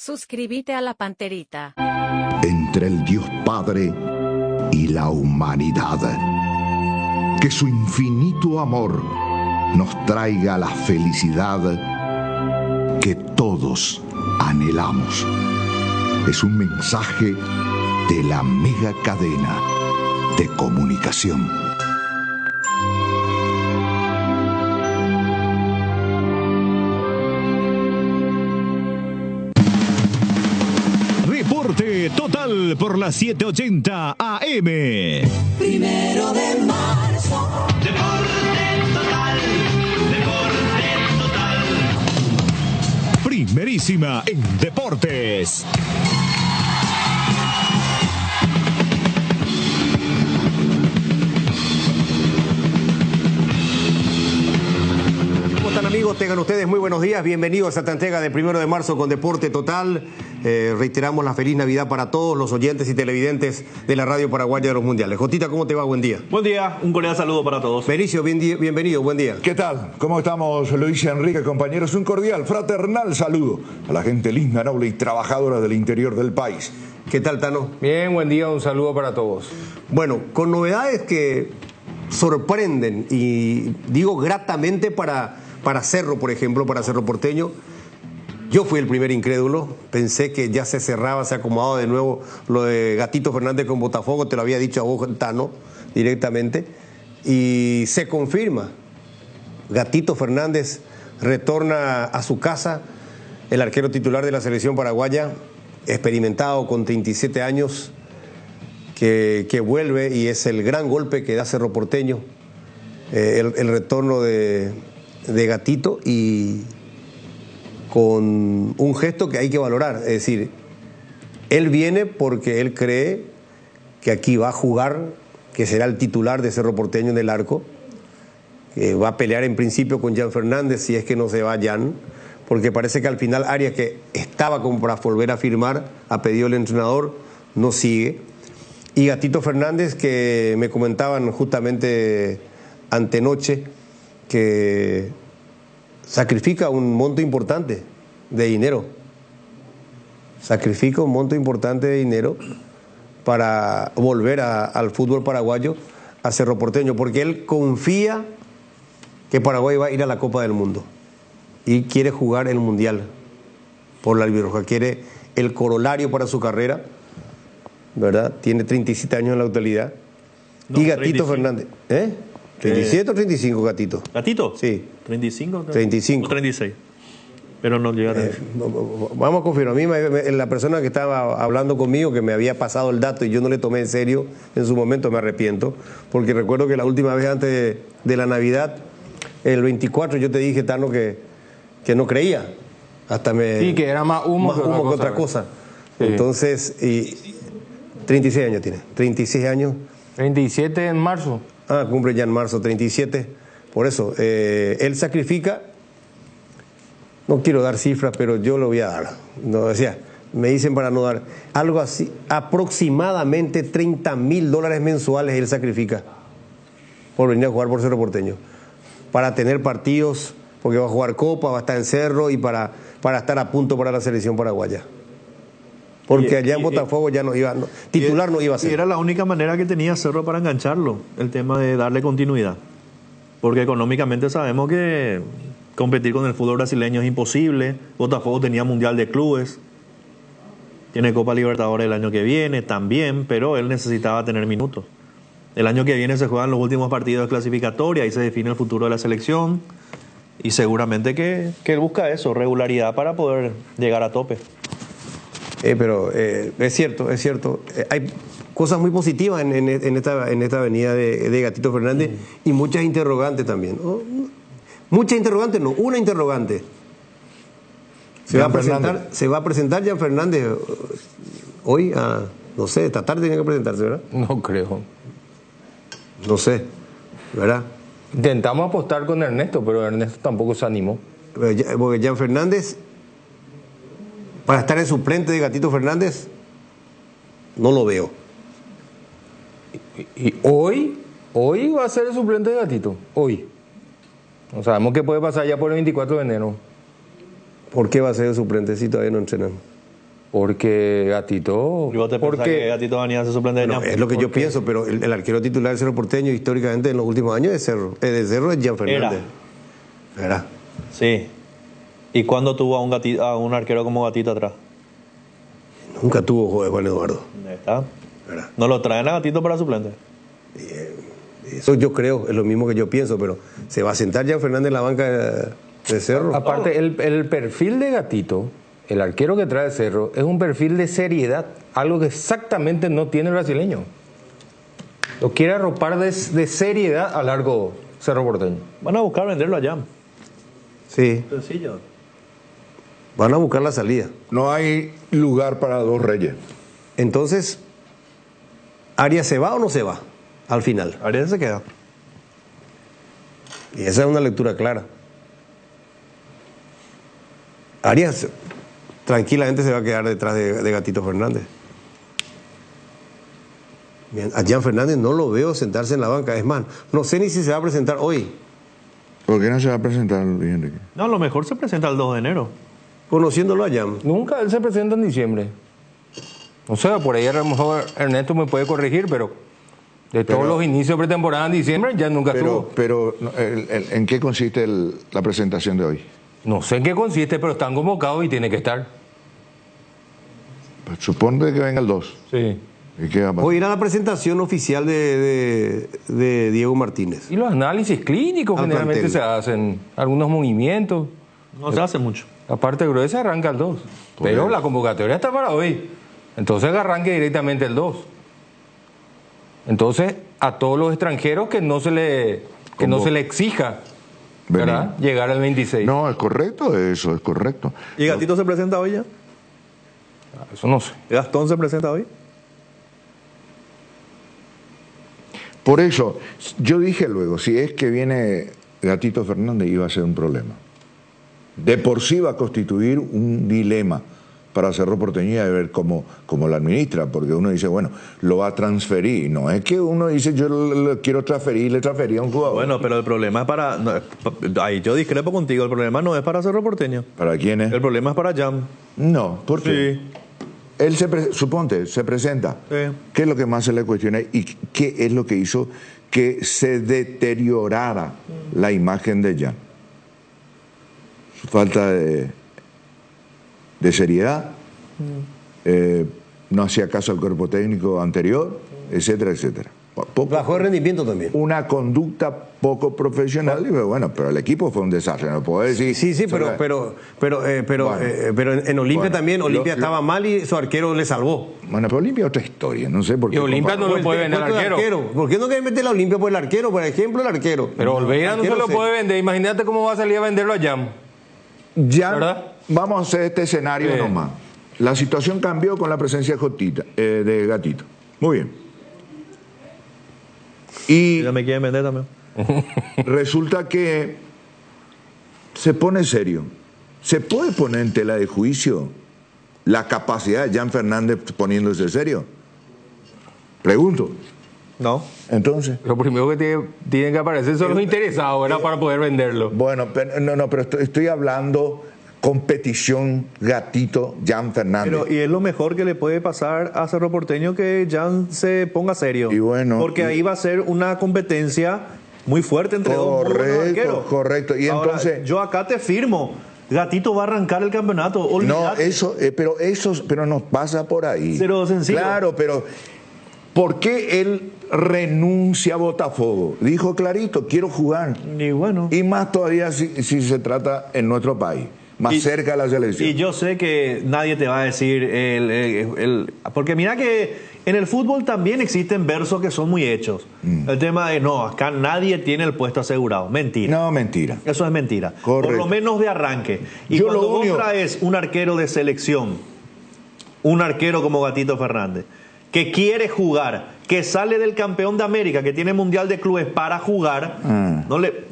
Suscríbete a la Panterita. Entre el Dios Padre y la humanidad. Que su infinito amor nos traiga la felicidad que todos anhelamos. Es un mensaje de la mega cadena de comunicación. Reporte total por las 7:80 AM. 1 de marzo. Deporte total. Deporte total. Primerísima en deportes. ¿Cómo están, amigos? Tengan ustedes muy buenos días. Bienvenidos a esta entrega de 1 de marzo con Deporte Total. Reiteramos la feliz Navidad para todos los oyentes y televidentes de la Radio Paraguaya de los Mundiales. Jotita, ¿cómo te va? Buen día. Buen día, un cordial saludo para todos. Benicio, bienvenido, buen día. ¿Qué tal? ¿Cómo estamos, Luis y Enrique, compañeros? Un cordial, fraternal saludo a la gente linda, noble y trabajadora del interior del país. ¿Qué tal, Tano? Bien, buen día, un saludo para todos. Bueno, con novedades que sorprenden y digo gratamente para Cerro, por ejemplo, para Cerro Porteño. Yo fui el primer incrédulo, pensé que ya se cerraba, se acomodaba de nuevo lo de Gatito Fernández con Botafogo, te lo había dicho a vos, Tano, directamente, y se confirma. Gatito Fernández retorna a su casa, el arquero titular de la selección paraguaya, experimentado con 37 años, que vuelve y es el gran golpe que da Cerro Porteño, el retorno de Gatito, y con un gesto que hay que valorar, es decir, él viene porque él cree que aquí va a jugar, que será el titular de Cerro Porteño en el arco, que va a pelear en principio con Jan Fernández si es que no se va Jan, porque parece que al final Arias, que estaba como para volver a firmar, ha pedido el entrenador, no sigue, y Gatito Fernández, que me comentaban justamente antenoche, que sacrifica un monto importante de dinero. Sacrifica un monto importante de dinero para volver al fútbol paraguayo, a Cerro Porteño, porque él confía que Paraguay va a ir a la Copa del Mundo y quiere jugar el Mundial por la albirroja, quiere el corolario para su carrera, ¿verdad? Tiene 37 años en la actualidad. No, y Gatito 35. Fernández, ¿eh? ¿37 o 35, Gatito? ¿Gatito? Sí. ¿35? 35. O 36. Pero no llega a tener. Vamos a confirmar. A mí la persona que estaba hablando conmigo, que me había pasado el dato y yo no le tomé en serio en su momento, me arrepiento, porque recuerdo que la última vez antes de la Navidad, el 24, yo te dije, Tano, que no creía. Hasta me... Sí, que era más humo que otra cosa. Sí. Entonces, y 36 años tiene. 36 años. 37 en marzo. Ah, cumple ya en marzo, 37. Por eso, él sacrifica, no quiero dar cifras, pero yo lo voy a dar. No, o sea, me dicen para no dar, algo así, aproximadamente $30,000 mensuales él sacrifica por venir a jugar por Cerro Porteño. Para tener partidos, porque va a jugar Copa, va a estar en Cerro y para estar a punto para la selección paraguaya. Porque allá en Botafogo ya no iba, titular no iba a ser. Y era la única manera que tenía Cerro para engancharlo, el tema de darle continuidad. Porque económicamente sabemos que competir con el fútbol brasileño es imposible. Botafogo tenía Mundial de Clubes, tiene Copa Libertadores el año que viene también, pero él necesitaba tener minutos. El año que viene se juegan los últimos partidos de clasificatoria y se define el futuro de la selección. Y seguramente que él busca eso, regularidad para poder llegar a tope. Pero es cierto. Hay cosas muy positivas en esta venida de Gatito Fernández y muchas interrogantes también. Muchas interrogantes, no, una interrogante. Se va a presentar Jan Fernández hoy, no sé, esta tarde tiene que presentarse, ¿verdad? No creo. No sé, ¿verdad? Intentamos apostar con Ernesto, pero Ernesto tampoco se animó. Porque Jan Fernández, para estar en suplente de Gatito Fernández, no lo veo. Y hoy va a ser el suplente de Gatito. Hoy. No sabemos qué puede pasar ya por el 24 de enero. ¿Por qué va a ser el suplente si todavía no entrenan? Porque Gatito... ¿Y vos te pensás que Porque Gatito venía a ser suplente de No, Jan? es lo que yo ¿Por qué? pienso, pero el arquero titular del Cerro Porteño históricamente en los últimos años es Cerro es Gian Fernández. Era. Sí. ¿Y cuándo tuvo a un arquero como Gatito atrás? Nunca tuvo juego de Juan Eduardo. Ahí está. Era. ¿No lo traen a Gatito para suplente? Eso yo creo, es lo mismo que yo pienso, pero ¿se va a sentar Gian Fernández en la banca de Cerro? aparte, el perfil de Gatito, el arquero que trae Cerro, es un perfil de seriedad, algo que exactamente no tiene el brasileño. Lo quiere arropar de seriedad a largo Cerro Porteño. Van a buscar venderlo allá. Sí, Sencillo. van a buscar la salida. No hay lugar para dos reyes. Entonces, ¿Arias se va o no se va al final? Arias se queda. Y esa es una lectura clara. Arias tranquilamente se va a quedar detrás de Gatito Fernández. Bien, a Gian Fernández no lo veo sentarse en la banca. Es más, no sé ni si se va a presentar hoy. ¿Por qué no se va a presentar, Luis Enrique? No, a lo mejor se presenta el 2 de enero. Conociéndolo a Gian. Nunca él se presenta en diciembre. O sea, por ahí a lo mejor Ernesto me puede corregir, pero de todos los inicios de pretemporada en diciembre ya nunca estuvo. Pero ¿en qué consiste la presentación de hoy? No sé en qué consiste, pero están convocados y tiene que estar. Pues supone que venga el 2. Sí. ¿Y qué va a pasar? Hoy era la presentación oficial de Diego Martínez. Y los análisis clínicos Al generalmente plantel. se hacen, algunos movimientos. No se hace mucho. La parte gruesa arranca el 2. Pero la convocatoria está para hoy. Entonces arranque directamente el 2. Entonces, a todos los extranjeros que no se le exija, ¿verdad?, llegar al 26. No, es correcto, eso es correcto. ¿Y Gatito se presenta hoy ya? Eso no sé. ¿Gastón se presenta hoy? Por eso, yo dije luego, si es que viene Gatito Fernández iba a ser un problema. De por sí va a constituir un dilema para Cerro Porteño de ver cómo lo administra, porque uno dice, bueno, lo va a transferir. No es que uno dice, yo lo quiero transferir, le transfería a un jugador. Bueno, pero el problema es para... no, ahí yo discrepo contigo. El problema no es para Cerro Porteño. ¿Para quién es? El problema es para Jam. No, ¿por qué? Sí. Él suponte, se presenta. Sí. ¿Qué es lo que más se le cuestiona y qué es lo que hizo que se deteriorara la imagen de Jan? Su falta de seriedad, no hacía caso al cuerpo técnico anterior, etcétera, etcétera. Bajó el rendimiento también. Una conducta poco profesional, y bueno, pero el equipo fue un desastre, no puedo decir. Sí, pero en Olimpia Bueno, también, Olimpia lo- estaba mal y su arquero le salvó. Bueno, pero Olimpia es otra historia, no sé por qué. Y Olimpia no lo puede vender al Puesto de arquero. ¿Por qué no quiere meter la Olimpia por el arquero? Por ejemplo, el arquero. Pero Olveira no se Arquero lo puede vender. Imagínate cómo va a salir a venderlo a Jam. Ya ¿Verdad? vamos a hacer este escenario Sí. nomás. La situación cambió con la presencia de Gatito. Muy bien. Y Ya me quieren vender también. resulta que se pone serio. ¿Se puede poner en tela de juicio la capacidad de Jan Fernández poniéndose serio? Pregunto. No. Entonces. Lo primero que tienen que aparecer son los interesados, ¿verdad?, para poder venderlo. Bueno, pero estoy hablando competición Gatito Jan Fernández. Pero, y es lo mejor que le puede pasar a Cerro Porteño que Jan se ponga serio. Y bueno, porque ahí va a ser una competencia muy fuerte entre dos muy buenos arqueros. Correcto. Y Ahora, entonces. yo acá te firmo. Gatito va a arrancar el campeonato. No, Olvídate. pero nos pasa por ahí. Pero sencillo. Claro, pero ¿por qué él renuncia a Botafogo? Dijo clarito, quiero jugar. Y bueno. Y más todavía si se trata en nuestro país, más cerca de la selección. Y yo sé que nadie te va a decir porque mira que en el fútbol también existen versos que son muy hechos. El tema de no, acá nadie tiene el puesto asegurado. Mentira. No, mentira. Eso es mentira. Correcto. Por lo menos de arranque. Y Yo cuando lo vos único- traes un arquero de selección, un arquero como Gatito Fernández, que quiere jugar, que sale del campeón de América, que tiene Mundial de Clubes para jugar, no le...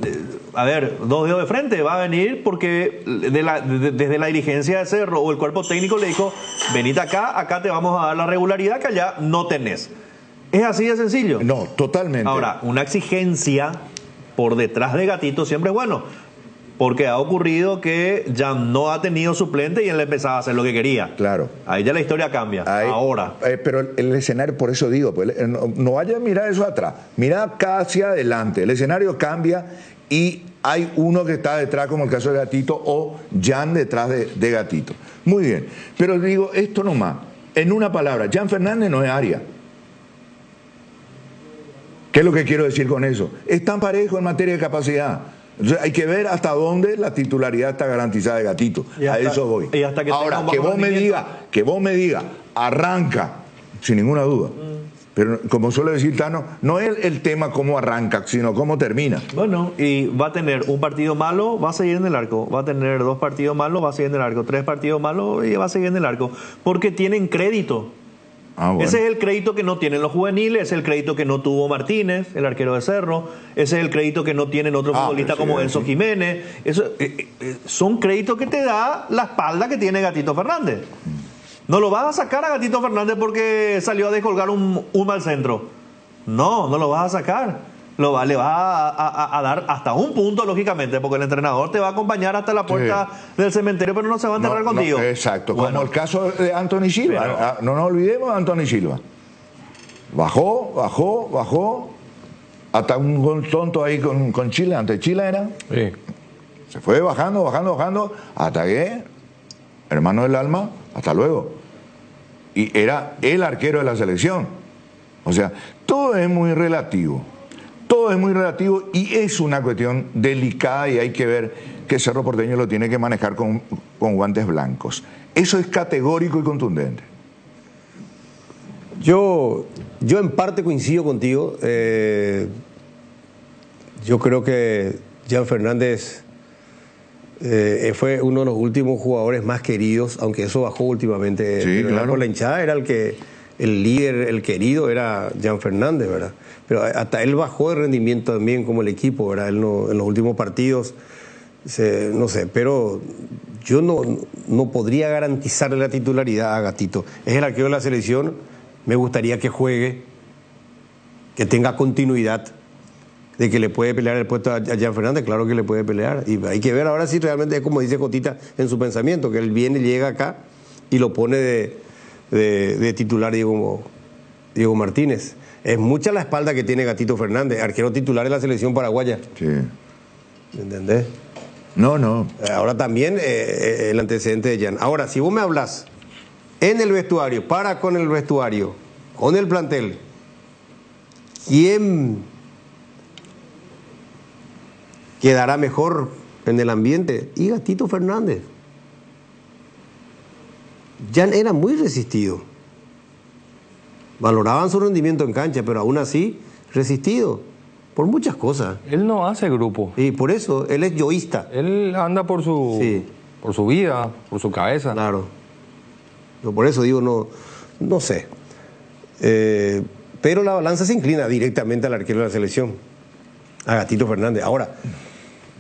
a ver, dos dedos de frente, va a venir porque desde la dirigencia de Cerro o el cuerpo técnico le dijo, venite acá te vamos a dar la regularidad que allá no tenés. Es así de sencillo. No, totalmente. Ahora, una exigencia por detrás de Gatito siempre es bueno. porque ha ocurrido que Jan no ha tenido suplente y él empezaba a hacer lo que quería. Claro. Ahí ya la historia cambia. Ahí, ahora. Pero el escenario, por eso digo, pues, no vaya a mirar eso atrás, mira acá hacia adelante. El escenario cambia y hay uno que está detrás, como el caso de Gatito, o Jan detrás de Gatito. Muy bien, pero digo esto nomás. En una palabra, Jan Fernández no es Aria. ¿Qué es lo que quiero decir con eso? Están parejos en materia de capacidad. Entonces hay que ver hasta dónde la titularidad está garantizada de Gatito. A eso voy. Y hasta que ahora, que vos me digas, arranca, sin ninguna duda. Pero como suele decir Tano, no es el tema cómo arranca, sino cómo termina. Bueno, y va a tener un partido malo, va a seguir en el arco. Va a tener 2 partidos malos, va a seguir en el arco. 3 partidos malos y va a seguir en el arco. Porque tienen crédito. Ah, bueno. Ese es el crédito que no tienen los juveniles, ese es el crédito que no tuvo Martínez, el arquero de Cerro, ese es el crédito que no tienen otros futbolistas como Enzo Jiménez. Eso, son créditos que te da la espalda que tiene Gatito Fernández. No lo vas a sacar a Gatito Fernández porque salió a descolgar un mal centro. No lo vas a sacar. Le vas a dar hasta un punto, lógicamente, porque el entrenador te va a acompañar hasta la puerta del cementerio, pero no se va a enterrar contigo. Exacto, bueno, como el caso de Anthony Silva. No nos olvidemos de Anthony Silva. Bajó, hasta un gol tonto ahí con Chile, ante Chile era. Sí. Se fue bajando, hasta que, hermano del alma, hasta luego. Y era el arquero de la selección. O sea, todo es muy relativo. Todo es muy relativo y es una cuestión delicada y hay que ver que Cerro Porteño lo tiene que manejar con guantes blancos. Eso es categórico y contundente. Yo en parte coincido contigo. Yo creo que Jan Fernández fue uno de los últimos jugadores más queridos, aunque eso bajó últimamente. Sí, claro. Por la hinchada era el líder, el querido era Jan Fernández, ¿verdad? Pero hasta él bajó de rendimiento también como el equipo, ¿verdad? Él no, en los últimos partidos, no sé, pero yo no podría garantizarle la titularidad a Gatito. Es el arquero de la selección, me gustaría que juegue, que tenga continuidad, de que le puede pelear el puesto a Jan Fernández, claro que le puede pelear. Y hay que ver ahora si realmente es como dice Cotita en su pensamiento, que él viene, llega acá y lo pone de titular Diego Diego Martínez. Es mucha la espalda que tiene Gatito Fernández, arquero titular de la selección paraguaya. Sí. ¿Entendés? No. Ahora también el antecedente de Jan. Ahora, si vos me hablas en el vestuario, con el vestuario, con el plantel, ¿quién quedará mejor en el ambiente? Y Gatito Fernández. Jan era muy resistido. Valoraban su rendimiento en cancha, pero aún así resistido por muchas cosas. Él no hace grupo. Y por eso, él es yoísta. Él anda por su vida, por su cabeza. Claro. Yo por eso digo, no sé. Pero la balanza se inclina directamente al arquero de la selección, a Gatito Fernández. Ahora,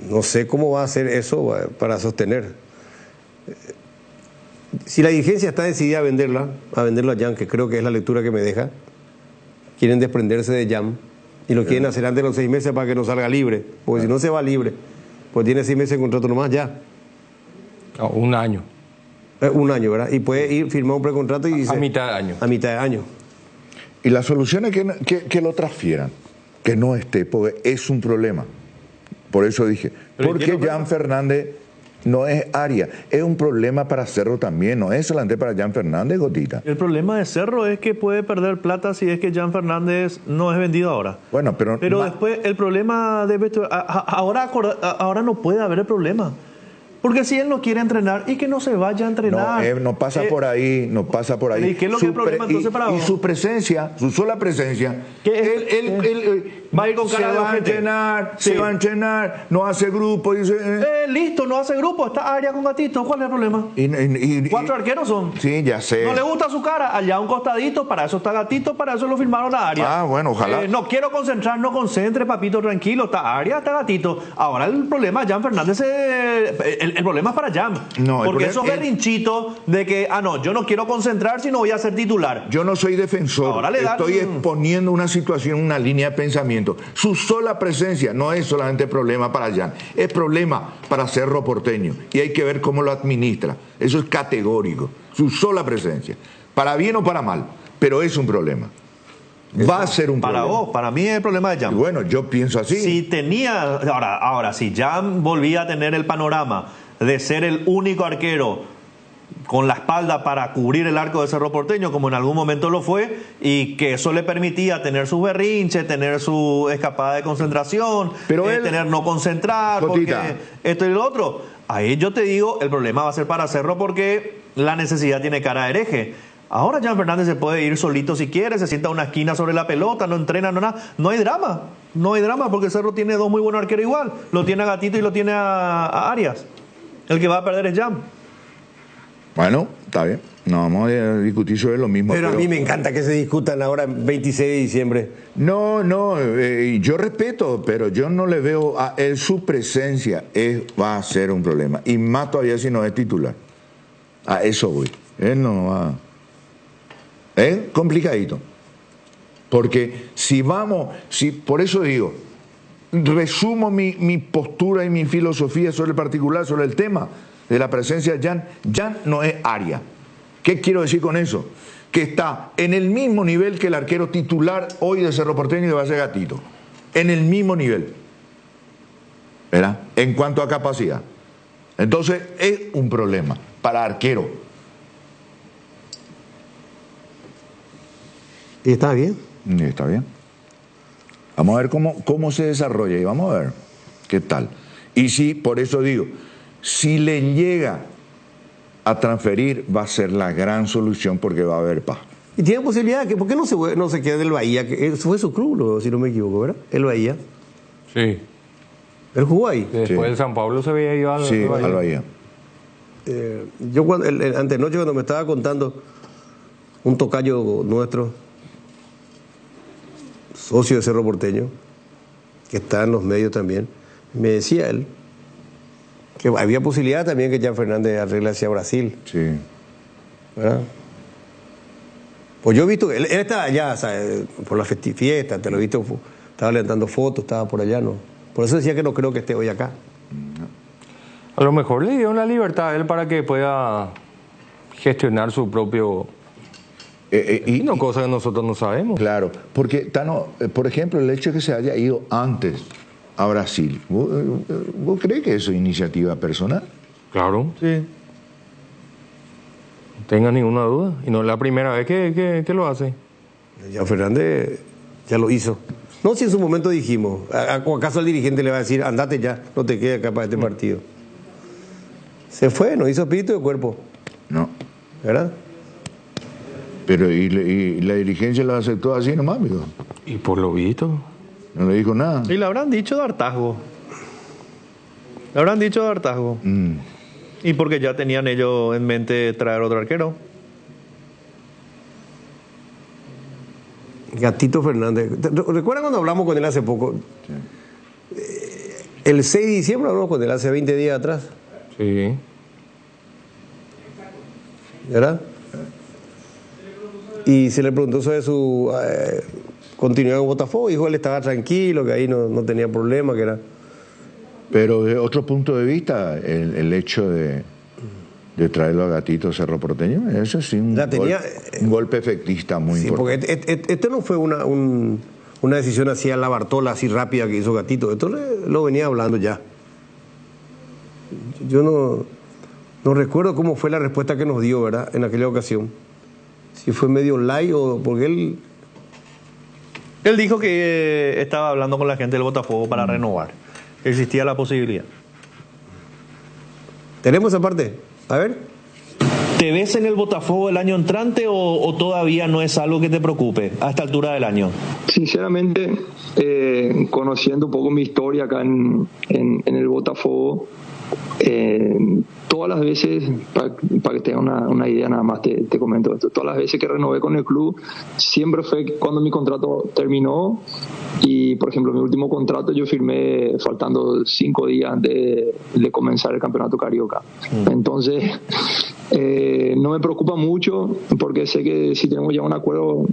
no sé cómo va a hacer eso para sostener. Si la dirigencia está decidida a venderlo a Jan, que creo que es la lectura que me deja, quieren desprenderse de Jan y lo quieren hacer antes de los 6 meses para que no salga libre, porque si no se va libre, pues tiene 6 meses de contrato nomás ya. No, 1 año. 1 año, ¿verdad? Y puede ir firmar un precontrato y A mitad de año. A mitad de año. Y la solución es que lo transfieran, que no esté, porque es un problema. Por eso dije, porque Jan Fernández no es Aria, es un problema para Cerro también, no es solamente para Jan Fernández, Gotita. El problema de Cerro es que puede perder plata si es que Jan Fernández no es vendido ahora. Bueno, pero después el problema de ahora no puede haber el problema. Porque si él no quiere entrenar y que no se vaya a entrenar. No pasa por ahí, no pasa por ahí. ¿Y qué es lo que es el problema entonces para vos? Y su presencia, su sola presencia, él va a ir con cara de ojete. Se va a entrenar, no hace grupo. Dice, listo, no hace grupo, está Aria con Gatito, ¿cuál es el problema? 4 arqueros son. Sí, ya sé. No le gusta su cara, allá un costadito, para eso está Gatito, para eso lo firmaron a Aria. Ah, bueno, ojalá. No quiero concentrar, no concentre, papito, tranquilo, está Aria, está Gatito. Ahora el problema, Jan Fernández, el problema es para Jan. No, porque esos berrinchitos de que, yo no quiero concentrar si no voy a ser titular. Yo no soy defensor. Ahora le dan estoy exponiendo una situación, una línea de pensamiento. funcionamiento. Su sola presencia no es solamente problema para Jan, es problema para Cerro Porteño. Y hay que ver cómo lo administra. Eso es categórico. Su sola presencia. Para bien o para mal, pero es un problema. Va a ser un Para problema. vos, para mí es el problema de Y Jan. bueno, yo pienso así. Si tenía, ahora, si Jan volvía a tener el panorama de ser el único arquero con la espalda para cubrir el arco de Cerro Porteño, como en algún momento lo fue, y que eso le permitía tener sus berrinches, tener su escapada de concentración, Pero él, tener no concentrar, Jotita, porque esto y lo otro. Ahí yo te digo, el problema va a ser para Cerro porque la necesidad tiene cara de hereje. Ahora Jan Fernández se puede ir solito si quiere, se sienta a una esquina sobre la pelota, no entrena, no nada. No hay drama, no hay drama porque Cerro tiene dos muy buenos arqueros igual. Lo tiene a Gatito y lo tiene a Arias. El que va a perder es Jan. Bueno, está bien. No vamos a discutir sobre lo mismo. Pero a mí me encanta que se discutan ahora el 26 de diciembre. No, yo respeto, pero yo no le veo a él su presencia va a ser un problema. Y más todavía si no es titular. A eso voy. Él no va. Es complicadito. Porque por eso digo, resumo mi postura y mi filosofía sobre el particular, sobre el tema de la presencia de Jan. Jan no es Arias. ¿Qué quiero decir con eso? Que está en el mismo nivel que el arquero titular hoy de Cerro Porteño y de Base Gatito. En el mismo nivel. ¿Verdad? En cuanto a capacidad. Entonces es un problema para arquero. Y está bien. Y está bien. Vamos a ver cómo se desarrolla y vamos a ver qué tal. Y sí, por eso digo, si le llega a transferir va a ser la gran solución porque va a haber paz. Y tiene posibilidad, ¿por qué no se queda del Bahía? Que fue su club, si no me equivoco, ¿verdad? El Bahía. Sí. Él jugó ahí. Después del San Pablo se había ido al Bahía. Al Bahía. Yo antenoche cuando me estaba contando un tocayo nuestro, socio de Cerro Porteño, que está en los medios también, me decía él que había posibilidad también que Jan Fernández arregle hacia Brasil. Sí. ¿Verdad? Pues yo he visto que él estaba allá, ¿sabes? Por la fiesta, te lo he visto, estaba levantando fotos, estaba por allá, ¿no? Por eso decía que no creo que esté hoy acá. A lo mejor le dieron la libertad a él para que pueda gestionar su propio... Y no, cosa que nosotros no sabemos. Claro, porque Tano, por ejemplo, el hecho de que se haya ido antes a Brasil, ¿vos crees que eso es iniciativa personal? Claro. Sí. No tenga ninguna duda. Y no es la primera vez que lo hace. Jan Fernández ya lo hizo. No, si en su momento dijimos, ¿acaso el dirigente le va a decir, andate ya, no te quedes acá para este partido? Se fue, no hizo espíritu de cuerpo. No. ¿Verdad? Pero y la dirigencia lo aceptó así nomás, amigo. Y por lo visto. No le dijo nada. Y le habrán dicho de hartazgo. Y porque ya tenían ellos en mente traer otro arquero. Gatito Fernández. ¿Recuerdan cuando hablamos con él hace poco? Sí. El 6 de diciembre hablamos con él, hace 20 días atrás. Sí. ¿Verdad? Y se le preguntó sobre su continuidad en Botafogo. Dijo él estaba tranquilo, que ahí no tenía problema, que era... Pero de otro punto de vista, el hecho de traerlo a Gatito Cerro Porteño, eso sí, un golpe efectista muy importante. Porque esto no fue una decisión así a la Bartola, así rápida que hizo Gatito. Esto lo venía hablando ya. Yo no recuerdo cómo fue la respuesta que nos dio, ¿verdad? En aquella ocasión. Si fue medio light o porque Él dijo que estaba hablando con la gente del Botafogo para renovar. Existía la posibilidad. ¿Tenemos esa parte? A ver. ¿Te ves en el Botafogo el año entrante o todavía no es algo que te preocupe a esta altura del año? Sinceramente, conociendo un poco mi historia acá en el Botafogo, todas las veces, para que tengas una idea nada más, te comento esto, todas las veces que renové con el club, siempre fue cuando mi contrato terminó. Y por ejemplo, mi último contrato yo firmé faltando 5 días antes de comenzar el campeonato carioca. Entonces no me preocupa mucho, porque sé que si tenemos ya un acuerdo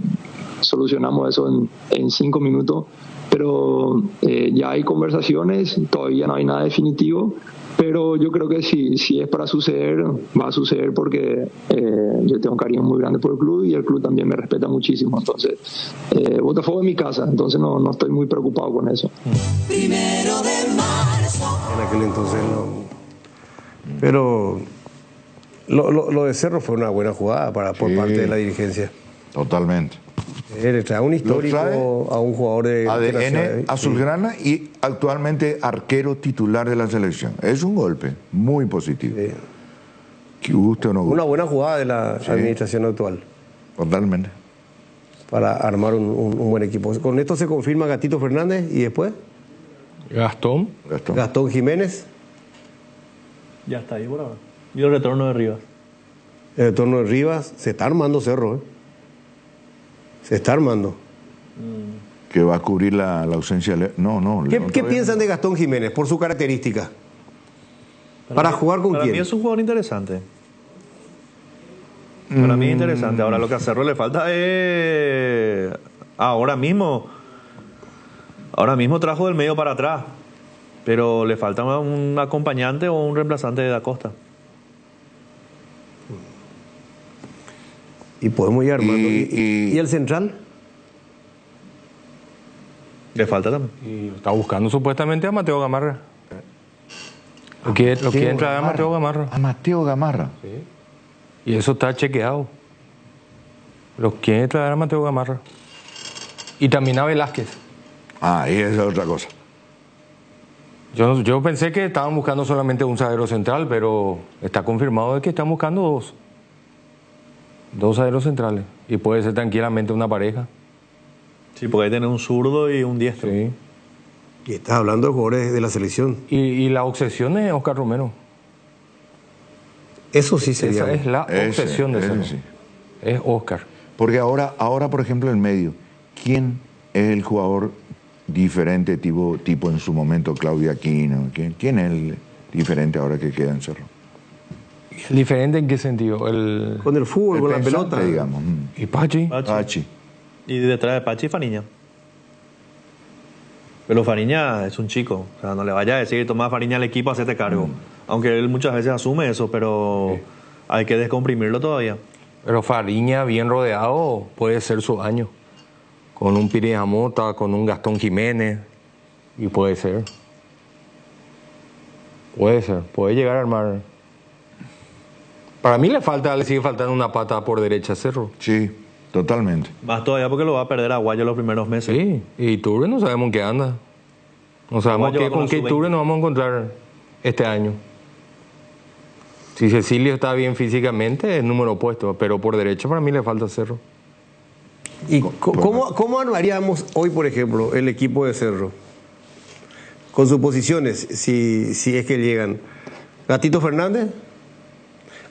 solucionamos eso en 5 minutos. pero ya hay conversaciones, todavía no hay nada definitivo, pero yo creo que si es para suceder, va a suceder porque yo tengo un cariño muy grande por el club y el club también me respeta muchísimo. Entonces, Botafogo es mi casa, entonces no estoy muy preocupado con eso. 1 de marzo. En aquel entonces no. Pero lo de Cerro fue una buena jugada por parte de la dirigencia. Totalmente. Le trae un histórico trae a un jugador de ADN azulgrana y actualmente arquero titular de la selección. Es un golpe muy positivo. Sí. Que guste o no guste. Una buena jugada de la administración actual Totalmente. para armar un buen equipo. Con esto se confirma Gatito Fernández y después Gastón. Gastón Jiménez, Ya está ahí por ahora. Y el retorno de Rivas. el retorno de Rivas. Se está armando Cerro, ¿eh? Se está armando. Que va a cubrir la ausencia de No. ¿Qué León todavía piensan de Gastón Jiménez por su característica? ¿Para jugar con Para quién? mí es un jugador interesante. Para mí es interesante. Ahora lo que a Cerro le falta es... Ahora mismo trajo del medio para atrás. Pero le falta un acompañante o un reemplazante de Da Costa. Y podemos ir armando. Y- ¿Y el central? Le falta también. Y está buscando supuestamente a Mateo Gamarra. Lo quiere traer a Mateo Gamarra. A Mateo Gamarra. Y eso está chequeado. Lo quiere traer a Mateo Gamarra. Y también a Velázquez. Ah, y esa es otra cosa. Yo pensé que estaban buscando solamente un zaguero central, pero está confirmado de que están buscando dos. Dos zagueros centrales. Y puede ser tranquilamente una pareja. Sí, porque ahí tiene un zurdo y un diestro. Sí. Y estás hablando de jugadores de la selección. Y la obsesión es Oscar Romero. Eso sí sería. Esa es la Ese, obsesión de ese Cerro. sí. Es Oscar. Porque ahora, por ejemplo, en medio, ¿quién es el jugador diferente tipo en su momento Claudio Aquino? ¿Quién es el diferente ahora que queda en Cerro? ¿Diferente en qué sentido? Con el fútbol, El con la pensante, pelota. digamos. ¿Y Pachi? Pachi. Y detrás de Pachi, Fariña. Pero Fariña es un chico. O sea, no le vaya a decir, toma Fariña al equipo, hacete cargo. Aunque él muchas veces asume eso, pero hay que descomprimirlo todavía. Pero Fariña, bien rodeado, puede ser su año. Con un Piri Jamota, con un Gastón Jiménez. Y puede ser. Puede llegar a armar. Para mí le sigue faltando una pata por derecha a Cerro. Sí, totalmente. Más todavía porque lo va a perder a Guayo los primeros meses. Sí, y Iturbe no sabemos en qué anda. No sabemos Guayo va con con la qué sub-20. Iturbe nos vamos a encontrar este año. Si Cecilio está bien físicamente, es número opuesto, pero por derecha para mí le falta Cerro. ¿Y cómo armaríamos hoy, por ejemplo, el equipo de Cerro? Con sus posiciones, si es que llegan. Gatito Fernández,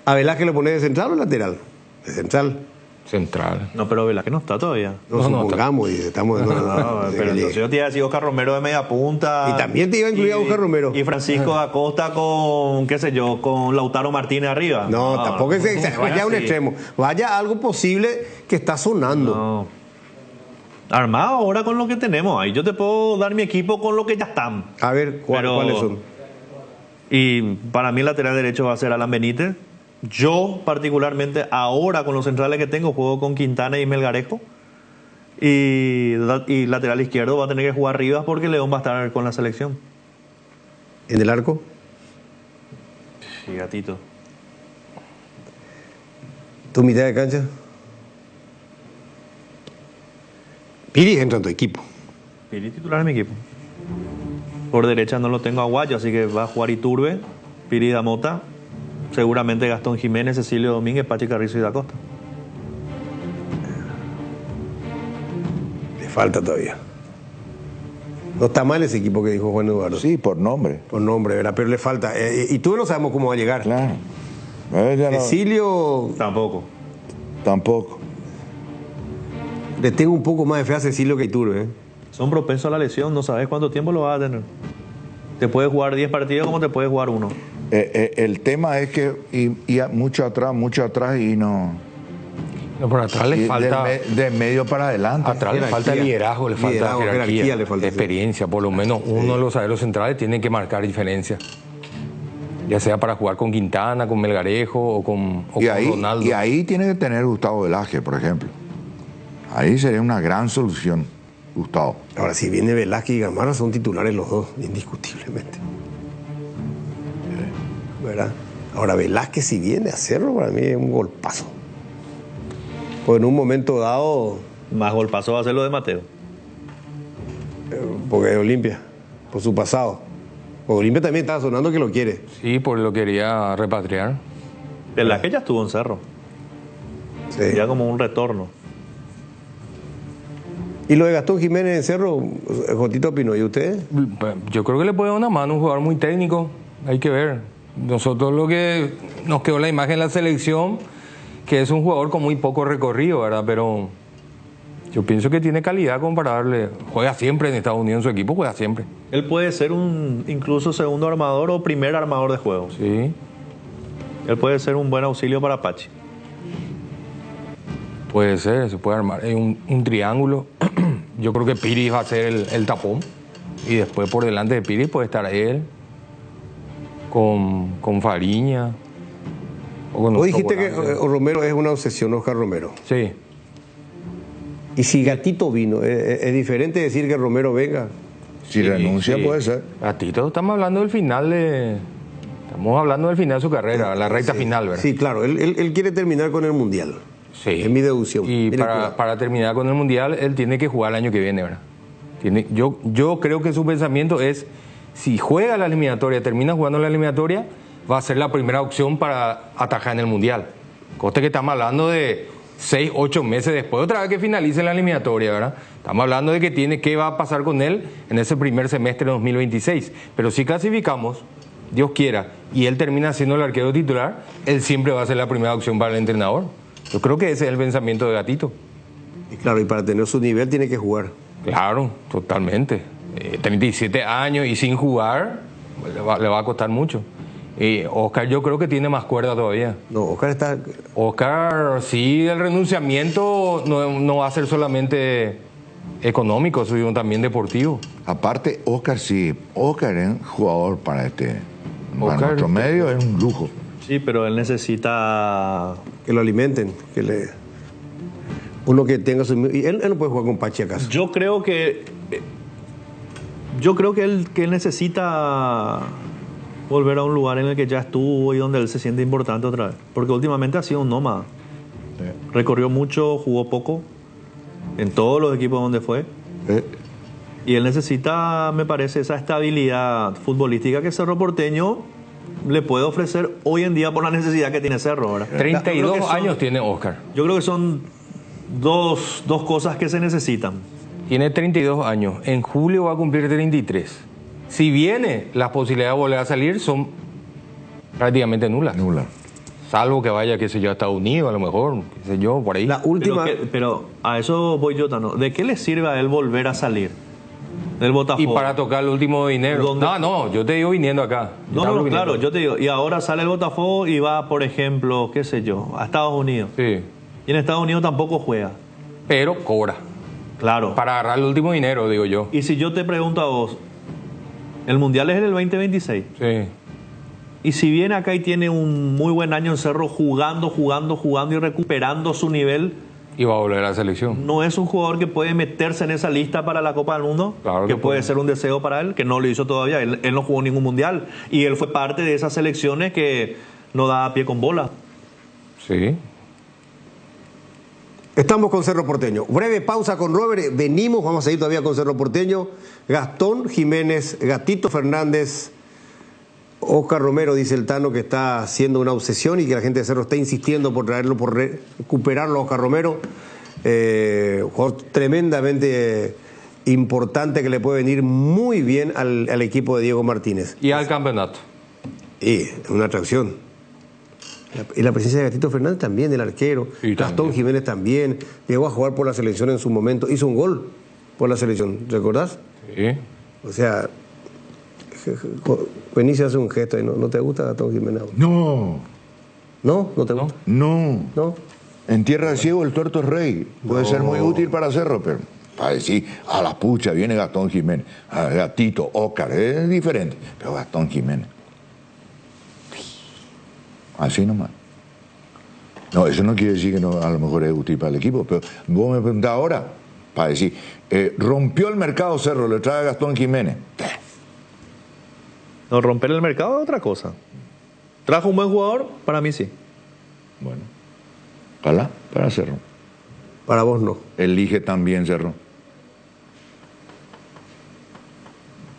¿a Velázquez lo pone de central o lateral? De central. Central. No, pero Velázquez no está todavía. No, supongamos, dice, estamos No, pero entonces yo te iba a decir Oscar Romero de media punta. Y también te iba a incluir a Oscar Romero. Y Francisco Acosta con, qué sé yo, con Lautaro Martínez arriba. No, tampoco es que vaya a un así. extremo. Vaya a algo posible que está sonando. No. Armado ahora con lo que tenemos. Ahí yo te puedo dar mi equipo con lo que ya están. A ver, Pero- ¿cuáles son? Y para mí el lateral derecho va a ser Alan Benítez. Yo particularmente ahora con los centrales que tengo juego con Quintana y Melgarejo. Y lateral izquierdo va a tener que jugar Rivas porque León va a estar con la selección. ¿En el arco? Sí, gatito. ¿Tu mitad de cancha? Piri entra en tu equipo. Piri titular en mi equipo. Por derecha no lo tengo a Guayo, así que va a jugar Iturbe, Piri Damota, seguramente Gastón Jiménez, Cecilio Domínguez, Pachi Carrizo y Da Costa. Le falta todavía. No está mal ese equipo que dijo Juan Eduardo. Sí, por nombre. Por nombre, ¿verdad? Pero le falta. Y tú no sabemos cómo va a llegar. Claro. Ya no- Cecilio, Tampoco. tampoco. le tengo un poco más de fe a Cecilio que a Iturbe, ¿eh? Son propensos a la lesión, no sabes cuánto tiempo lo vas a tener. Te puedes jugar 10 partidos como te puedes jugar uno. El tema es que y mucho atrás y no. No, por atrás le falta... De medio para adelante. Atrás le falta liderazgo, le falta jerarquía, le falta experiencia. Por lo menos uno de los zagueros centrales tiene que marcar diferencia. Ya sea para jugar con Quintana, con Melgarejo o con Ronaldo. Y ahí tiene que tener Gustavo Velázquez, por ejemplo. Ahí sería una gran solución, Gustavo. Ahora, si viene Velázquez y Gamarra, son titulares los dos, indiscutiblemente. ¿Verdad? Ahora, Velázquez, si viene a hacerlo, para mí es un golpazo. Pues en un momento dado... Más golpazo va a ser lo de Mateo. Porque es Olimpia, por su pasado. Porque Olimpia también estaba sonando que lo quiere. Sí, porque lo quería repatriar. Velázquez ya estuvo en Cerro. Sí. Ya como un retorno. Y lo de Gastón Jiménez en Cerro, Jotito opinó, ¿y usted? Yo creo que le puede dar una mano, un jugador muy técnico. Hay que ver. Nosotros lo que nos quedó la imagen en la selección, que es un jugador con muy poco recorrido, ¿verdad? Pero yo pienso que tiene calidad comparable. Juega siempre en Estados Unidos, en su equipo juega siempre. Él puede ser un incluso segundo armador o primer armador de juego. Sí. Él puede ser un buen auxilio para Pachi. Puede ser, se puede armar un triángulo. Yo creo que Piris va a ser el tapón. Y después por delante de Piris puede estar él. Con Fariña. Vos dijiste que Romero es una obsesión, Oscar Romero. Sí. Y si Gatito vino, ¿es diferente decir que Romero venga? Si renuncia, puede ser. Gatito, estamos hablando del final Estamos hablando del final de su carrera, la recta final, ¿verdad? Sí, claro. Él quiere terminar con el Mundial. Sí. Es mi deducción. Y para terminar con el Mundial, él tiene que jugar el año que viene, ¿verdad? Yo creo que su pensamiento es, si juega la eliminatoria, termina jugando la eliminatoria, va a ser la primera opción para atajar en el Mundial. Coste que estamos hablando de 6, 8 meses después, otra vez que finalice la eliminatoria, ¿verdad? Estamos hablando de qué va a pasar con él en ese primer semestre de 2026. Pero si clasificamos, Dios quiera, y él termina siendo el arquero titular, él siempre va a ser la primera opción para el entrenador. Yo creo que ese es el pensamiento de Gatito. Y claro, y para tener su nivel tiene que jugar. Claro, totalmente. 37 años y sin jugar, le va a costar mucho. Oscar yo creo que tiene más cuerda todavía. No, Oscar, sí, el renunciamiento no va a ser solamente económico, sino también deportivo. Aparte, Oscar es un jugador para nuestro medio, es un lujo. Sí, pero él necesita... Que lo alimenten, uno que tenga su... Y él no puede jugar con Pachi acaso. Yo creo que él necesita volver a un lugar en el que ya estuvo y donde él se siente importante otra vez. Porque últimamente ha sido un nómada. Sí. Recorrió mucho, jugó poco en todos los equipos donde fue. Y él necesita, me parece, esa estabilidad futbolística que Cerro Porteño le puede ofrecer hoy en día por la necesidad que tiene Cerro. ¿Verdad? 32 años tiene Oscar. Yo creo que son dos cosas que se necesitan. Tiene 32 años. En julio va a cumplir 33. Si viene, las posibilidades de volver a salir son prácticamente nulas. Salvo que vaya, qué sé yo, a Estados Unidos, a lo mejor, qué sé yo, por ahí. La última... Pero a eso voy yo, Tano. ¿De qué le sirve a él volver a salir del Botafogo? Y para tocar el último dinero. No, yo te digo viniendo acá. No, claro, yo te digo. Y ahora sale el Botafogo y va, por ejemplo, qué sé yo, a Estados Unidos. Sí. Y en Estados Unidos tampoco juega. Pero cobra. Claro. Para agarrar el último dinero, digo yo. Y si yo te pregunto a vos, el Mundial es en el 2026. Sí. Y si viene acá y tiene un muy buen año en Cerro jugando y recuperando su nivel, y va a volver a la selección. ¿No es un jugador que puede meterse en esa lista para la Copa del Mundo? Claro que puede ser un deseo para él, que no lo hizo todavía. Él no jugó ningún Mundial. Y él fue parte de esas selecciones que no da pie con bola. Sí. Estamos con Cerro Porteño. Breve pausa con Robert. Venimos, vamos a ir todavía con Cerro Porteño. Gastón Jiménez, Gatito Fernández, Oscar Romero, dice el Tano, que está haciendo una obsesión y que la gente de Cerro está insistiendo por traerlo, por recuperarlo a Oscar Romero. Jugador tremendamente importante que le puede venir muy bien al equipo de Diego Martínez. Y al campeonato. Y una atracción. Y la presencia de Gatito Fernández también, el arquero. Sí, Gastón Jiménez también. Llegó a jugar por la selección en su momento. Hizo un gol por la selección, ¿recordás? Sí. O sea, Benicio hace un gesto y no te gusta Gastón Jiménez. No. ¿No? ¿No te gusta? No. ¿No? En Tierra del Ciego el tuerto es rey. Puede ser muy útil para Cerro, pero para decir, a la pucha, viene Gastón Jiménez, Gatito, Ócar, es diferente. Pero Gastón Jiménez. Así nomás. No, eso no quiere decir que no, a lo mejor es útil para el equipo, pero vos me preguntás ahora, para decir, rompió el mercado Cerro, le trae a Gastón Jiménez. No, romper el mercado es otra cosa. ¿Trajo un buen jugador? Para mí sí. Bueno, ojalá, para Cerro. Para vos no. Elige también Cerro.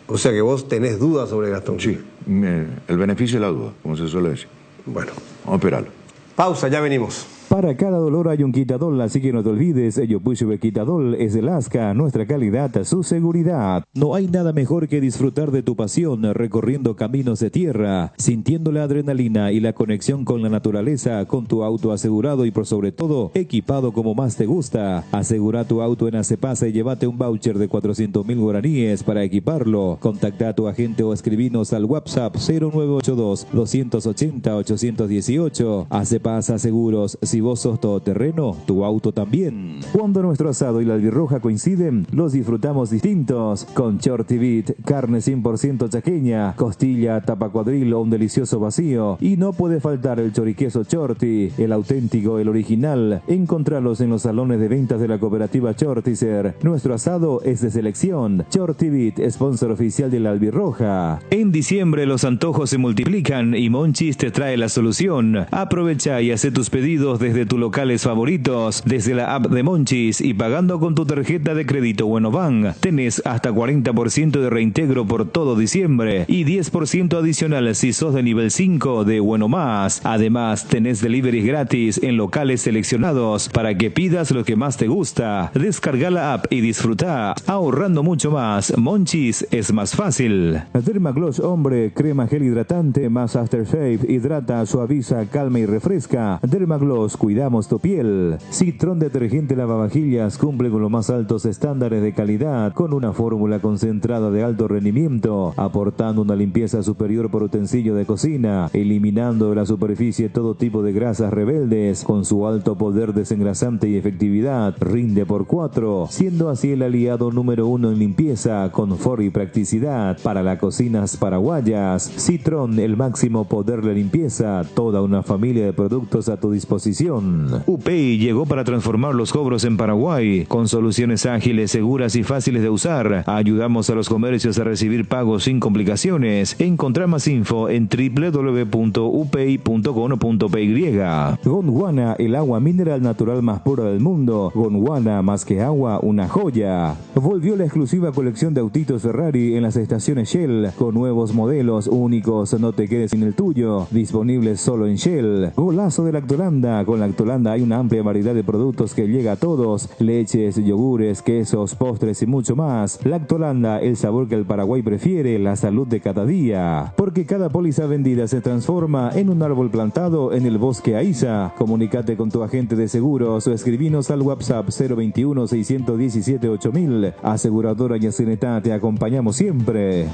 O sea que vos tenés dudas sobre Gastón. Sí, el beneficio de la duda, como se suele decir. Bueno. Vamos a esperarlo. Pausa, ya venimos. Para cada dolor hay un quitadol, así que no te olvides, Yopuyo Quitadol es el Asca, nuestra calidad, su seguridad. No hay nada mejor que disfrutar de tu pasión recorriendo caminos de tierra, sintiendo la adrenalina y la conexión con la naturaleza, con tu auto asegurado y por sobre todo, equipado como más te gusta. Asegura tu auto en Acepasa y llévate un voucher de 400.000 guaraníes para equiparlo. Contacta a tu agente o escribinos al WhatsApp 0982-280-818. Acepasa Seguros, si vos sos todoterreno, tu auto también. Cuando nuestro asado y la albirroja coinciden, los disfrutamos distintos. Con Shorty Beat, carne 100% chaqueña, costilla, tapa cuadril o un delicioso vacío. Y no puede faltar el choriqueso Shorty, el auténtico, el original. Encontralos en los salones de ventas de la cooperativa Shortizer. Nuestro asado es de selección. Shorty Beat, sponsor oficial de la albirroja. En diciembre los antojos se multiplican y Monchis te trae la solución. Aprovecha y hace tus pedidos desde tu locales favoritos, desde la app de Monchis y pagando con tu tarjeta de crédito Buenobank. Tenés hasta 40% de reintegro por todo diciembre y 10% adicional si sos de nivel 5 de Bueno Más. Además, tenés deliveries gratis en locales seleccionados para que pidas lo que más te gusta. Descarga la app y disfruta, ahorrando mucho más. Monchis es más fácil. Dermagloss Hombre, crema gel hidratante más Aftershave, hidrata, suaviza, calma y refresca. Dermagloss, cuidamos tu piel. Citrón detergente lavavajillas cumple con los más altos estándares de calidad con una fórmula concentrada de alto rendimiento, aportando una limpieza superior por utensilio de cocina, eliminando de la superficie todo tipo de grasas rebeldes. Con su alto poder desengrasante y efectividad, rinde por 4, siendo así el aliado número 1 en limpieza, confort y practicidad para las cocinas paraguayas. Citrón, el máximo poder de limpieza, toda una familia de productos a tu disposición. UPay llegó para transformar los cobros en Paraguay. Con soluciones ágiles, seguras y fáciles de usar, ayudamos a los comercios a recibir pagos sin complicaciones. Encontrá más info en www.upay.com.py. Gondwana, el agua mineral natural más pura del mundo. Gondwana, más que agua, una joya. Volvió la exclusiva colección de autitos Ferrari en las estaciones Shell, con nuevos modelos únicos, no te quedes sin el tuyo, disponibles solo en Shell. Golazo de Lactolanda. Con Lactolanda hay una amplia variedad de productos que llega a todos: leches, yogures, quesos, postres y mucho más. Lactolanda, el sabor que el Paraguay prefiere, la salud de cada día. Porque cada póliza vendida se transforma en un árbol plantado en el bosque Aiza. Comunícate con tu agente de seguros o escribinos al WhatsApp 021-617-8000. Aseguradora Yacinetá, te acompañamos siempre.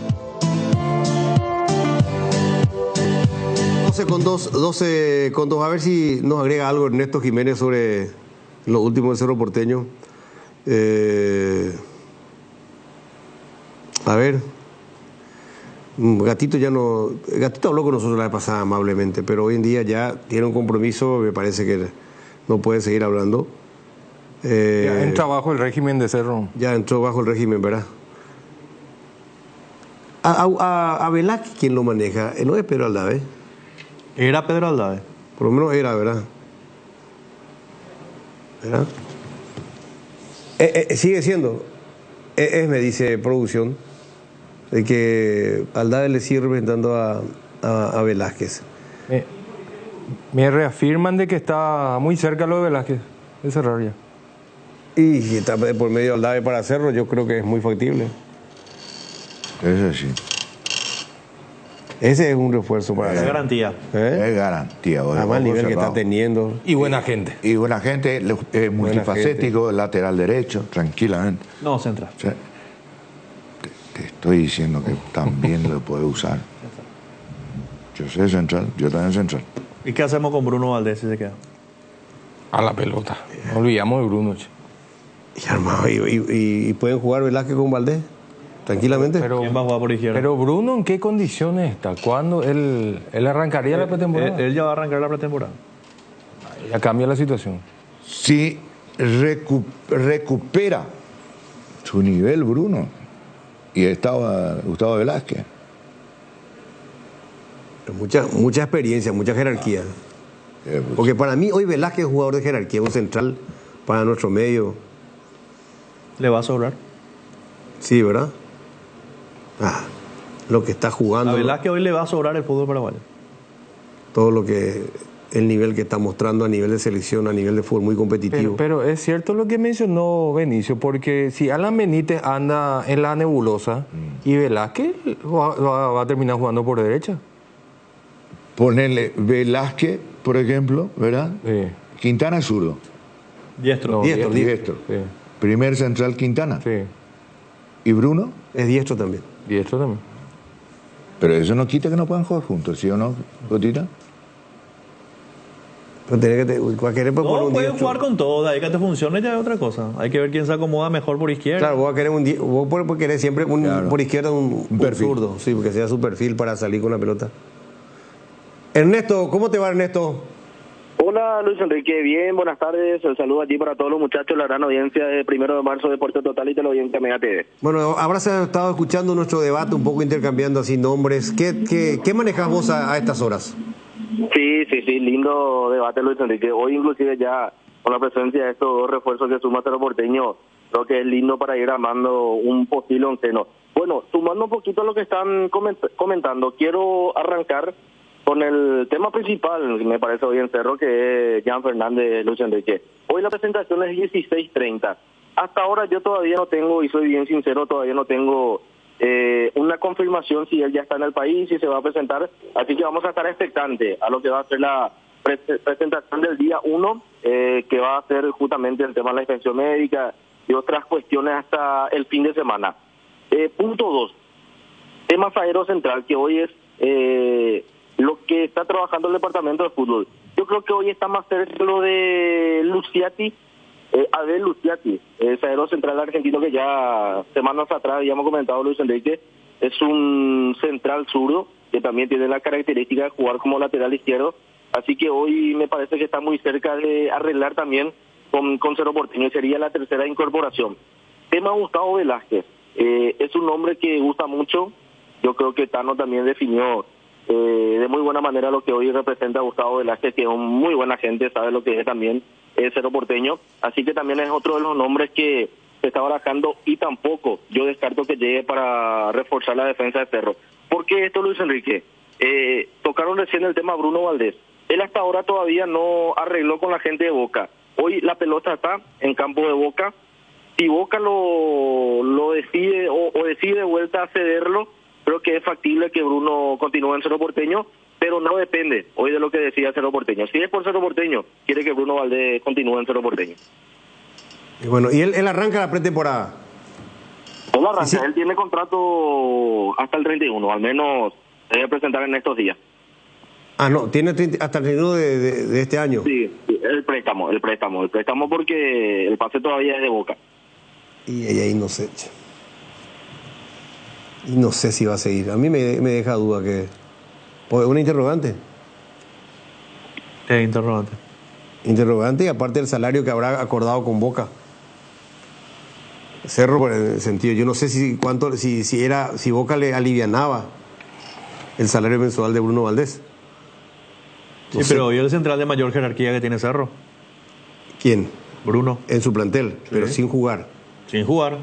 12 con 2. A ver si nos agrega algo Ernesto Jiménez sobre lo último del Cerro Porteño. A ver. Gatito ya no. Gatito habló con nosotros la vez pasada amablemente, pero hoy en día ya tiene un compromiso, me parece que no puede seguir hablando. Ya entra bajo el régimen de Cerro. Ya entró bajo el régimen, ¿verdad? A Velázquez, ¿quién lo maneja? No es Pedro Aldave. Era Pedro Aldave. Por lo menos era, ¿verdad? ¿Verdad? Sigue siendo. Me dice producción, de que Aldave le sigue representando a Velázquez. Me reafirman de que está muy cerca lo de Velázquez, de cerrar ya. Y si está por medio de Aldave para hacerlo, yo creo que es muy factible. Es así. Ese es un refuerzo para Es garantía. Es garantía. Además el nivel que está teniendo. Y buena gente. Y buena gente, multifacético, lateral derecho, tranquilamente. No, central. O sea, te estoy diciendo que también lo puede usar. Yo sé central, yo también central. ¿Y qué hacemos con Bruno Valdés si se queda? A la pelota. No olvidamos de Bruno. Che. Y, armado, y pueden jugar Velázquez con Valdés tranquilamente. ¿Quién va a jugar por izquierda? Pero Bruno, ¿en qué condiciones está? ¿Cuándo él arrancaría la pretemporada? Él ya va a arrancar la pretemporada. Ya cambia la situación. Si recupera su nivel Bruno y estaba Gustavo Velázquez. Mucha experiencia, mucha jerarquía. Porque para mí hoy Velázquez es jugador de jerarquía, un central para nuestro medio. ¿Le va a sobrar? Sí, ¿verdad? Lo que está jugando. A Velázquez hoy le va a sobrar el fútbol paraguayo. Todo lo que... el nivel que está mostrando a nivel de selección, a nivel de fútbol muy competitivo. Pero es cierto lo que mencionó Benicio, porque si Alan Benítez anda en la nebulosa y Velázquez va a terminar jugando por derecha. Ponerle Velázquez, por ejemplo, ¿verdad? Sí. Quintana es zurdo. Diestro. No, Diestro. Sí. Primer central Quintana. Sí. ¿Y Bruno? Es diestro también. Diestro también. Pero eso no quita que no puedan jugar juntos, ¿sí o no, Cotita? Pero tiene que cualquiera puede poner No, un pueden diestro. jugar con todo, ahí que te funcione ya es otra cosa. Hay que ver quién se acomoda mejor por izquierda. Claro, vos puedes querer siempre Claro. por izquierda un perfil. zurdo, sí, porque sea su perfil para salir con la pelota. Ernesto, ¿cómo te va, Ernesto? Hola Luis Enrique, bien, buenas tardes, el saludo allí para todos los muchachos, la gran audiencia de 1 de marzo de Puerto Total y teleaudiencia Mega TV. Bueno, habrás estado escuchando nuestro debate, un poco intercambiando así nombres. ¿Qué manejas vos a estas horas? Sí, lindo debate Luis Enrique, hoy inclusive ya con la presencia de estos dos refuerzos que suma Cerro Porteño, creo que es lindo para ir armando un posible onceno. Bueno, sumando un poquito a lo que están comentando, quiero arrancar con el tema principal, que me parece hoy en Cerro, que es Jan Fernández, Luis Enrique. Hoy la presentación es 16:30. Hasta ahora yo todavía no tengo, y soy bien sincero, todavía no tengo una confirmación si él ya está en el país, si se va a presentar. Así que vamos a estar expectantes a lo que va a ser la presentación del día 1, que va a ser justamente el tema de la inspección médica y otras cuestiones hasta el fin de semana. Punto 2. Tema Zaguero Central, que hoy es... lo que está trabajando el departamento de fútbol. Yo creo que hoy está más cerca lo de Luciati, Abel Luciati, zaguero central argentino que ya semanas atrás habíamos comentado, Luis Enrique, es un central zurdo que también tiene la característica de jugar como lateral izquierdo, así que hoy me parece que está muy cerca de arreglar también con Cerro Porteño, sería la tercera incorporación. Tema Gustavo Velázquez, es un nombre que gusta mucho, yo creo que Tano también definió de muy buena manera lo que hoy representa Gustavo Velázquez, que es un muy buena gente, sabe lo que es también Cerro Porteño, así que también es otro de los nombres que se está barajando y tampoco yo descarto que llegue para reforzar la defensa de Cerro. ¿Por qué esto, Luis Enrique? Tocaron recién el tema Bruno Valdés, él hasta ahora todavía no arregló con la gente de Boca, hoy la pelota está en campo de Boca, si Boca lo decide o decide de vuelta a cederlo, creo que es factible que Bruno continúe en Cerro Porteño, pero no depende hoy de lo que decida Cerro Porteño. Si es por Cerro Porteño, quiere que Bruno Valdés continúe en Cerro Porteño. Y bueno, y él arranca la pretemporada. Él arranca, Sí. Él tiene contrato hasta el 31, al menos se debe presentar en estos días. No, tiene hasta el 31 de este año. Sí, el préstamo porque el pase todavía es de Boca. Y ahí no sé. Y no sé si va a seguir. A mí me deja duda que... Pues una interrogante. Interrogante. Interrogante y aparte el salario que habrá acordado con Boca. Cerro, por el sentido, yo no sé si Boca le alivianaba el salario mensual de Bruno Valdés. Sí, pero hoy el central de mayor jerarquía que tiene Cerro. ¿Quién? Bruno. En su plantel, pero sin jugar. Sin jugar.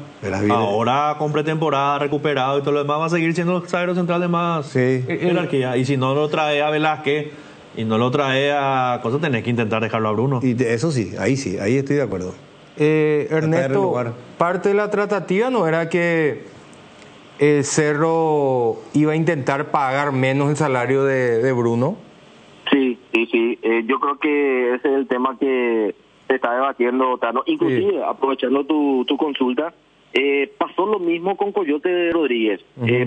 Ahora con pretemporada, recuperado y todo lo demás, va a seguir siendo el zaguero central de más jerarquía. Y si no lo trae a Velázquez y no lo trae a cosas, tenés que intentar dejarlo a Bruno. Y eso sí, ahí estoy de acuerdo. Ernesto, parte de la tratativa no era que el Cerro iba a intentar pagar menos el salario de Bruno. Sí. Yo creo que ese es el tema que se está debatiendo, Tano. Inclusive, sí, aprovechando tu consulta, pasó lo mismo con Coyote Rodríguez.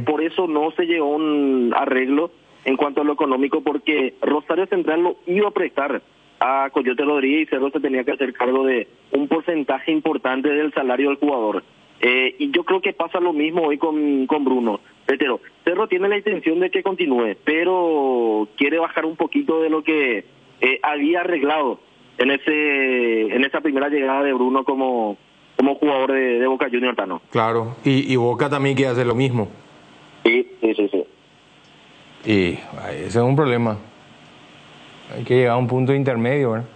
Por eso no se llegó a un arreglo en cuanto a lo económico, porque Rosario Central lo iba a prestar a Coyote Rodríguez y Cerro se tenía que hacer cargo de un porcentaje importante del salario del jugador. Y yo creo que pasa lo mismo hoy con Bruno. Reitero, Cerro tiene la intención de que continúe, pero quiere bajar un poquito de lo que había arreglado en esa primera llegada de Bruno como jugador de Boca Juniors, Tano. Claro, y Boca también quiere hacer lo mismo. Sí. Y ese es un problema. Hay que llegar a un punto intermedio, ¿verdad?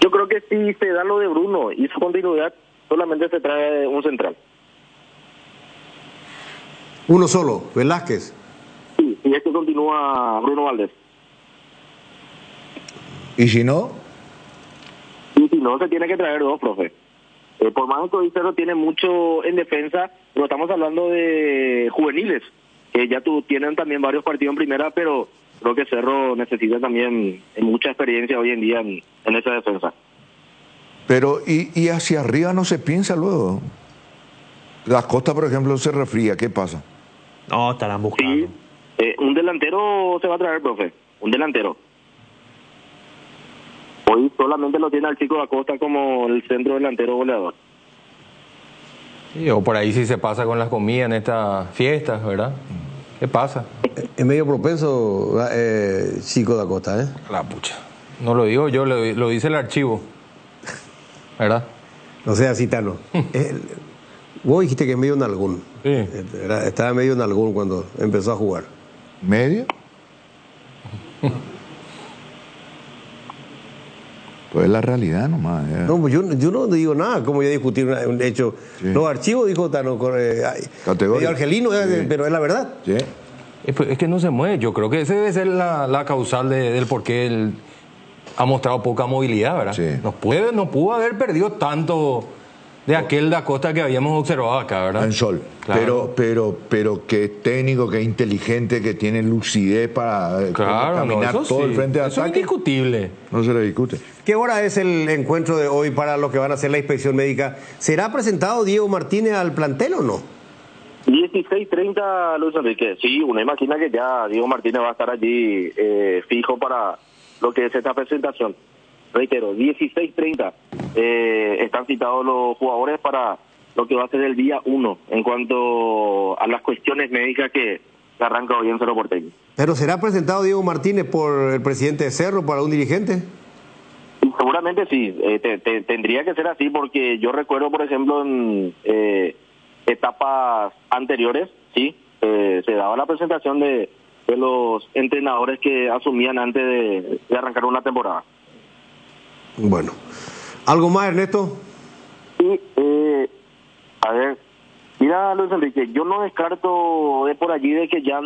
Yo creo que si se da lo de Bruno y su continuidad, solamente se trae un central. Uno solo, Velázquez. Sí, y esto continúa Bruno Valdés. ¿Y si no? Y si no, se tiene que traer dos, profe. Por más que hoy Cerro tiene mucho en defensa, pero estamos hablando de juveniles, que ya tienen también varios partidos en primera, pero creo que Cerro necesita también mucha experiencia hoy en día en esa defensa. Pero, y hacia arriba no se piensa luego. La Costa, por ejemplo, se refría. ¿Qué pasa? No, estarán buscando. Sí, un delantero se va a traer, profe. Un delantero. Hoy solamente lo tiene al Chico Acosta como el centro delantero goleador. Sí, o por ahí sí se pasa con las comidas en estas fiestas, ¿verdad? ¿Qué pasa? Es medio propenso Chico da Costa, ¿eh? La pucha. No lo digo yo, lo dice el archivo. ¿Verdad? No sea Citano. Vos dijiste que es medio nalgún. Sí. Estaba medio nalgún cuando empezó a jugar. ¿Medio? Pues es la realidad nomás. No, pues yo no digo nada, como ya discutir un hecho. Sí. Los archivos, dijo Tano, medio argelino, Sí. pero es la verdad. Sí. Es que no se mueve. Yo creo que esa debe ser la causal del por qué él ha mostrado poca movilidad, ¿verdad? Sí. No pudo haber perdido tanto de aquel Da Costa que habíamos observado acá, ¿verdad? En Sol. Claro. Pero que es técnico, que es inteligente, que tiene lucidez para caminar eso todo sí. el frente de Eso es ataque. indiscutible. No se le discute. ¿Qué hora es el encuentro de hoy para los que van a hacer la inspección médica? ¿Será presentado Diego Martínez al plantel o no? 16:30, Luis Enrique. Sí, uno imagina que ya Diego Martínez va a estar allí fijo para lo que es esta presentación. Reitero, 16:30 están citados los jugadores para lo que va a ser el día 1 en cuanto a las cuestiones médicas que arranca hoy en Cerro Porteño. ¿Pero será presentado Diego Martínez por el presidente de Cerro, por algún dirigente? Seguramente sí, tendría que ser así porque yo recuerdo, por ejemplo, en etapas anteriores, sí, se daba la presentación de los entrenadores que asumían antes de arrancar una temporada. Bueno. ¿Algo más, Ernesto? Sí, a ver, mira, Luis Enrique, yo no descarto de por allí de que ya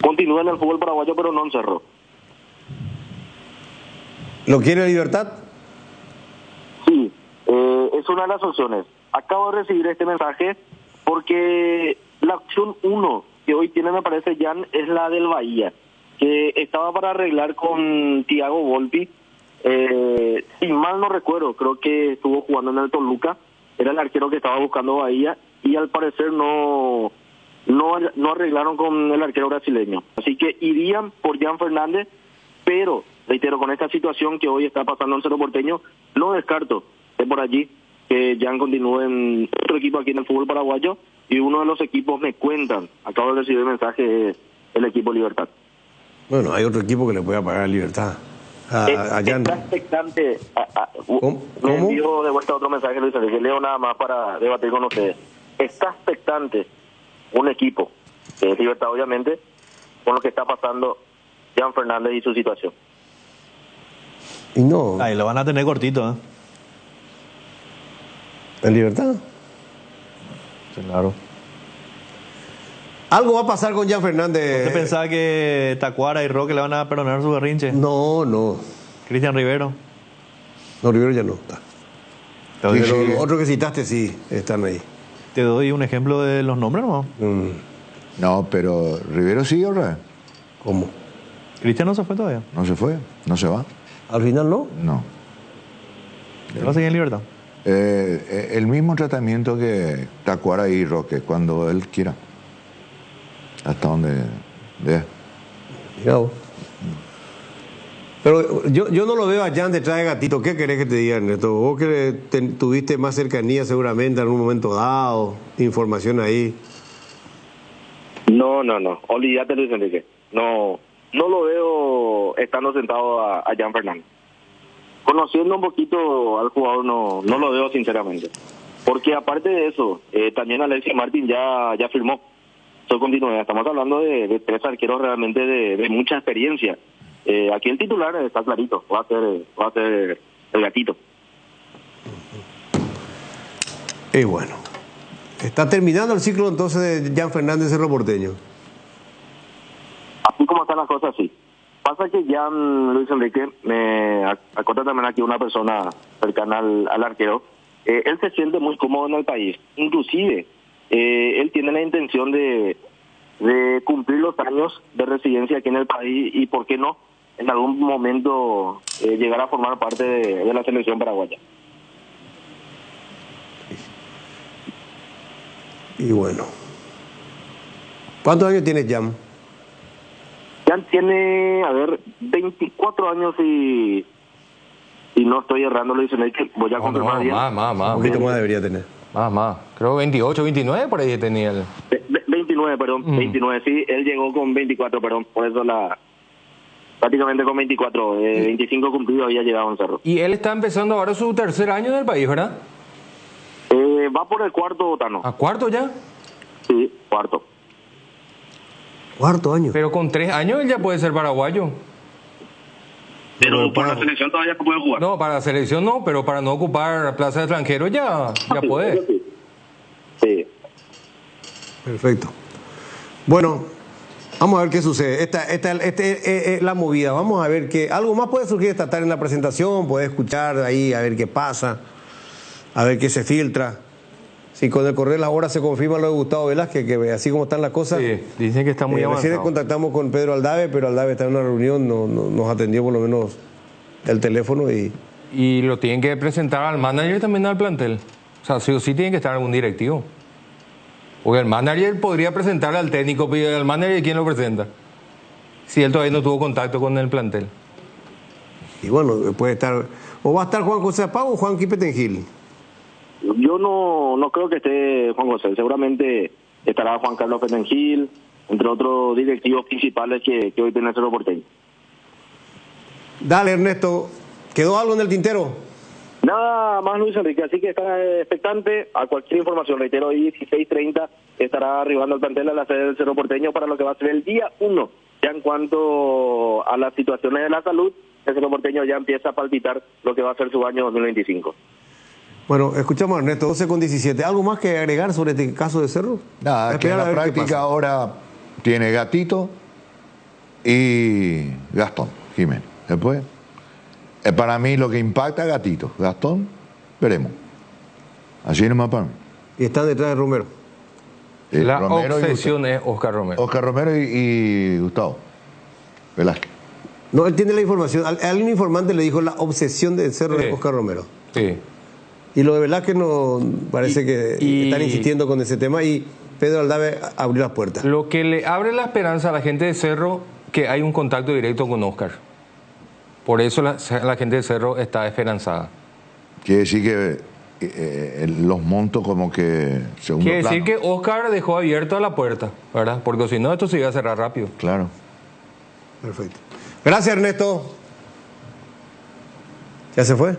continúe en el fútbol paraguayo, pero no en Cerro. ¿Lo quiere Libertad? Sí, es una de las opciones. Acabo de recibir este mensaje porque la opción 1 que hoy tiene, me parece, Jan, es la del Bahía, que estaba para arreglar con Thiago Volpi. Si mal no recuerdo, creo que estuvo jugando en el Toluca, era el arquero que estaba buscando Bahía y al parecer no arreglaron con el arquero brasileño. Así que irían por Jan Fernández, pero reitero, con esta situación que hoy está pasando en Cerro Porteño, no descarto de por allí que Jan continúe en otro equipo aquí en el fútbol paraguayo y uno de los equipos me cuentan, acabo de recibir el mensaje, el equipo Libertad. Bueno, hay otro equipo que le puede pagar Libertad. A Jan. Está expectante. ¿Cómo? Me envío de vuelta otro mensaje, Luis Enrique, leo nada más para debatir con ustedes. Está expectante un equipo, que es Libertad obviamente, con lo que está pasando Jan Fernández y su situación. Y no. Ahí lo van a tener cortito, ¿eh? ¿En Libertad? Sí, claro. ¿Algo va a pasar con Jan Fernández? ¿Usted pensaba que Tacuara y Roque le van a perdonar su berrinche? No. Cristian Rivero. No, Rivero ya no está. Sí, Pero sí. los otros que citaste sí están ahí. Te doy un ejemplo de los nombres, ¿no? No, pero Rivero sigue ahora. ¿Cómo? Cristian no se fue todavía. No se fue, no se va. ¿Al final no? No. Va a seguir en libertad. El mismo tratamiento que Tacuara y Roque, cuando él quiera. Hasta donde vea. Mirá vos. Pero yo no lo veo a Jan detrás de Gatito. ¿Qué querés que te diga, Ernesto? Vos que tuviste más cercanía seguramente en un momento dado, información ahí. No. Olvídate, Luis Enrique. No lo veo estando sentado a Jan Fernández. Conociendo un poquito al jugador, no lo veo sinceramente. Porque aparte de eso, también Alexis Martín ya firmó su continuidad. Estamos hablando de tres arqueros realmente de mucha experiencia. Aquí el titular está clarito, va a ser el Gatito. Y bueno, está terminando el ciclo entonces de Jan Fernández Cerro Porteño. Así como están las cosas, sí. Pasa que Jan, Luis Enrique, me acota también aquí una persona cercana al arquero. Él se siente muy cómodo en el país. Inclusive, él tiene la intención de cumplir los años de residencia aquí en el país y, ¿por qué no?, en algún momento llegar a formar parte de la selección paraguaya. Y bueno, ¿cuántos años tiene Jan? Jan tiene, 24 años y no estoy errando, Luis Enrique, voy a confirmar bien. Más. Un poquito más debería tener. Más. Creo 28, 29 por ahí tenía él. 29, perdón, 29, sí, él llegó con 24, perdón, por eso prácticamente con 24, 25 cumplidos había llegado a un Cerro. Y él está empezando ahora su tercer año en el país, ¿verdad? Va por el cuarto, Tano. ¿A cuarto ya? Sí, cuarto. Cuarto año. Pero con 3 años él ya puede ser paraguayo. Pero por la selección todavía no puede jugar. No, para la selección no, pero para no ocupar plaza de extranjero ya puede. Sí. Perfecto. Bueno, vamos a ver qué sucede. Esta es la movida. Vamos a ver qué. Algo más puede surgir esta tarde en la presentación. Puede escuchar ahí, a ver qué pasa, a ver qué se filtra. Si con el correr de las horas se confirma lo de Gustavo Velázquez, que así como están las cosas. Sí, dicen que está muy avanzado. Recién contactamos con Pedro Aldave, pero Aldave está en una reunión, no nos atendió por lo menos el teléfono y lo tienen que presentar al manager y también al plantel. O sea, sí o sí tiene que estar algún directivo. Porque el manager podría presentarle al técnico, pero el manager, ¿quién lo presenta? Si él todavía no tuvo contacto con el plantel. Y bueno, puede estar, o va a estar Juan José Apau o Juan Quipetengil. Yo no creo que esté Juan José, seguramente estará Juan Carlos Petengil, entre otros directivos principales que hoy tiene el Cerro Porteño. Dale, Ernesto, ¿quedó algo en el tintero? Nada más, Luis Enrique, así que estará expectante a cualquier información. Reitero, hoy 16:30 estará arribando el plantel a la sede del Cerro Porteño para lo que va a ser el día 1. Ya en cuanto a las situaciones de la salud, el Cerro Porteño ya empieza a palpitar lo que va a ser su año 2025. Bueno, escuchamos a Ernesto, 12:17. ¿Algo más que agregar sobre este caso de Cerro? Nada, que en la práctica ahora tiene Gatito y Gastón Jiménez. Después, para mí lo que impacta Gatito, Gastón, veremos. Así nomás para mí. Y están detrás de Romero. La Romero obsesión es Oscar Romero. Oscar Romero y Gustavo Velázquez. No, él tiene la información. A un informante le dijo la obsesión de Cerro de Oscar Romero. Sí. Y lo de Velázquez no parece que están insistiendo con ese tema y Pedro Aldave abrió las puertas. Lo que le abre la esperanza a la gente de Cerro, que hay un contacto directo con Oscar. Por eso la gente de Cerro está esperanzada. Quiere decir que los montos como que segundo Quiere plano. decir que Oscar dejó abierta la puerta, ¿verdad? Porque si no, esto se iba a cerrar rápido. Claro. Perfecto. Gracias, Ernesto. ¿Ya se fue?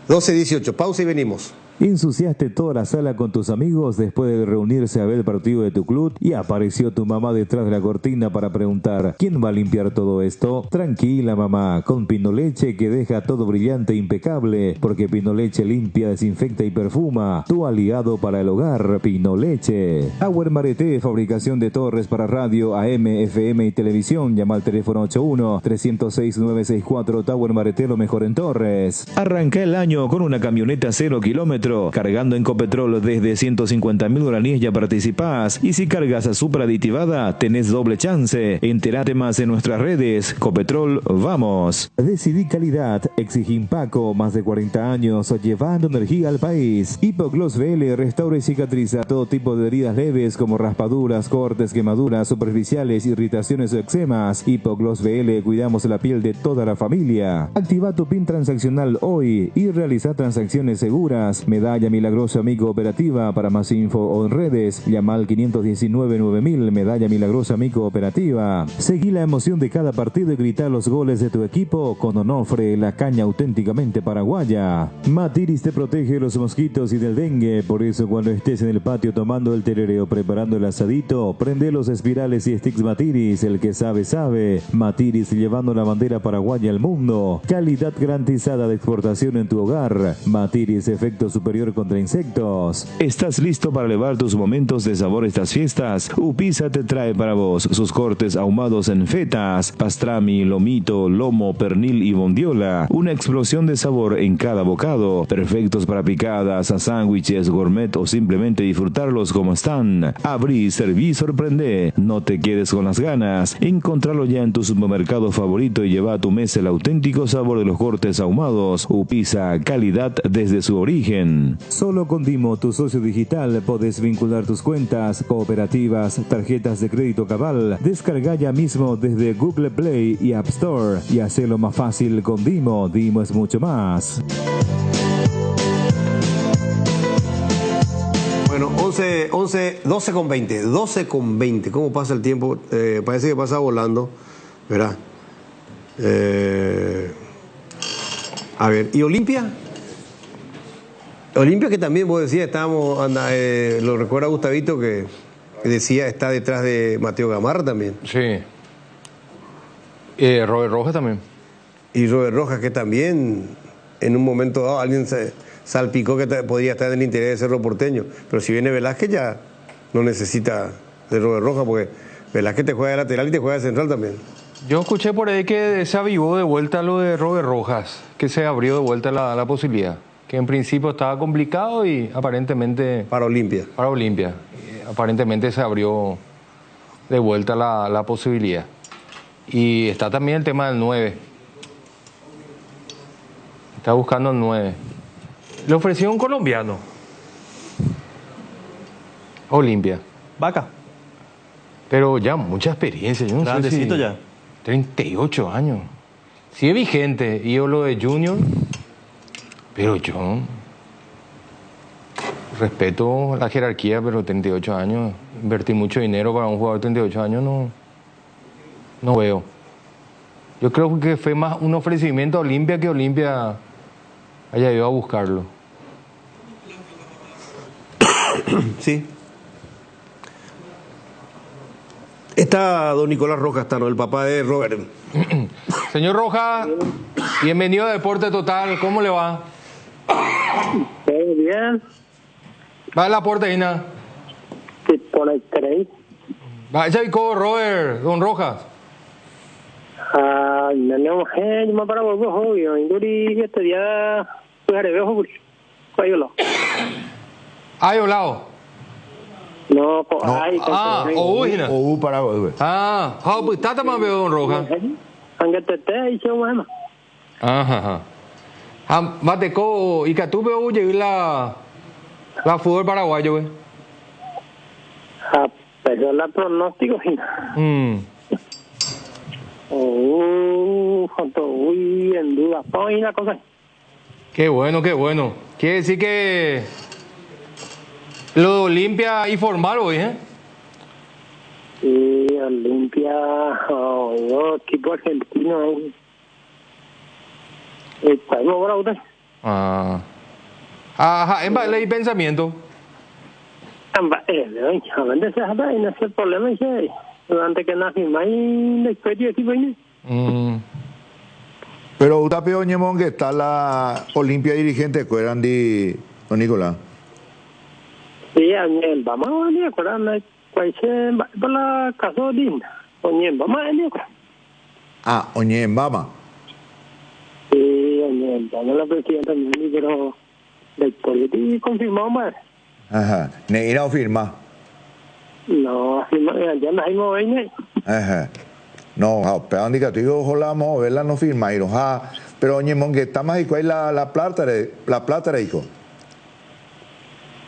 12:18. Pausa y venimos. Ensuciaste toda la sala con tus amigos después de reunirse a ver el partido de tu club y apareció tu mamá detrás de la cortina para preguntar ¿quién va a limpiar todo esto? Tranquila mamá, con Pinoleche que deja todo brillante e impecable, porque Pinoleche limpia, desinfecta y perfuma. Tu aliado para el hogar, Pinoleche. Auer Marete, fabricación de torres para radio, AM, FM y televisión. Llama al teléfono 81-306-964. Tower Marete, lo mejor en torres. Arranca el año con una camioneta 0 kilómetros kilómetro. Cargando en Copetrol desde 150.000 guaraníes ya participás. Y si cargas a superaditivada, tenés doble chance. Entérate más en nuestras redes. Copetrol, vamos. Decidí calidad, exigí Paco, más de 40 años, llevando energía al país. Hipogloss VL restaura y cicatriza todo tipo de heridas leves como raspaduras, cortes, quemaduras superficiales, irritaciones o eczemas. Hipogloss VL, cuidamos la piel de toda la familia. Activa tu PIN transaccional hoy y realiza transacciones seguras. Medalla Milagrosa Amigo Operativa. Para más info o en redes, llama al 519-9000. Medalla Milagrosa Amigo Operativa. Seguí la emoción de cada partido y grita los goles de tu equipo con Onofre, la caña auténticamente paraguaya. Matiris te protege de los mosquitos y del dengue. Por eso cuando estés en el patio tomando el tereré o preparando el asadito, prende los espirales y sticks Matiris. El que sabe, sabe. Matiris, llevando la bandera paraguaya al mundo. Calidad garantizada de exportación en tu hogar. Matiris, efecto superior contra insectos. ¿Estás listo para elevar tus momentos de sabor estas fiestas? Upisa te trae para vos sus cortes ahumados en fetas, pastrami, lomito, lomo, pernil y bondiola. Una explosión de sabor en cada bocado. Perfectos para picadas, sándwiches, gourmet o simplemente disfrutarlos como están. Abrí, serví, sorprende. No te quedes con las ganas. Encontralo ya en tu supermercado favorito y lleva a tu mesa el auténtico sabor de los cortes ahumados. Upisa, calidad desde su origen. Solo con Dimo, tu socio digital, podés vincular tus cuentas, cooperativas, tarjetas de crédito Cabal. Descarga ya mismo desde Google Play y App Store y hacelo más fácil con Dimo. Dimo es mucho más. Bueno, 12 con 20. ¿Cómo pasa el tiempo? Parece que pasa volando, ¿verdad? A ver, ¿y Olimpia? Olimpia, que también vos decías, lo recuerda Gustavito, que decía está detrás de Mateo Gamarra también. Sí. Robert Rojas también. Y Robert Rojas, que también en un momento dado alguien se salpicó que podría estar en el interés de Cerro Porteño. Pero si viene Velázquez ya no necesita de Robert Rojas, porque Velázquez te juega de lateral y te juega de central también. Yo escuché por ahí que se avivó de vuelta lo de Robert Rojas, que se abrió de vuelta la posibilidad. Que en principio estaba complicado y aparentemente... Para Olimpia. Aparentemente se abrió de vuelta la posibilidad. Y está también el tema del 9. Está buscando el 9. Le ofreció un colombiano. Olimpia. Vaca. Pero ya mucha experiencia. Yo no Grandecito sé si ya. 38 años. Sí es vigente. Y yo lo de Junior. Pero yo respeto la jerarquía, pero 38 años, invertir mucho dinero para un jugador de 38 años no veo. Yo creo que fue más un ofrecimiento a Olimpia que Olimpia haya ido a buscarlo. Sí. Está don Nicolás Rojas, ¿no? El papá de Robert. Señor Rojas, bienvenido a Deporte Total. ¿Cómo le va? Todo bien. Va a la puerta, Ina. Sí, por el 3. Va, ya vicó Robert, don Rojas. No, yo me para vos, obvio. Induri, este día, pues haré viejo, pues. Cuáyolo. Ah, Olao. No, Ina. O para vos, güey. Pues tata más veo, don Rojas. Angate, y se llama. Ajá. Mateco, y que tú veo llegué la fútbol paraguayo, güey. Pero la pronóstico, Gina. Uy, en duda. Pues una cosa. Qué bueno. Quiere decir que lo de Olimpia y formal hoy, ¿eh? Sí, Olimpia, equipo argentino ahí. ¿Podemos ver a usted? Ajá, en vale y pensamiento. Hablando de ese no es el problema, antes que nací, más después de aquí, Pero usted peor, Ñemón, que está la Olimpia dirigente, que eran de don Nicolás. Sí, vamos a venir, acuérdate, por la casa de vamos a venir. Oñembama. Sí, la presidenta, pero Después y confirmamos. Ajá. Ne irá a firmar. No, ya no hay mover. Ajá. No, pero indicativo, ojalá verla no firma. Pero oye, monge, está más y cuál la plata de Ico.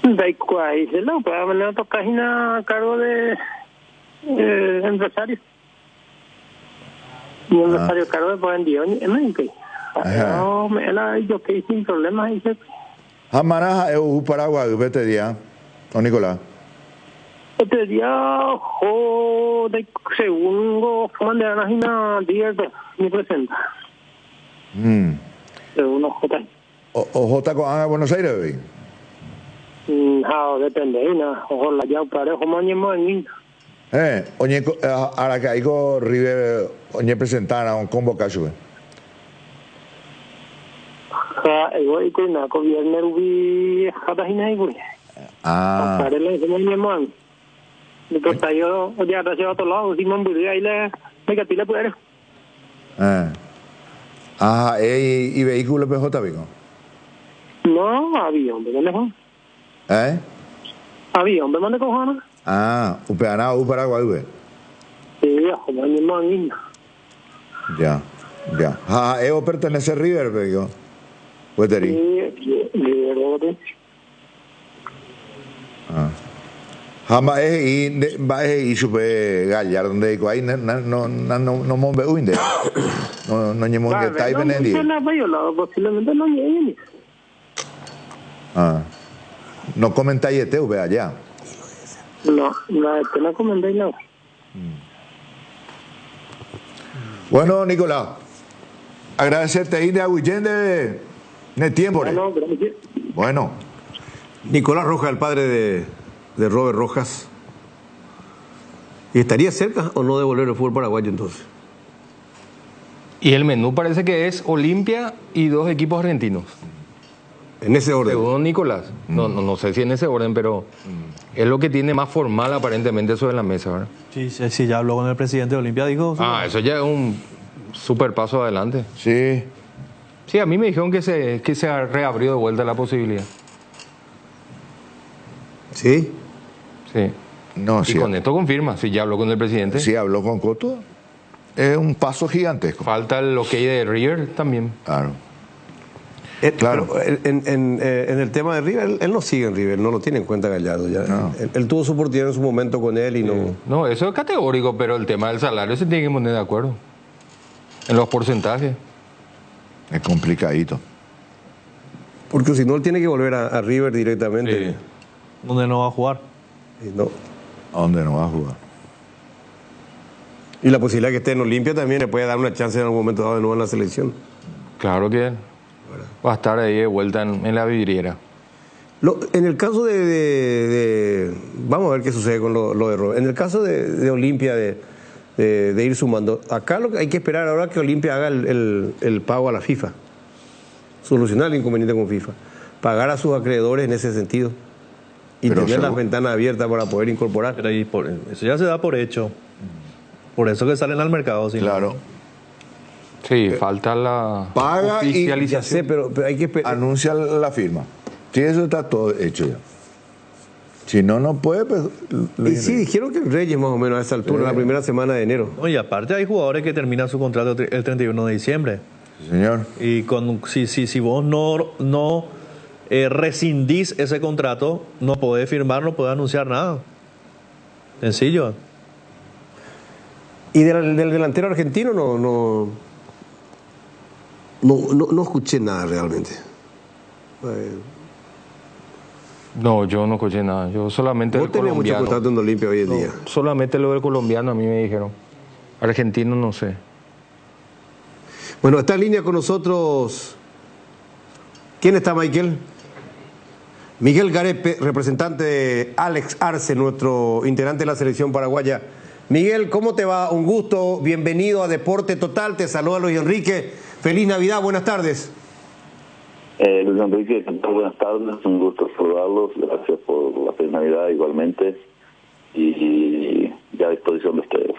De cuál se lo puede venir a tocar a cargo de empresario. Y empresario cargo de poder Dios en México. No, me la yo que sin problemas dice. Jamaraja es un Paraguay, vete día. O Nicolás. Este día, según Juan de Anagina, 10 me presenta. Según J. O J con Ana Buenos Aires, ¿ve? Depende, ojalá ya parejo mañana en oye, ahora que hay go River, oye, presentar a un convocación. Igual que nada, con viernes ubi jata hinai güey. Para el como mi hermano. Entonces yo ya te llevo a todos lados, si me envolví ahí me catila puede. ¿Y vehículo PJ Vico? No, avión, ¿de mejor? Avión, ¿de dónde cojones? Upeana, Paraguay, güey. Sí, como mi hermano. Ya. ¿Evo pertenece a River, pero Jamás y supe gallar donde digo ahí no mombe uinde no ñemon que está ahí venendi posiblemente no llegue no comentáis este ve allá no comentáis nada. Bueno, Nicolás, agradecerte ahí de Aguillén de tiempo. Bueno. Nicolás Rojas, el padre de Robert Rojas. ¿Y estaría cerca o no de volver al fútbol paraguayo entonces? Y el menú parece que es Olimpia y 2 equipos argentinos. En ese orden. Según Nicolás. No sé si en ese orden, pero es lo que tiene más formal aparentemente eso en la mesa, ¿verdad? Sí, ya habló con el presidente de Olimpia, dijo. Eso ya es un super paso adelante. Sí. Sí, a mí me dijeron que se reabrió de vuelta la posibilidad. ¿Sí? Sí. No, y con esto confirma, si ya habló con el presidente. Sí, habló con Coto. Es un paso gigantesco. Falta el ok de River también. Claro. Claro. En el tema de River, él no sigue en River, no lo tiene en cuenta Gallardo. Ya. No. Él tuvo su oportunidad en su momento con él y no... No, eso es categórico, pero el tema del salario se tiene que poner de acuerdo. En los porcentajes. Es complicadito. Porque si no, él tiene que volver a River directamente. Sí. ¿Dónde no va a jugar? No. ¿A dónde no va a jugar? Y la posibilidad que esté en Olimpia también le puede dar una chance en algún momento dado de nuevo en la selección. Claro que va a estar ahí de vuelta en la vidriera. En el caso de vamos a ver qué sucede con lo de Robert. En el caso de Olimpia, de ir sumando, acá lo que hay que esperar ahora es que Olimpia haga el pago a la FIFA. Solucionar el inconveniente con FIFA. Pagar a sus acreedores en ese sentido. Y pero tener las ventanas abiertas para poder incorporar. Pero eso ya se da por hecho. Por eso que salen al mercado. Claro. Sí, falta la paga oficialización. Y ya sé, pero hay que anuncia la firma. Sí, eso está todo hecho ya. Si no puede, pues... Y sí, dijeron que Reyes más o menos a esa altura, la primera semana de enero. No, y aparte hay jugadores que terminan su contrato el 31 de diciembre. Sí, señor. Y si vos no rescindís ese contrato, no podés firmar, no podés anunciar nada. Sencillo. Y del delantero argentino no escuché nada realmente. No, yo no escuché nada. Yo solamente ¿Vos el tenés colombiano. mucho contrato en Olimpia hoy en día? Solamente lo del colombiano a mí me dijeron. Argentino no sé. Bueno, está en línea con nosotros. ¿Quién está, Michael? Miguel Garepe, representante de Alex Arce, nuestro integrante de la selección paraguaya. Miguel, ¿cómo te va? Un gusto, bienvenido a Deporte Total, te saluda Luis Enrique. Feliz Navidad, buenas tardes. Luis Enrique, buenas tardes, un gusto saludarlos, gracias por la feliz Navidad igualmente y ya a disposición de ustedes.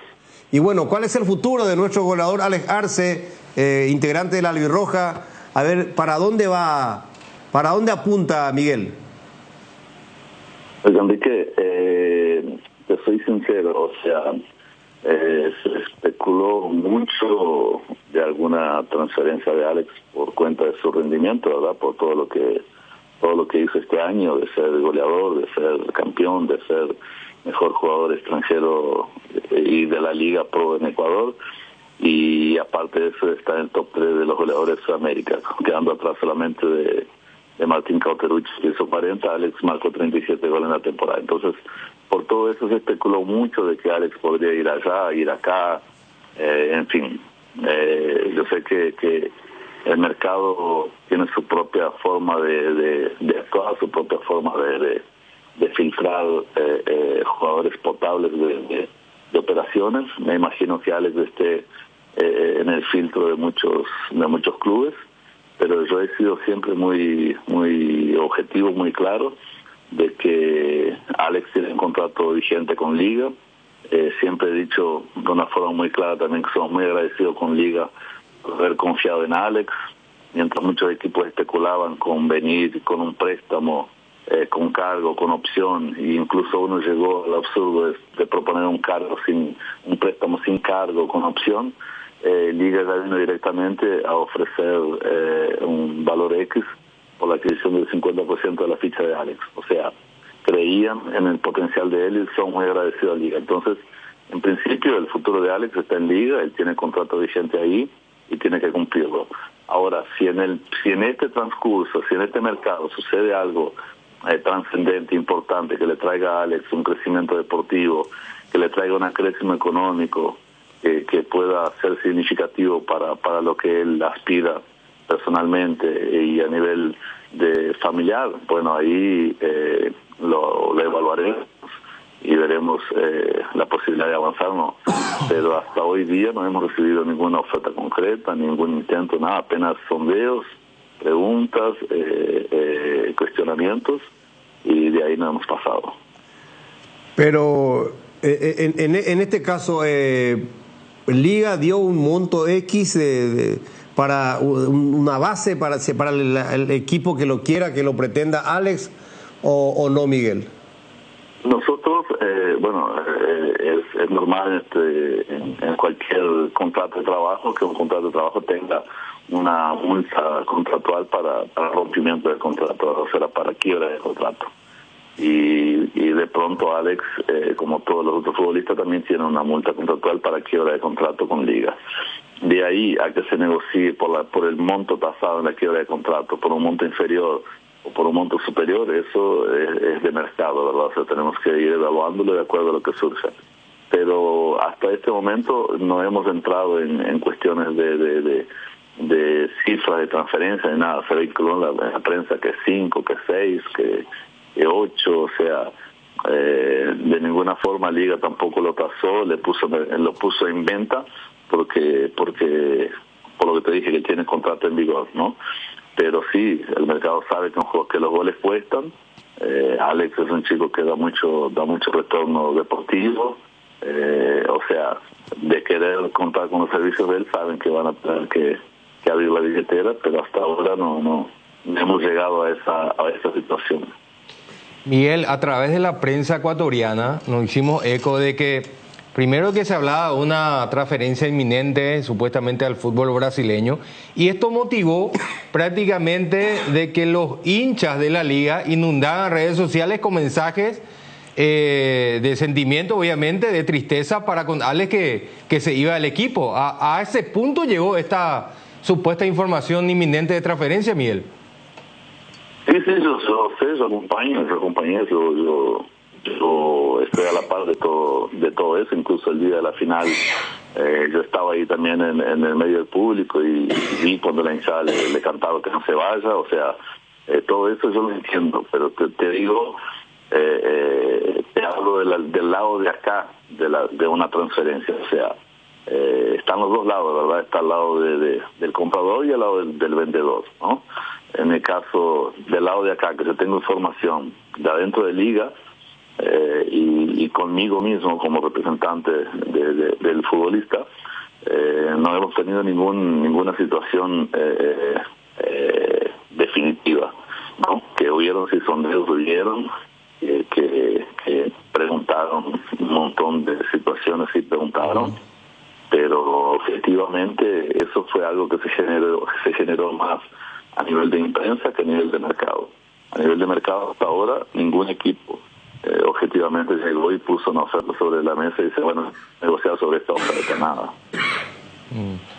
Y bueno, ¿cuál es el futuro de nuestro goleador Alex Arce, integrante de la Albirroja? A ver, ¿para dónde va ¿Para dónde apunta Miguel? Pues Enrique, te soy sincero, o sea, se especuló mucho de alguna transferencia de Alex por cuenta de su rendimiento, ¿verdad? Por todo lo que hizo este año, de ser goleador, de ser campeón, de ser mejor jugador extranjero y de la Liga Pro en Ecuador, y aparte de eso está en el top 3 de los goleadores de Sudamérica, quedando atrás solamente de Martín Cauterucci, que hizo 40, Alex marcó 37 goles en la temporada. Entonces, por todo eso se especuló mucho de que Alex podría ir allá, ir acá, en fin. Yo sé que el mercado tiene su propia forma de actuar, su propia forma de filtrar jugadores potables de operaciones. Me imagino que Alex esté en el filtro de muchos clubes, pero yo he sido siempre muy objetivo, muy claro de que Alex tiene un contrato vigente con Liga. Siempre he dicho de una forma muy clara también que somos muy agradecidos con Liga por haber confiado en Alex, mientras muchos equipos especulaban con venir con un préstamo, con cargo, con opción, e incluso uno llegó al absurdo de proponer un préstamo sin cargo, con opción. Liga ya vino directamente a ofrecer un valor X por la adquisición del 50% de la ficha de Alex. O sea, creían en el potencial de él y son muy agradecidos a Liga. Entonces, en principio, el futuro de Alex está en Liga, él tiene contrato vigente ahí y tiene que cumplirlo. Ahora, si en este transcurso, si en este mercado sucede algo trascendente, importante, que le traiga a Alex un crecimiento deportivo, que le traiga un acréscimo económico, que pueda ser significativo para lo que él aspira personalmente y a nivel de familiar, bueno, ahí lo evaluaremos y veremos la posibilidad de avanzar, ¿no? Pero hasta hoy día no hemos recibido ninguna oferta concreta, ningún intento, nada, apenas sondeos, preguntas, cuestionamientos, y de ahí no hemos pasado. Pero en este caso, Liga dio un monto X para una base para el equipo que lo quiera, que lo pretenda, Alex, o no, Miguel. Nosotros, es normal en cualquier contrato de trabajo que un contrato de trabajo tenga una multa contractual para rompimiento del contrato, o sea, para quiebra del contrato. Y de pronto Alex, como todos los otros futbolistas, también tiene una multa contractual para quiebra de contrato con Liga. De ahí a que se negocie por el monto tasado en la quiebra de contrato, por un monto inferior o por un monto superior, eso es de mercado, ¿verdad? O sea, tenemos que ir evaluándolo de acuerdo a lo que surja. Pero hasta este momento no hemos entrado en cuestiones de cifras de transferencia ni nada. Se vinculó en la prensa que 5, que 6, que 8, o sea, de ninguna forma Liga tampoco lo tasó, lo puso en venta porque por lo que te dije, que tiene contrato en vigor, ¿no? Pero sí, el mercado sabe que los goles cuestan. Alex es un chico que da mucho retorno deportivo, o sea, de querer contar con los servicios de él, saben que van a tener que abrir la billetera, pero hasta ahora no hemos llegado a esa situación. Miguel, a través de la prensa ecuatoriana nos hicimos eco de que primero que se hablaba de una transferencia inminente supuestamente al fútbol brasileño, y esto motivó prácticamente de que los hinchas de la liga inundaran redes sociales con mensajes de sentimiento, obviamente, de tristeza para con Alex que se iba del equipo. A ese punto llegó esta supuesta información inminente de transferencia, Miguel. Sí, yo sé, yo acompañé, yo estoy a la par de todo eso. Incluso el día de la final yo estaba ahí también en el medio del público y vi cuando la hinchada le cantaba que no se vaya, o sea, todo eso yo lo entiendo, pero te digo, te hablo del lado de acá de una transferencia, o sea, están los dos lados, ¿verdad? Está al lado del comprador y al lado del vendedor, ¿no? En el caso del lado de acá, que yo tengo información de adentro de Liga y conmigo mismo como representante del futbolista, no hemos tenido ninguna situación definitiva. escribieron, que preguntaron un montón de situaciones y preguntaron, pero objetivamente eso fue algo que se generó más a nivel de imprensa que a nivel de mercado. A nivel de mercado hasta ahora ningún equipo objetivamente llegó y puso una oferta sobre la mesa y dice, bueno, negociar sobre esta oferta, nada.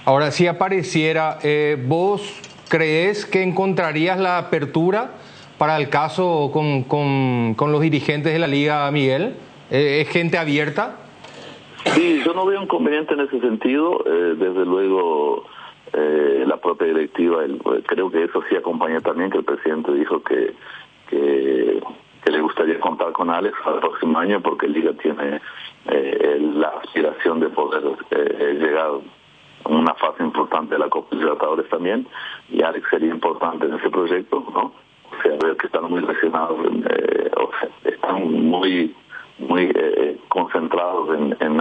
Ahora, si apareciera, ¿vos crees que encontrarías la apertura para el caso con los dirigentes de la Liga, Miguel? ¿Es gente abierta? Sí, yo no veo inconveniente en ese sentido. Desde luego, la propia directiva, creo que eso sí acompaña también, que el presidente dijo que le gustaría contar con Alex al próximo año, porque Liga tiene la aspiración de poder llegar a una fase importante de la Copa Libertadores también, y Alex sería importante en ese proyecto, ¿no? O sea, veo que están muy relacionados, están muy concentrados en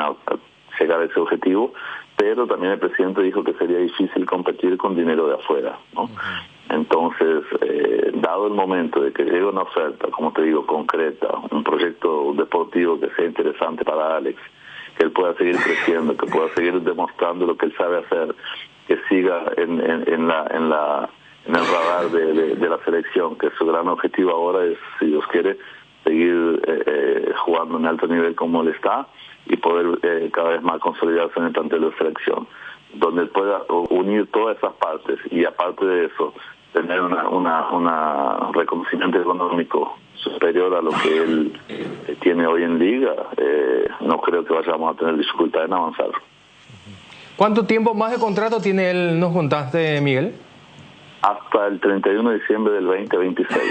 llegar a ese objetivo, pero también el presidente dijo que sería difícil competir con dinero de afuera, ¿no? Entonces, dado el momento de que llegue una oferta, como te digo, concreta, un proyecto deportivo que sea interesante para Alex, que él pueda seguir creciendo, que pueda seguir demostrando lo que él sabe hacer, que siga en el radar de la selección, que su gran objetivo ahora es, si Dios quiere, seguir jugando en alto nivel como él está y poder cada vez más consolidarse en el plantel de selección, donde él pueda unir todas esas partes y aparte de eso tener una reconocimiento económico superior a lo que él tiene hoy en Liga. No creo que vayamos a tener dificultad en avanzar. ¿Cuánto tiempo más de contrato tiene él, nos contaste, Miguel? Hasta el 31 de diciembre del 2026.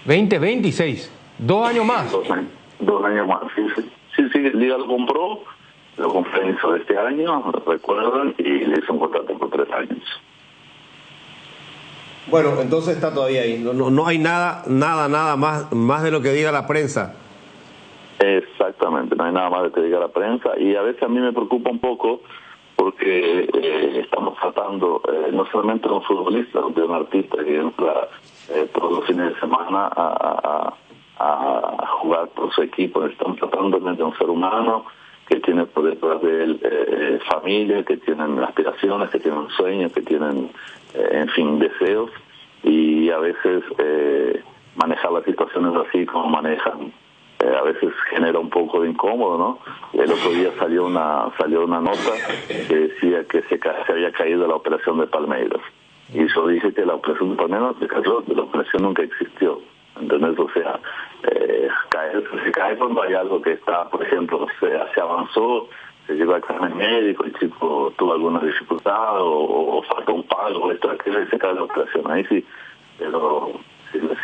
2026, 2 años más. 2 años más, sí, Liga lo compró a inicio de este año, recuerdan, y le hizo un contrato por 3 años. Bueno, entonces está todavía ahí. No hay nada más de lo que diga la prensa. Exactamente, no hay nada más de lo que diga la prensa, y a veces a mí me preocupa un poco porque estamos tratando no solamente de un futbolista, de un artista que entra todos los fines de semana a jugar por su equipo. Estamos tratando de un ser humano que tiene por detrás de él familia, que tienen aspiraciones, que tienen sueños, que tienen, en fin, deseos, y a veces manejar las situaciones así como manejan a veces genera un poco de incómodo, ¿no? El otro día salió una nota que decía que se había caído la operación de Palmeiras, y yo dije que la operación de Palmeiras se cayó, que la operación nunca existió, ¿entendés? O sea, se cae cuando hay algo que está, por ejemplo, se avanzó, se llegó al examen médico, el chico tuvo alguna dificultad o faltó un pago, esto, aquello, y se cae la operación. Ahí sí, pero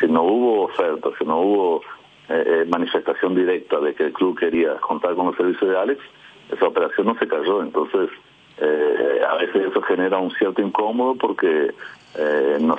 si no hubo oferta, si no hubo manifestación directa de que el club quería contar con los servicios de Alex, esa operación no se cayó. Entonces, a veces eso genera un cierto incómodo porque no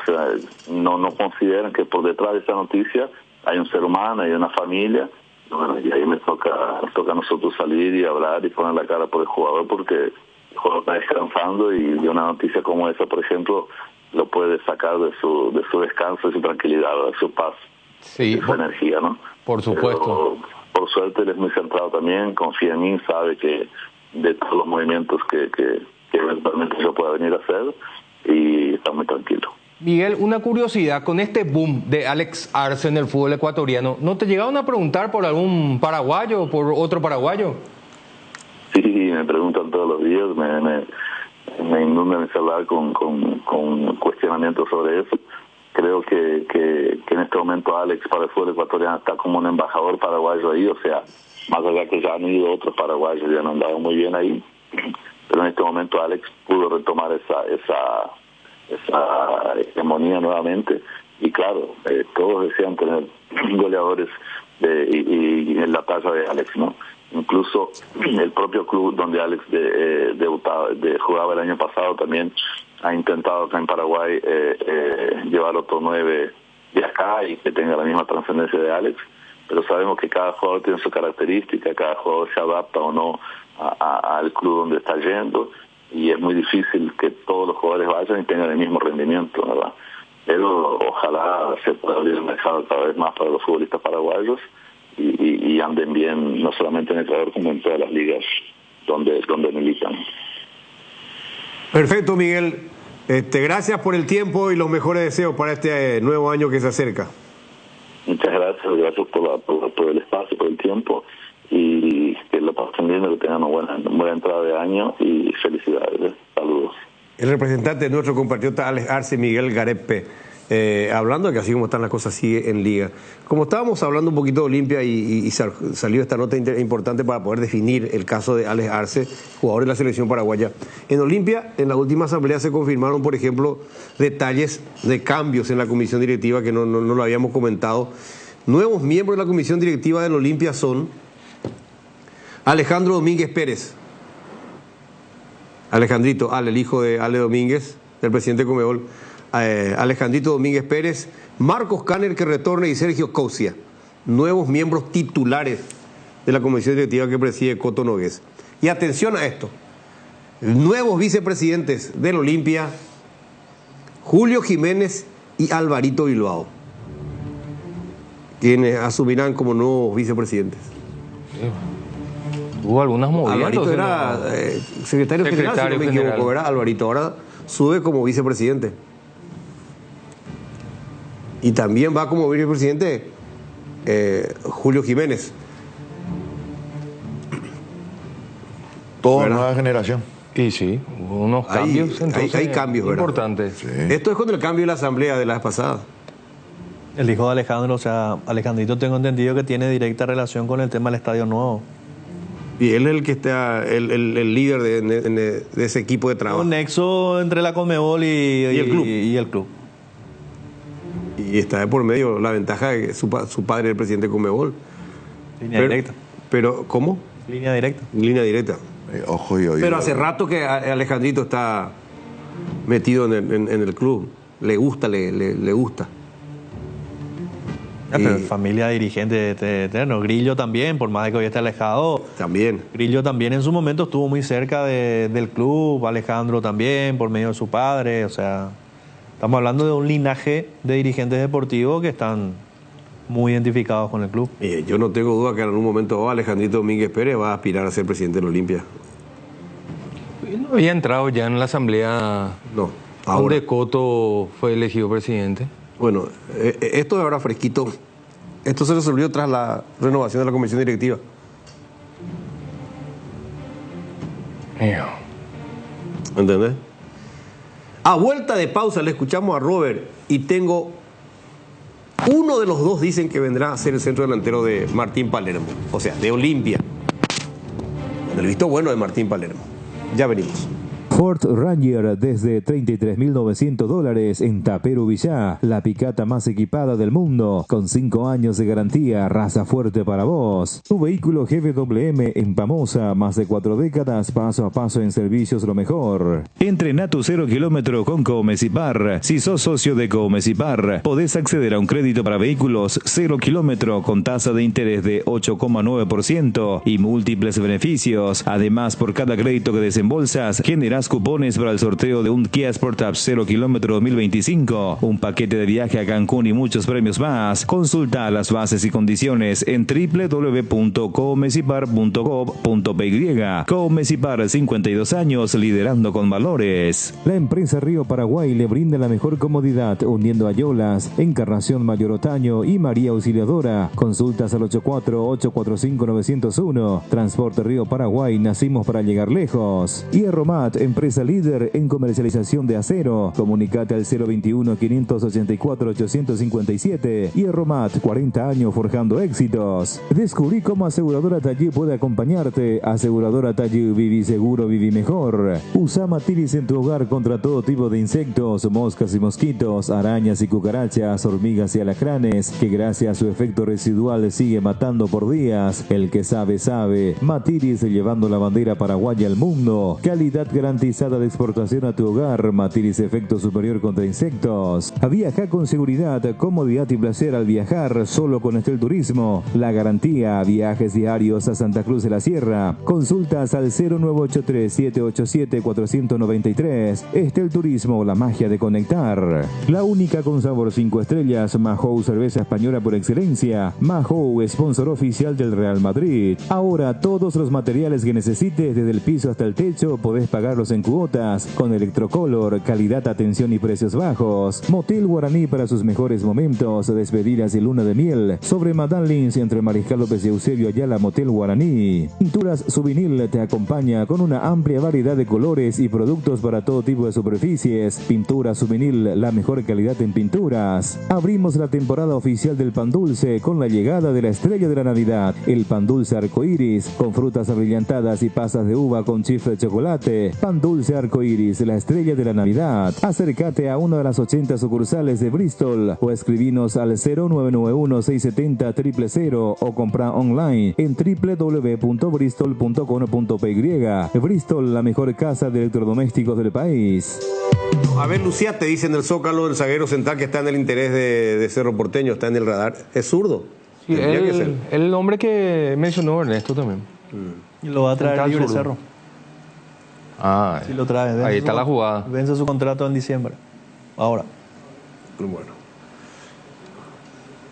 consideran que por detrás de esa noticia hay un ser humano, hay una familia. Bueno, y ahí nos toca a nosotros salir y hablar y poner la cara por el jugador, porque el jugador está descansando y una noticia como esa, por ejemplo, lo puede sacar de su descanso, de su tranquilidad, de su paz, sí, de su energía, ¿no? Por supuesto. Pero, por suerte él es muy centrado también, confía en mí, sabe que de todos los movimientos que eventualmente yo pueda venir a hacer, y está muy tranquilo. Miguel, una curiosidad, con este boom de Alex Arce en el fútbol ecuatoriano, ¿no te llegaron a preguntar por algún paraguayo o por otro paraguayo? Sí, me preguntan todos los días, me inundan el celular con cuestionamientos sobre eso. Creo que en este momento Alex para el fútbol ecuatoriano está como un embajador paraguayo ahí, o sea, más allá que ya han ido otros paraguayos y han andado muy bien ahí, pero en este momento Alex pudo retomar esa hegemonía nuevamente, y claro, todos desean tener goleadores y en la talla de Alex, ¿no? Incluso el propio club donde Alex jugaba el año pasado también ha intentado acá en Paraguay llevar otro 9 de acá y que tenga la misma trascendencia de Alex, pero sabemos que cada jugador tiene su característica, cada jugador se adapta o no al club donde está yendo, y es muy difícil que todos los jugadores vayan y tengan el mismo rendimiento, ¿verdad? pero ojalá se pueda abrir el mercado cada vez más para los futbolistas paraguayos y anden bien no solamente en Ecuador como en todas las ligas donde militan. Perfecto, Miguel. Gracias por el tiempo y los mejores deseos para este nuevo año que se acerca. Muchas gracias por el espacio, por el tiempo, y que lo pasen bien, que tengan una buena entrada de año y felicidades. Saludos. El representante de nuestro compatriota Alex Arce, Miguel Garepe, hablando de que así como están las cosas sigue en Liga. Como estábamos hablando un poquito de Olimpia y salió esta nota importante para poder definir el caso de Alex Arce, jugador de la selección paraguaya. En Olimpia, en la última asamblea se confirmaron, por ejemplo, detalles de cambios en la comisión directiva que no lo habíamos comentado. Nuevos miembros de la comisión directiva del Olimpia son Alejandro Domínguez Pérez, Alejandrito, el hijo de Ale Domínguez, del presidente Conmebol, Alejandrito Domínguez Pérez, Marcos Canner, que retorna, y Sergio Cousia, nuevos miembros titulares de la comisión directiva que preside Coto Nogués. Y atención a esto, nuevos vicepresidentes del Olimpia, Julio Jiménez y Alvarito Bilbao, quienes asumirán como nuevos vicepresidentes. Hubo algunas movidas. Alvarito era secretario general, si no me equivoco, ¿verdad? Alvarito ahora sube como vicepresidente. Y también va como vicepresidente Julio Jiménez. Toda nueva generación. Y sí, hubo unos cambios. Hay cambios, ¿verdad? Importantes. Sí. Esto es con el cambio de la asamblea de la vez pasada. El hijo de Alejandro, o sea, Alejandrito, tengo entendido que tiene directa relación con el tema del estadio nuevo. Y él es el que está, el líder de ese equipo de trabajo. Un nexo entre la Conmebol y el club. Y está de por medio la ventaja de que su padre es el presidente de Conmebol. Línea directa. Pero, ¿cómo? Línea directa. Línea directa. Ojo y oído. Pero hace rato que Alejandrito está metido en el club. Le gusta, le gusta. Pero familia dirigente eterno. Grillo también, por más de que hoy esté alejado. También. Grillo también en su momento estuvo muy cerca del club. Alejandro también, por medio de su padre. O sea, estamos hablando de un linaje de dirigentes deportivos que están muy identificados con el club. Yo no tengo duda que en algún momento Alejandrito Domínguez Pérez va a aspirar a ser presidente del Olimpia. ¿No había entrado ya en la asamblea? No. Donde Coto fue elegido presidente. Bueno, esto de ahora fresquito, esto se resolvió tras la renovación de la comisión directiva. ¿Entendés? A vuelta de pausa le escuchamos a Robert y tengo... Uno de los dos dicen que vendrá a ser el centro delantero de Martín Palermo, o sea, de Olimpia. Con el visto bueno de Martín Palermo. Ya venimos. Ford Ranger desde $33.900 en Tapero Villá, la picata más equipada del mundo, con 5 años de garantía, raza fuerte para vos. Tu vehículo GWM en Pamosa, más de 4 décadas, paso a paso en servicios lo mejor. Entrena tu 0 kilómetro con Comecipar. Si sos socio de Comecipar, podés acceder a un crédito para vehículos 0 kilómetro con tasa de interés de 8,9% y múltiples beneficios. Además, por cada crédito que desembolsas, generás cupones para el sorteo de un Kia Sportage 0 kilómetro 2025, un paquete de viaje a Cancún y muchos premios más. Consulta las bases y condiciones en www.comecipar.gov.py. Comecipar, 52 años liderando con valores. La empresa Río Paraguay le brinda la mejor comodidad hundiendo Ayolas, Encarnación Mayor Otaño y María Auxiliadora. Consultas al 84-845-901. Transporte Río Paraguay, nacimos para llegar lejos. Hierromat, empresa líder en comercialización de acero. Comunicate al 021-584-857. Hierromat, 40 años forjando éxitos. Descubrí cómo Aseguradora Tallí puede acompañarte. Aseguradora Tallí, viví seguro, viví mejor. Usa Matiris en tu hogar contra todo tipo de insectos, moscas y mosquitos, arañas y cucarachas, hormigas y alacranes, que gracias a su efecto residual sigue matando por días. El que sabe, sabe. Matiris, llevando la bandera paraguaya al mundo. Calidad garantizada garantizada de exportación a tu hogar. Matiris efecto superior contra insectos. Viaja con seguridad, comodidad y placer al viajar solo con Estel Turismo. La garantía, viajes diarios a Santa Cruz de la Sierra. Consultas al 0983-787-493. Estel Turismo, la magia de conectar. La única con sabor 5 estrellas, Mahou, cerveza española por excelencia. Mahou, sponsor oficial del Real Madrid. Ahora todos los materiales que necesites, desde el piso hasta el techo, podés pagarlos en cuotas. Con Electrocolor, calidad, atención y precios bajos. Motel Guaraní para sus mejores momentos, despedidas y luna de miel. Sobre Madame Lins entre Mariscal López y Eusebio Ayala, Motel Guaraní. Pinturas Souvenir te acompaña con una amplia variedad de colores y productos para todo tipo de superficies. Pinturas Souvenir, la mejor calidad en pinturas. Abrimos la temporada oficial del pan dulce con la llegada de la estrella de la Navidad, el pan dulce arcoíris, con frutas abrillantadas y pasas de uva con chifre de chocolate. Pan dulce arcoíris, la estrella de la Navidad. Acércate a una de las 80 sucursales de Bristol o escribinos al 0991-670-000 o compra online en www.bristol.com.py. Bristol, la mejor casa de electrodomésticos del país. A ver, Lucía, te dicen del Zócalo, el zaguero central que está en el interés de Cerro Porteño, está en el radar. Es zurdo. Sí, el hombre que mencionó Ernesto también. Y lo va a traer libre Cerro. Ah, si lo trae. Ahí está la jugada. Vence su contrato en diciembre. Ahora. Bueno.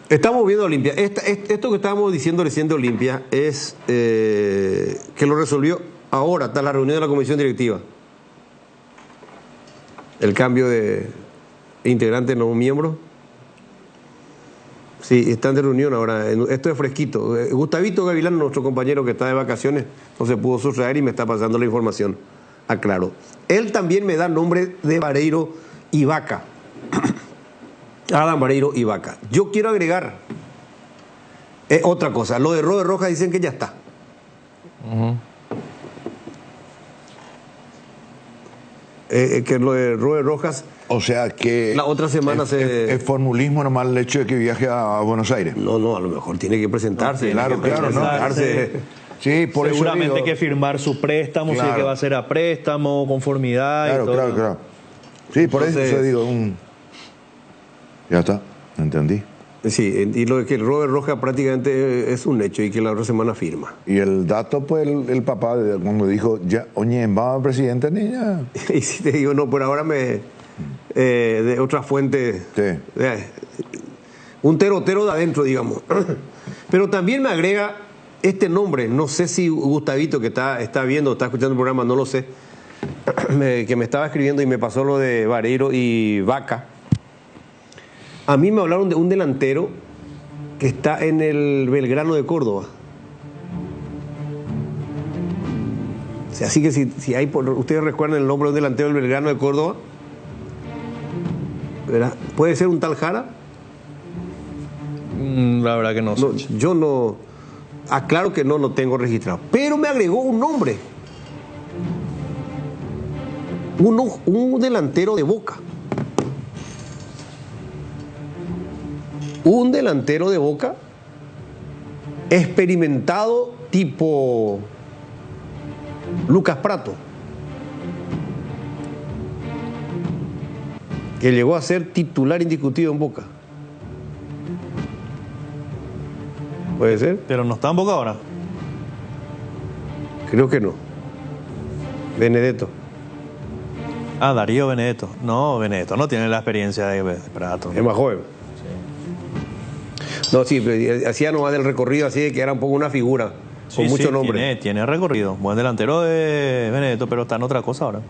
Estamos viendo Olimpia. Esto que estábamos diciendo recién de Olimpia es que lo resolvió ahora, está la reunión de la comisión directiva. El cambio de integrante, no miembro. Sí, están de reunión ahora. Esto es fresquito. Gustavito Gavilán, nuestro compañero que está de vacaciones, no se pudo sustraer y me está pasando la información. Aclaro. Él también me da nombre de Vareiro y Vaca. Adam Vareiro y Vaca. Yo quiero agregar otra cosa. Lo de Robert Rojas dicen que ya está. Que lo de Robert Rojas, o sea que la otra semana es formulismo nomás el hecho de que viaje a Buenos Aires. No, a lo mejor tiene que presentarse. Claro, sí, por seguramente eso hay que firmar su préstamo, si es que va a ser a préstamo, conformidad y todo. Claro. Sí, por eso digo, ya está, entendí. Sí, y lo de que el Robert Rojas prácticamente es un hecho y que la otra semana firma. Y el dato, pues, el papá, cuando dijo, ya, oye, va presidente, niña. Y si te digo, no, por ahora de otra fuente. Sí. Un terotero de adentro, digamos. Pero también me agrega este nombre, no sé si Gustavito, que está viendo, está escuchando el programa, no lo sé, que me estaba escribiendo y me pasó lo de Vareiro y Vaca. A mí me hablaron de un delantero que está en el Belgrano de Córdoba. O sea, así que si hay, ustedes recuerdan el nombre de un delantero del Belgrano de Córdoba, ¿verdad? ¿Puede ser un tal Jara? La verdad que no sé. Yo no, aclaro que no lo tengo registrado. Pero me agregó un nombre. Un delantero de Boca. Un delantero de Boca experimentado tipo Lucas Prato, que llegó a ser titular indiscutido en Boca. ¿Puede ser? Pero no está en Boca ahora. Creo que no. Benedetto. Darío Benedetto. No, Benedetto no tiene la experiencia de Prato. Es más joven. No, sí, hacía nomás del recorrido así de que era un poco una figura, con mucho nombre. Tiene recorrido. Buen delantero de Benedetto, pero está en otra cosa ahora.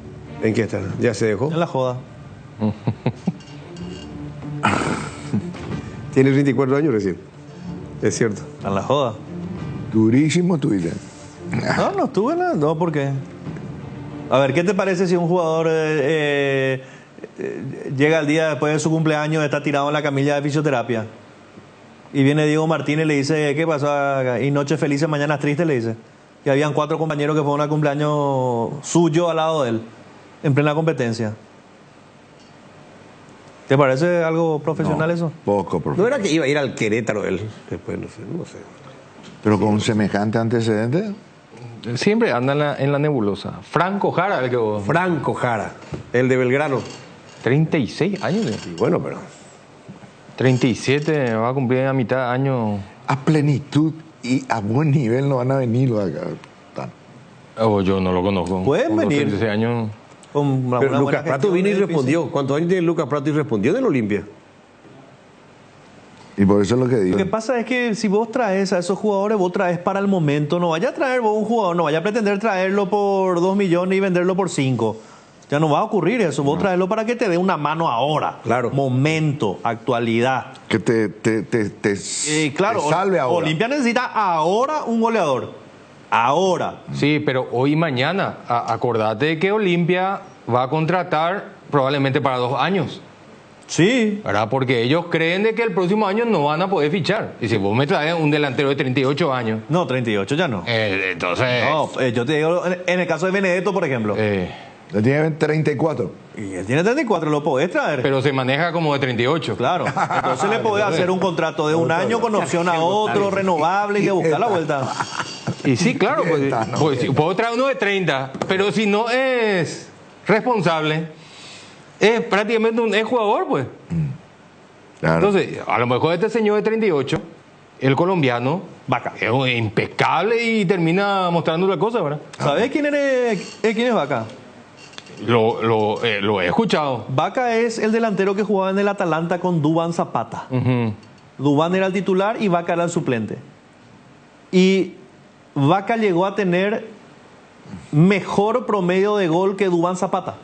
¿En qué está? ¿Ya se dejó? En la joda. Tiene 24 años recién. Es cierto. Está en la joda. Durísimo Twitter. No estuve en la... No, ¿por qué? A ver, ¿qué te parece si un jugador llega el día después de su cumpleaños, está tirado en la camilla de fisioterapia? Y viene Diego Martínez y le dice, ¿qué pasó? Y noches felices, mañanas tristes, le dice. Que habían 4 compañeros que fueron al cumpleaños suyo al lado de él, en plena competencia. ¿Te parece algo profesional eso? Poco profesional. ¿No era que iba a ir al Querétaro él? Después, no sé. Pero con semejante antecedente. Siempre anda en la nebulosa. Franco Jara, el que vos. Franco Jara, el de Belgrano. 36 años. Y bueno, pero 37 va a cumplir a mitad de año. A plenitud y a buen nivel no van a venir los acá. Oh, yo no lo conozco. Pueden venir. 36 años. Pero Lucas Prato vino y respondió. ¿Cuántos años tiene Lucas Prato y respondió del Olimpia? Y por eso es lo que digo. Lo que pasa es que si vos traes a esos jugadores, vos traes para el momento. No vaya a traer vos un jugador, no vaya a pretender traerlo por 2 millones y venderlo por 5. Ya no va a ocurrir eso. Vos traerlo para que te dé una mano ahora. Claro. Momento, actualidad. Que te claro, salve ahora. Olimpia necesita ahora un goleador. Ahora. Sí, pero hoy y mañana, acordate que Olimpia va a contratar probablemente para 2 años. Sí. ¿Verdad? Porque ellos creen de que el próximo año no van a poder fichar. Y si vos me traes un delantero de 38 años. No, 38 ya no. Entonces. No, yo te digo, en el caso de Benedetto, por ejemplo. Él tiene 34. Y él tiene 34, lo podés traer. Pero se maneja como de 38. Claro. Entonces le podés hacer un contrato de 1 año con opción a otro, renovable y de buscar la vuelta. Y sí, claro, pues puedo traer uno de 30. Pero si no es responsable. Es prácticamente un jugador, pues. Claro. Entonces, a lo mejor este señor de 38, el colombiano, Vaca, es impecable y termina mostrando la cosa, ¿verdad? ¿Sabés quién es Vaca? Lo he escuchado. Vaca es el delantero que jugaba en el Atalanta con Duván Zapata. Duván era el titular y Vaca era el suplente. Y Vaca llegó a tener mejor promedio de gol que Duván Zapata,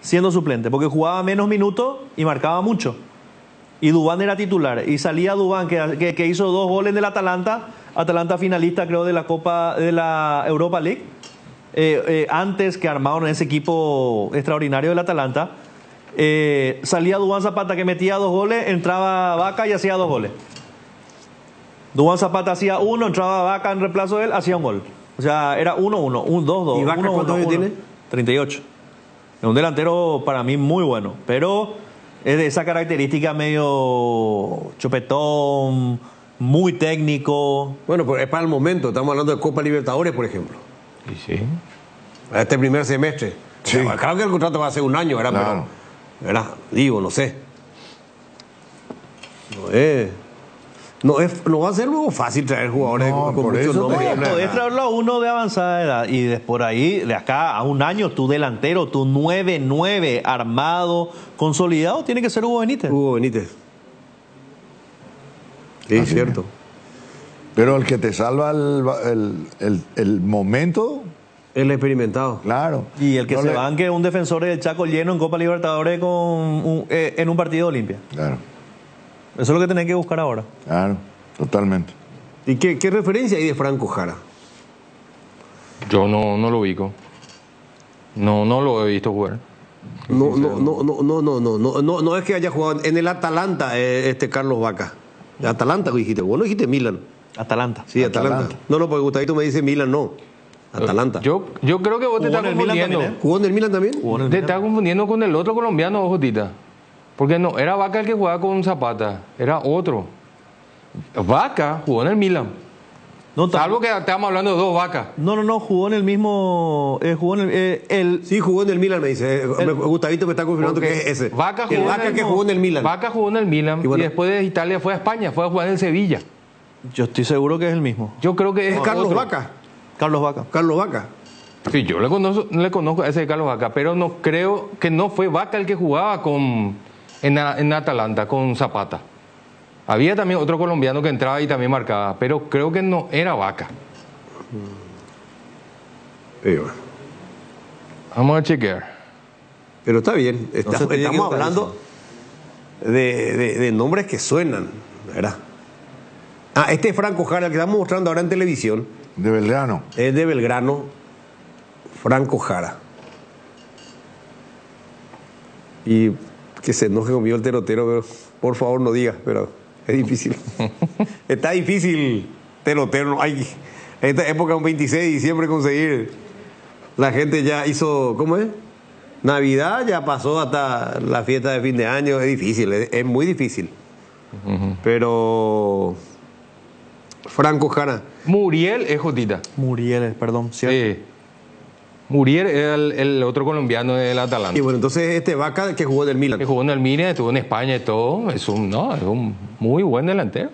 siendo suplente, porque jugaba menos minutos y marcaba mucho. Y Duván era titular. Y salía Duván, que hizo 2 goles del Atalanta finalista, creo, de la Copa de la Europa League. Antes que armaron ese equipo extraordinario del Atalanta. Salía Duván Zapata, que metía 2 goles, entraba Vaca y hacía 2 goles. Duván Zapata hacía 1, entraba Vaca en reemplazo de él, hacía un gol. O sea, era 1-1, 2-2. ¿Y Vaca cuántos años tiene? 38. Es un delantero para mí muy bueno, pero es de esa característica medio chopetón, muy técnico. Bueno, pero es para el momento. Estamos hablando de Copa Libertadores, por ejemplo. Y sí. Este primer semestre. Sí. O sea, claro que el contrato va a ser 1 año, ¿verdad? Claro. Pero, ¿verdad? Digo, no sé. No va a ser luego fácil traer jugadores con por muchos eso nombres. No, podés traerlo a uno de avanzada edad y por ahí, de acá a 1 año, tu delantero, tu 9-9 armado, consolidado, tiene que ser Hugo Benítez. Hugo Benítez. Sí, es cierto. Pero el que te salva el momento, El experimentado. claro. Y el que No se le- banque un defensor del Chaco lleno en Copa Libertadores en un partido de Olimpia. Claro, Eso es lo que tenés que buscar ahora. claro, totalmente. ¿Y qué referencia hay de Franco Jara? Yo no lo ubico. No lo he visto jugar. No es que haya jugado en el Atalanta, Carlos Vaca. Atalanta dijiste, vos no dijiste Milan. Atalanta. Sí, Atalanta. No, porque Gustavito me dice Milan, no. Atalanta. Yo creo que vos te Jugó estás en el Milan confundiendo. también, ¿Jugó en el Milan también? Te estás confundiendo con el otro colombiano, Jotita. Porque no, era Vaca el que jugaba con Zapata. Era otro. Vaca jugó en el Milan. No, Salvo que estamos hablando de 2 Vacas. No, jugó en el mismo. Jugó en el. Sí, jugó en el Milan, me dice. Gustavito me está confirmando que es ese. Vaca el Vaca que jugó en el Milan. Vaca jugó en el Milan y, bueno, después de Italia fue a España, fue a jugar en Sevilla. Yo estoy seguro que es el mismo. Yo creo que es Carlos otro. Vaca. Carlos Vaca. Carlos Vaca. Sí, yo le conozco a ese de Carlos Vaca, pero no creo que no fue Vaca el que jugaba en Atalanta con Zapata. Había también otro colombiano que entraba y también marcaba, pero creo que no era Vaca. Vamos a chequear. Pero está bien. Entonces, Estamos hablando de nombres que suenan, ¿verdad? Este es Franco Jara, el que estamos mostrando ahora en televisión. De Belgrano. Es de Belgrano, Franco Jara. Y que se enoje conmigo el terotero, pero por favor no digas, pero es difícil. Está difícil, terotero. No hay, en esta época, un 26 de diciembre, conseguir. La gente ya hizo, ¿cómo es? Navidad ya pasó hasta la fiesta de fin de año. Es difícil, es muy difícil. Pero Franco Jara. Muriel es Jotita. Muriel, perdón, ¿cierto? Sí. Muriel era el otro colombiano del Atalanta. Y bueno, entonces este Vaca que jugó en el Milan. Que jugó en el Milan, estuvo en España y todo. Es un muy buen delantero.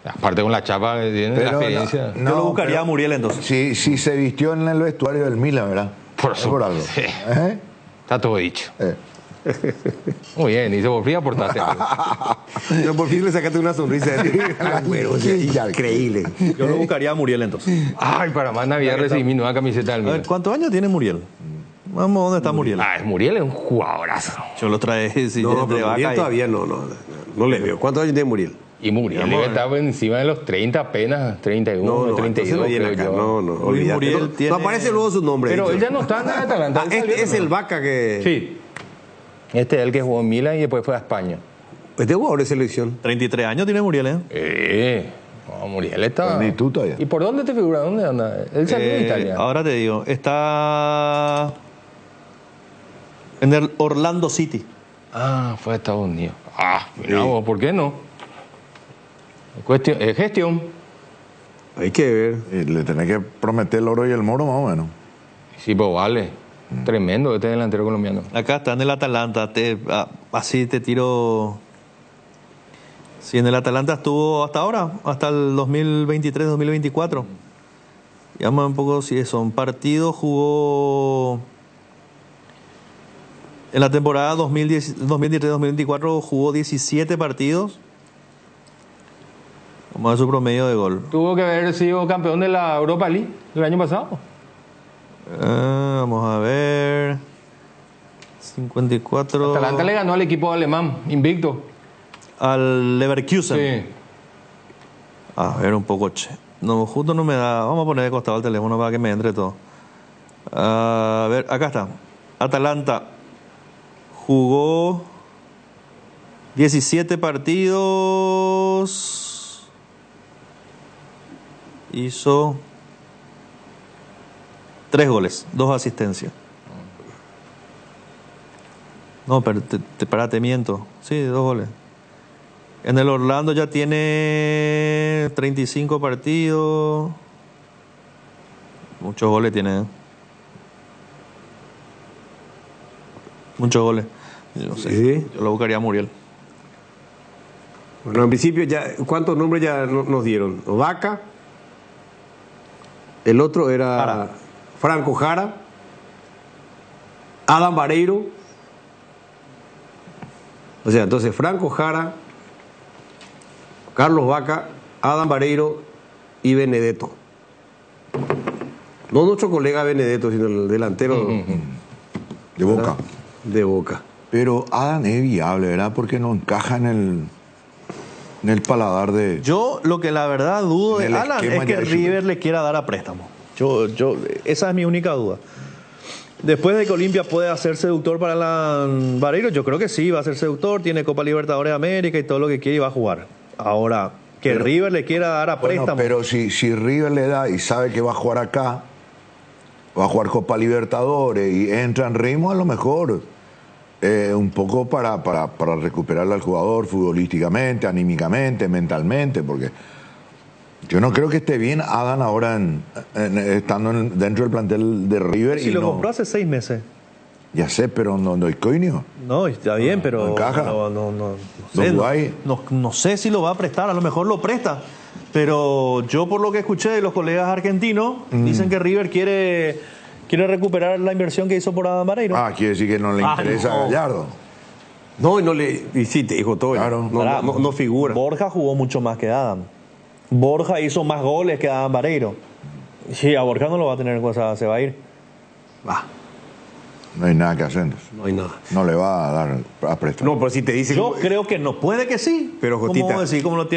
Aparte con la chapa que tiene, la experiencia. Yo lo buscaría a Muriel entonces. Sí, se vistió en el vestuario del Milan, ¿verdad? Por algo. Sí. Está todo dicho. Muy bien, y por fin aportaste algo. Pero por fin le sacaste una sonrisa. Increíble. Yo lo buscaría a Muriel entonces. Ay, para más Navidad recibí mi nueva camiseta del A Milan. ver, ¿cuántos años tiene Muriel? Vamos, ¿dónde está Muriel? Muriel es un jugadorazo. Yo lo traje, sí, No, de pero Muriel Vaca. todavía no le veo. ¿Cuántos años tiene Muriel? Y Muriel estaba encima de los 30 apenas, 31, 32. No viene acá. No, olvídate. Muriel tiene... No aparece luego su nombre. Pero él ya no está en el Atalanta. Este es el Vaca que... Sí. Este es el que jugó en Milan y después fue a España. Este jugador de selección. 33 años tiene Muriel, No, Muriel está... Ni tú todavía. ¿Y por dónde te figura? ¿Dónde anda? Él salió de Italia. Ahora te digo, está en el Orlando City. Fue a Estados Unidos. Mira vos, ¿por qué no? Es gestión. Hay que ver. Le tenés que prometer el oro y el moro más o menos. Sí, pues vale. Tremendo este delantero colombiano. Acá está en el Atalanta. Así te tiro. Sí, en el Atalanta estuvo hasta ahora, hasta el 2023-2024. Llama un poco si son partidos, jugó en la temporada 2023-2024 jugó 17 partidos. Vamos a ver su promedio de gol. Tuvo que haber sido campeón de la Europa League el año pasado. Vamos a ver. 54. Atalanta le ganó al equipo alemán, invicto. Al Leverkusen. Sí. A ver, un poco, No, justo no me da. Vamos a poner de costado el teléfono para que me entre todo. A ver, acá está. Atalanta jugó 17 partidos. Hizo 3 goles, 2 asistencias. No, pero te miento. Sí, 2 goles. En el Orlando ya tiene 35 partidos. Muchos goles tiene. Muchos goles. Yo no sé. Sí. Yo lo buscaría a Muriel. Bueno, en principio ya, ¿cuántos nombres ya nos dieron? Vaca. El otro era Franco Jara. Adam Vareiro. O sea, entonces Franco Jara, Carlos Vaca, Adam Vareiro y Benedetto. No nuestro colega Benedetto, sino el delantero de Boca. De Boca. Pero Adam es viable, ¿verdad? Porque no encaja en el paladar de... Yo lo que la verdad dudo de Alan es que River le quiera dar a préstamo. Esa es mi única duda. Después de que Olimpia puede ser seductor para el Vareiro, yo creo que sí, va a ser seductor, tiene Copa Libertadores de América y todo lo que quiere y va a jugar. Ahora, River le quiera dar a préstamo. Pero si River le da y sabe que va a jugar acá, va a jugar Copa Libertadores y entra en ritmo, a lo mejor un poco para recuperarle al jugador futbolísticamente, anímicamente, mentalmente, porque yo no creo que esté bien Adam ahora estando dentro del plantel de River. Si lo compró hace 6 meses. Ya sé, pero no hay coinio. No, está bien, pero... No encaja. No sé si lo va a prestar, a lo mejor lo presta. Pero yo por lo que escuché de los colegas argentinos, dicen que River quiere recuperar la inversión que hizo por Adam Vareiro. Quiere decir que no le interesa a Gallardo. No, y sí, te dijo todo. Claro. No figura. Borja jugó mucho más que Adam. Borja hizo más goles que Adam Vareiro. Sí, a Borja no lo va a tener en cuenta, se va a ir. No hay nada que hacer. No hay nada. No le va a dar a préstamo. No, pero si te dice... Yo creo que no, puede que sí. Pero Jotita...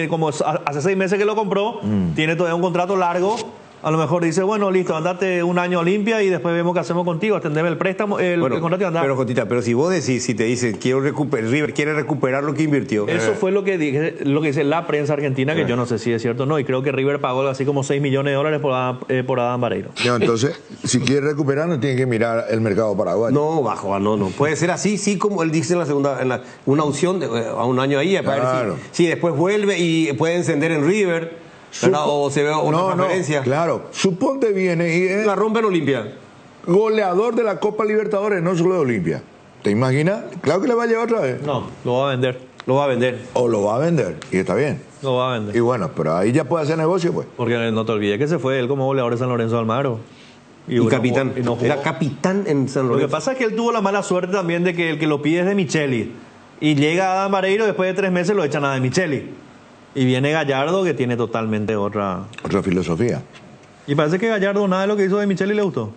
Como hace 6 meses que lo compró, tiene todavía un contrato largo. A lo mejor dice, bueno, listo, andate un año a Olimpia y después vemos qué hacemos contigo, atendeme el préstamo, el contrato y andar. Pero Jotita, pero si vos decís, si te dicen, River quiere recuperar lo que invirtió. Eso fue lo que dice la prensa argentina, que yo no sé si es cierto o no, y creo que River pagó así como $6 millones por Adam Vareiro. No, entonces, si quiere recuperar, no tiene que mirar el mercado paraguayo. No. Puede ser así, sí, como él dice en la segunda, una opción a un año ahí, para ver si después vuelve y puede encender en River. O se ve otra referencia. Claro, suponte viene y es la rompe en Olimpia. Goleador de la Copa Libertadores, no solo de Olimpia. ¿Te imaginas? Claro que le va a llevar otra vez. No, lo va a vender. Lo va a vender. O lo va a vender, y está bien. Lo va a vender. Y bueno, pero ahí ya puede hacer negocio, pues. Porque no te olvides que se fue él como goleador de San Lorenzo de Almagro. Y capitán. No era capitán en San Lorenzo. Lo que pasa es que él tuvo la mala suerte también de que el que lo pide es de Micheli. Y llega Adam Vareiro, después de 3 meses lo echan a de Micheli. Y viene Gallardo, que tiene totalmente otra filosofía. Y parece que Gallardo nada de lo que hizo de Micheli le gustó.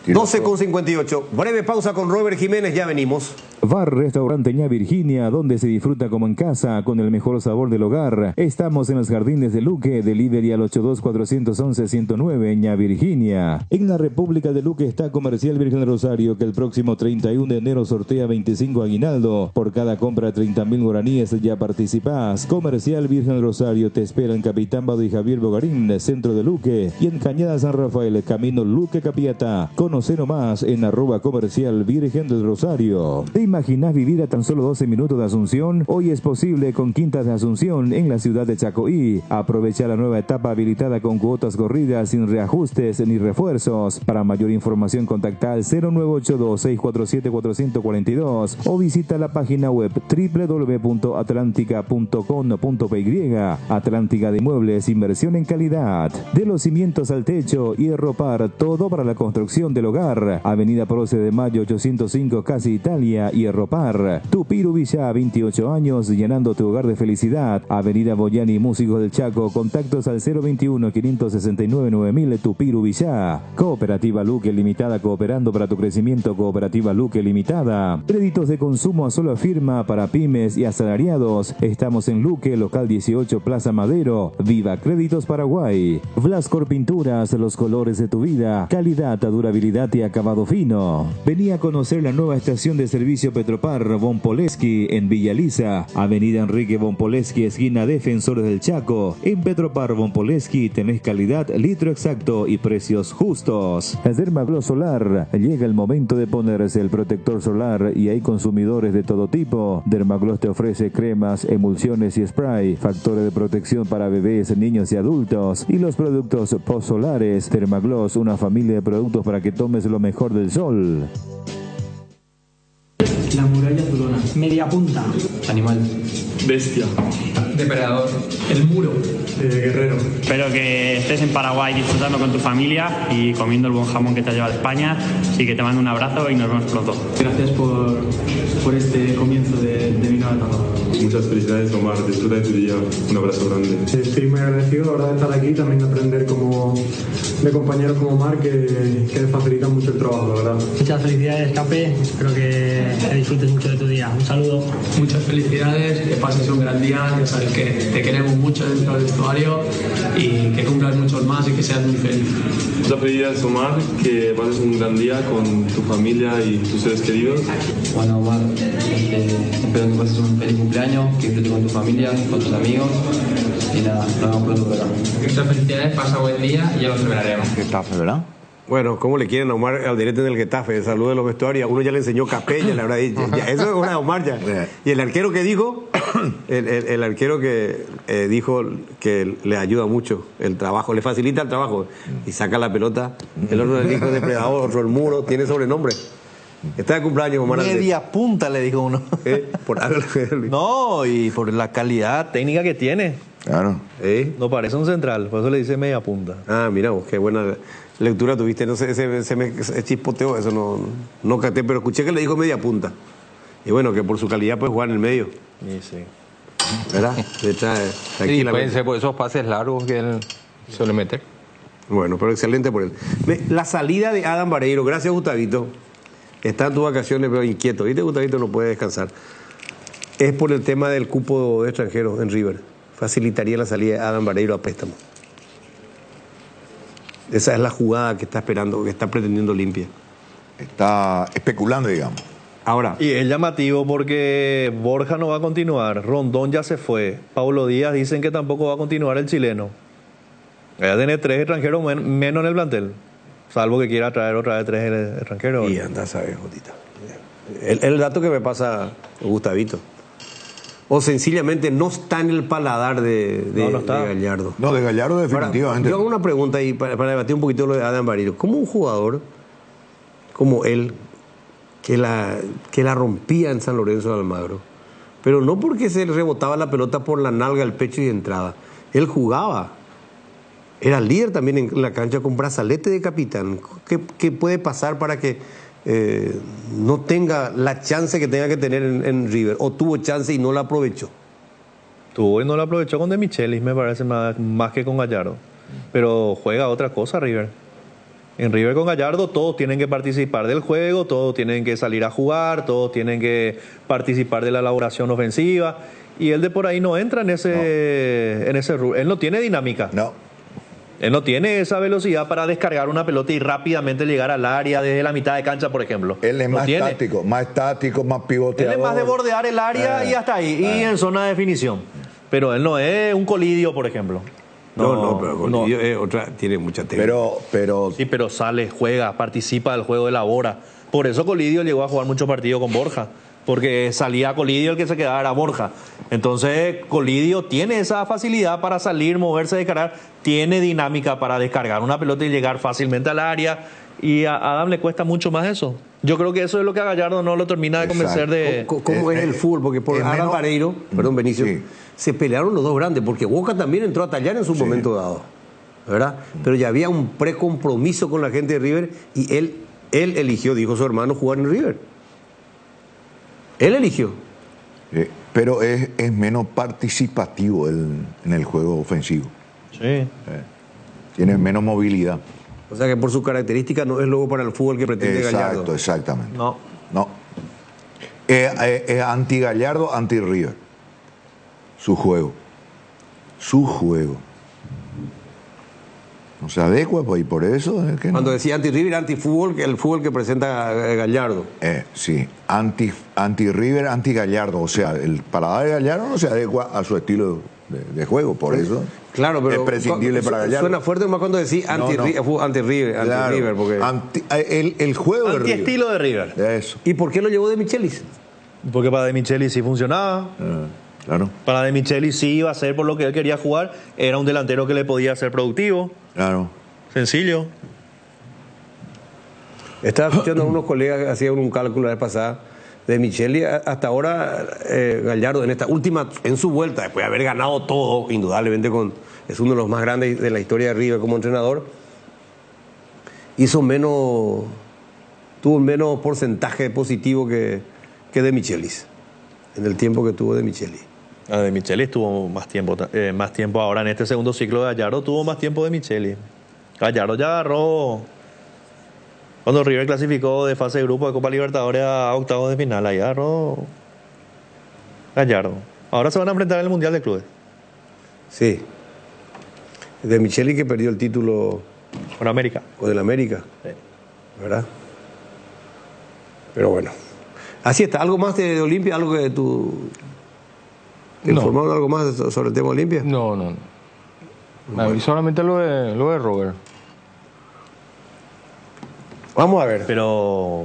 12:58. Breve pausa con Robert Jiménez, ya venimos. Bar Restaurante Ña Virginia, donde se disfruta como en casa, con el mejor sabor del hogar. Estamos en los Jardines de Luque, delivery al 82-411-109, Ña Virginia. En la República de Luque está Comercial Virgen del Rosario, que el próximo 31 de enero sortea 25 aguinaldo. Por cada compra de 30.000 guaraníes ya participás. Comercial Virgen del Rosario te espera en Capitán Bado y Javier Bogarín, centro de Luque, y en Cañada San Rafael, camino Luque Capiatá. Conoce nomás en @Comercial Virgen del Rosario. ¿Te imaginás vivir a tan solo 12 minutos de Asunción? Hoy es posible con Quintas de Asunción en la ciudad de Chacoí. Aprovecha la nueva etapa habilitada con cuotas corridas sin reajustes ni refuerzos. Para mayor información contacta al 0982-647-442 o visita la página web www.atlantica.com.py. Atlántica de Muebles, inversión en calidad. De los cimientos al techo y Hierropar, todo para la construcción del hogar. Avenida Proce de Mayo 805, Casi Italia. Hierropar. Tupiru Villa, 28 años, llenando tu hogar de felicidad. Avenida Boyani, Músicos del Chaco. Contactos al 021-569-9000, Tupiru Villa. Cooperativa Luque Limitada, cooperando para tu crecimiento. Cooperativa Luque Limitada. Créditos de consumo a sola firma para pymes y asalariados. Estamos en Luque, local 18, Plaza Madero. Viva Créditos Paraguay. Vlascor Pinturas, los colores de tu vida. Calidad, durabilidad y acabado fino. Vení a conocer la nueva estación de servicio Petropar Von Poleski en Villa Lisa, Avenida Enrique Von Poleski, esquina Defensores del Chaco. En Petropar Von Poleski tenés calidad, litro exacto y precios justos. Dermagloss Solar, llega el momento de ponerse el protector solar y hay consumidores de todo tipo. Dermagloss te ofrece cremas, emulsiones y spray, factores de protección para bebés, niños y adultos y los productos post-solares. Dermagloss, una familia de productos para que tomes lo mejor del sol. La muralla azulona. Media punta. Animal. Bestia. Depredador. El muro. Guerrero. Espero que estés en Paraguay disfrutando con tu familia y comiendo el buen jamón que te has llevado de España. Así que te mando un abrazo y nos vemos pronto. Gracias por este comienzo de mi nueva etapa. Muchas felicidades, Omar. Disfruta de tu día. Un abrazo grande. Estoy muy agradecido, la verdad, de estar aquí. También aprender de compañeros como Omar que me facilitan mucho el trabajo, la verdad. Muchas felicidades, Cape. Espero que disfrutes mucho de tu día. Un saludo. Muchas felicidades, que pases un gran día. Ya sabes que te queremos mucho dentro del vestuario y que cumplas muchos más y que seas muy feliz. Muchas felicidades, Omar. Que pases un gran día con tu familia y tus seres queridos. Bueno, Omar, espero que pases un feliz cumpleaños, que disfrutes con tu familia, con tus amigos y nada, nos vemos pronto por acá. Muchas felicidades, pasa buen día y ya nos celebraremos. Getafe, ¿verdad? Bueno, ¿cómo le quieren a Omar al directo del Getafe? Saludos de los vestuarios. Uno ya le enseñó Capella, la verdad. Eso es una de Omar ya. Y el arquero que dijo, el arquero que dijo que le ayuda mucho el trabajo, le facilita el trabajo y saca la pelota. El otro le dijo depredador, otro el muro, tiene sobrenombre. Está de cumpleaños, Omar. Media punta, le dijo uno. Por algo. No, y por la calidad técnica que tiene. Claro. No parece un central, por eso le dice media punta. Ah, mira vos, qué buena lectura tuviste. No sé, se me chispoteó eso, no capté, pero escuché que le dijo media punta. Y bueno, que por su calidad puede jugar en el medio. Sí, sí. ¿Verdad? Sí, pueden ser por esos pases largos que él suele meter. Bueno, pero excelente por él. La salida de Adam Vareiro, gracias Gustavito. Está en tus vacaciones, pero inquieto. ¿Viste? Gustavito no puede descansar. Es por el tema del cupo de extranjeros en River. Facilitaría la salida de Adam Vareiro a préstamo. Esa es la jugada que está esperando, que está pretendiendo Olimpia. Está especulando, digamos. Ahora. Y es llamativo porque Borja no va a continuar. Rondón ya se fue. Paulo Díaz dicen que tampoco va a continuar el chileno. Ya tiene 3 extranjeros menos en el plantel. Salvo que quiera traer otra vez 3 extranjeros. Y anda a saber, Jotita. El dato que me pasa Gustavito. o sencillamente no está en el paladar de Gallardo. No, de Gallardo definitivamente. Yo hago una pregunta ahí para debatir un poquito lo de Adam Barreiro. ¿Cómo un jugador como él, que la rompía en San Lorenzo de Almagro, pero no porque se le rebotaba la pelota por la nalga, el pecho y entraba, él jugaba, era líder también en la cancha con brazalete de capitán? ¿Qué puede pasar para que no tenga la chance que tenga que tener en River? ¿O tuvo chance y no la aprovechó? Tuvo y no la aprovechó con De Michelis, me parece, más que con Gallardo. Pero juega otra cosa River. En River con Gallardo todos tienen que participar del juego, todos tienen que salir a jugar, todos tienen que participar de la elaboración ofensiva. Y él de por ahí no entra en ese rubro. Él no tiene dinámica. Él no tiene esa velocidad para descargar una pelota y rápidamente llegar al área desde la mitad de cancha, por ejemplo. Él es más táctico, más pivoteador. Él es más de bordear el área y hasta ahí, y en zona de definición. Pero él no es un Colidio, por ejemplo. Pero Colidio es otra, tiene mucha técnica. Sí, pero sale, juega, participa del juego, elabora. Por eso Colidio llegó a jugar muchos partidos con Borja, porque salía Colidio, el que se quedaba era Borja. Entonces Colidio tiene esa facilidad para salir, moverse, descargar, tiene dinámica para descargar una pelota y llegar fácilmente al área, y a Adam le cuesta mucho más eso. Yo creo que eso es lo que a Gallardo no lo termina de convencer de... ¿Cómo es el fútbol? Porque por Adam Barreiro, perdón Benicio, se pelearon los dos grandes, porque Boca también entró a tallar en su momento dado, ¿verdad? Pero ya había un precompromiso con la gente de River, y él eligió, dijo su hermano, jugar en River. Él eligió. Pero es menos participativo en el juego ofensivo. Sí. Tiene menos movilidad. O sea que por su característica no es luego para el fútbol que pretende Gallardo. Exactamente. No. Es anti-Gallardo, anti-River. Su juego. No se adecua, pues, y por eso es que Cuando decía anti-River, anti-fútbol, el fútbol que presenta Gallardo. Sí, anti-River, anti-Gallardo. O sea, el paladar de Gallardo no se adecua a su estilo de juego, por eso claro, pero es prescindible para Gallardo. Suena fuerte más cuando decís anti-River, claro, porque el juego de River. Anti-estilo de River. Eso. ¿Y por qué lo llevó De Michelis? Porque para De Michelis sí funcionaba. Claro. Para De Michelis sí iba a ser por lo que él quería jugar. Era un delantero que le podía ser productivo. Claro. Sencillo. Estaba escuchando a unos colegas que hacían un cálculo la vez pasada. De Michelis hasta ahora, Gallardo en esta última, en su vuelta, después de haber ganado todo, indudablemente es uno de los más grandes de la historia de River como entrenador, tuvo menos porcentaje positivo que De Michelis, en el tiempo que tuvo De Michelis. De Michelis tuvo más tiempo ahora en este segundo ciclo de Gallardo, tuvo más tiempo De Michelis. Gallardo ya agarró... Cuando River clasificó de fase de grupo de Copa Libertadores a octavos de final, ahí agarró Gallardo. Ahora se van a enfrentar en el Mundial de Clubes. Sí. De Michelis, que perdió el título con América. Con el América. Sí. ¿Verdad? Pero bueno. Así está. ¿Algo más de Olimpia? ¿Algo que tú... ¿Te informaron algo más sobre el tema Olimpia? No. Bueno. Solamente lo de Robert. Vamos a ver. Pero...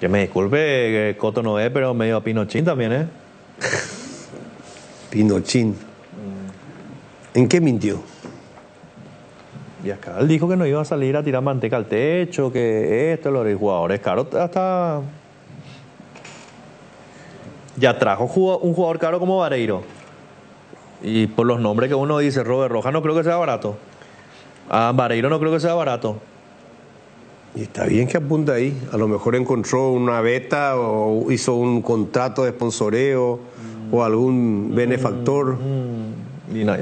Que me disculpe, que Coto no es, pero medio Pinochín también, ¿eh? Pinochín. ¿En qué mintió? Y acá él dijo que no iba a salir a tirar manteca al techo, que los jugadores caros hasta... Ya trajo un jugador caro como Barreiro. Y por los nombres que uno dice, Robert Rojas no creo que sea barato. Barreiro no creo que sea barato. Y está bien que apunta ahí. A lo mejor encontró una beta o hizo un contrato de sponsoreo o algún benefactor. Y no,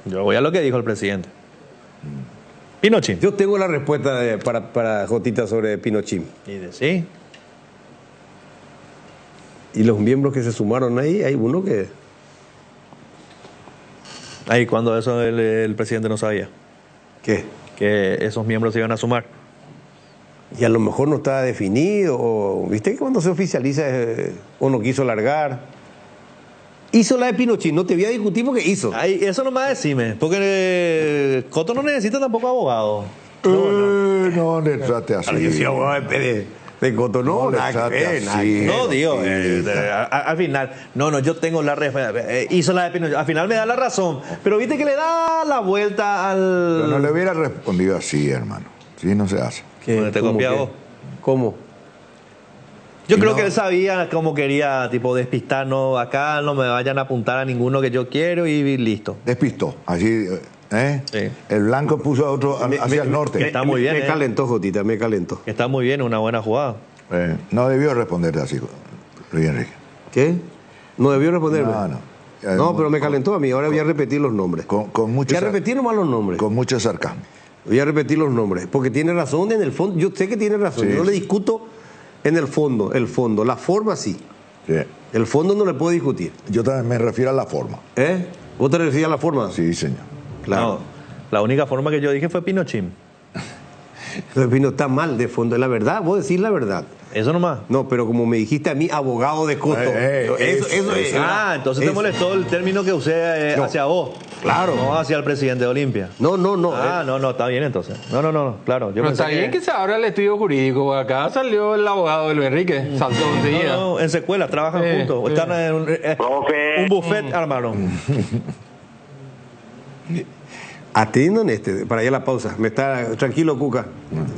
yo voy a lo que dijo el presidente. Pinochín. Yo tengo la respuesta para Jotita sobre Pinochín. Sí. Y los miembros que se sumaron ahí, hay uno que... Ahí cuando eso el presidente no sabía. ¿Qué? Que esos miembros se iban a sumar. Y a lo mejor no estaba definido, o viste que cuando se oficializa o no quiso largar. Hizo la de Pinochín, no te voy a discutir porque hizo. Ay, eso nomás decime, porque Coto no necesita tampoco abogado. No le trate así. Yo soy abogado de PD. De Cotonou, nada que ver, nada que ver. No, digo, al final, yo tengo la hizo la de Pinochet, al final me da la razón, pero viste que le da la vuelta al... Yo no le hubiera respondido así, hermano. Sí, no se hace. ¿Te copias vos? ¿Cómo? Yo creo que él sabía cómo quería, tipo, despistar, no, acá no me vayan a apuntar a ninguno que yo quiero y listo. Despistó, así, Sí. El blanco puso a otro hacia el norte. Que está muy bien. Me calentó, Jotita, me calentó. Que está muy bien, una buena jugada. No debió responderte así, Luis Enrique. ¿Qué? ¿No debió responderme? No. No, pero me calentó a mí, ahora voy a repetir los nombres. Voy a repetir nomás los nombres. Con mucho sarcasmo. Voy a repetir los nombres, porque tiene razón en el fondo. Yo sé que tiene razón, Sí. yo no le discuto en el fondo, la forma sí. El fondo no le puedo discutir. Yo también me refiero a la forma. ¿Vos te refieres a la forma? Sí, señor. Claro. No, la única forma que yo dije fue Pinochet. El Pino está mal de fondo, es la verdad, vos decís la verdad. Eso nomás. No, pero como me dijiste a mí, abogado de Coto. Eso es. Entonces te molestó el término que usé hacia vos. Claro. No hacia el presidente de Olimpia. No. No, está bien entonces. No, claro. Yo Pero está bien que se abra el estudio jurídico. Acá salió el abogado de Luis Enrique. Saltó enseguida. No, en secuelas, trabajan juntos. Están en un buffet armaron. Atiendan para allá la pausa. Tranquilo, Cuca.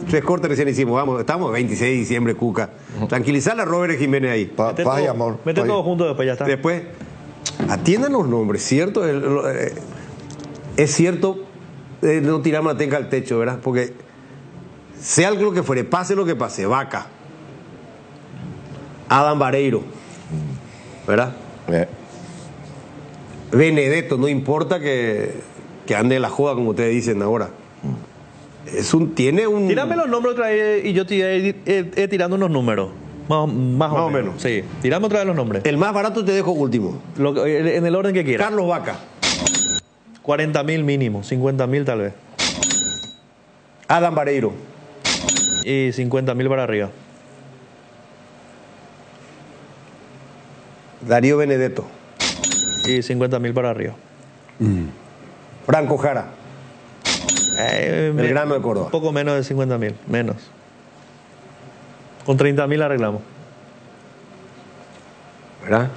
3 cortes recién hicimos. Vamos, estamos 26 de diciembre, Cuca. Tranquilizar a Robert Jiménez ahí. Paz y amor. Mete todo junto después, ya está. Después, atiendan los nombres, ¿cierto? Es cierto, no tiramos la tenca al techo, ¿verdad? Porque sea lo que fuere, pase lo que pase, Vaca, Adam Vareiro, ¿verdad? Benedetto, no importa que ande la joda, como ustedes dicen ahora. Tiene un... Tírame los nombres otra vez y yo te iré tirando unos números. Más o menos. Sí, tirame otra vez los nombres. El más barato te dejo último. En el orden que quieras. Carlos Vaca. 40.000 mínimo, 50.000 tal vez. Adam Vareiro. Y 50.000 para arriba. Darío Benedetto. Y 50.000 para arriba. Franco Jara. Belgrano de Córdoba. Un poco menos de 50.000, menos. Con 30.000 arreglamos. ¿Verdad?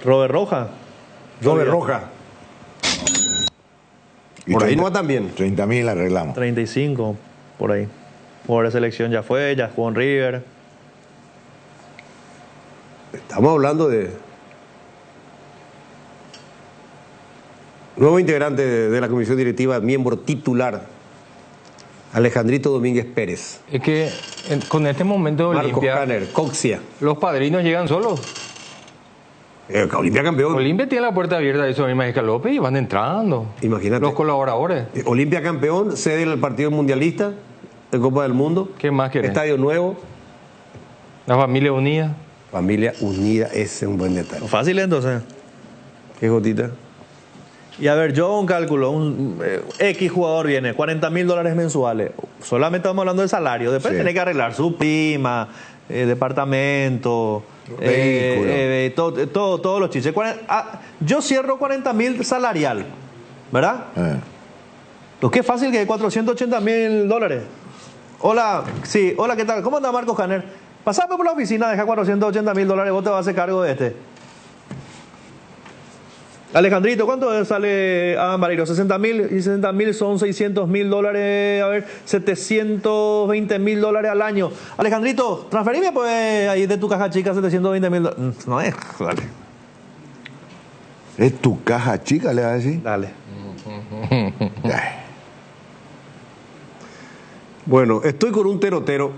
Robert Roja. Robert Roja. Por ahí no va tan bien. 30.000 arreglamos. 35, por ahí. Jugador de selección ya fue, ya jugó en River. Estamos hablando de nuevo integrante de la comisión directiva, miembro titular, Alejandrito Domínguez Pérez. Es que con este momento de Marcos Olimpia, Canner, Coxia. los padrinos llegan solos. Olimpia campeón. Olimpia tiene la puerta abierta de eso mismo Escalope y van entrando. Imagínate. Los colaboradores. Olimpia campeón, sede del partido mundialista de Copa del Mundo. ¿Qué más querés? Estadio nuevo. La familia unida. Familia unida, ese es un buen detalle. Fácil entonces. ¿Qué Jotita? Y a ver, yo un cálculo, X jugador viene, $40.000 mensuales. Solamente estamos hablando de salario. Después tiene que arreglar su prima, departamento, todos los chistes. Yo cierro 40.000 salarial, ¿verdad? Lo que es fácil que es $480.000. Hola, sí, hola, ¿qué tal? ¿Cómo anda Marcos Canner? Pasame por la oficina, deja $480.000, vos te vas a hacer cargo de este. Alejandrito, ¿cuánto sale Adam Vareiro? 60.000 y 60.000 son $600.000, a ver, $720.000 al año. Alejandrito, transferime pues ahí de tu caja chica $720.000. No es, dale. ¿Es tu caja chica, le vas a decir? Dale. Bueno, estoy con un terotero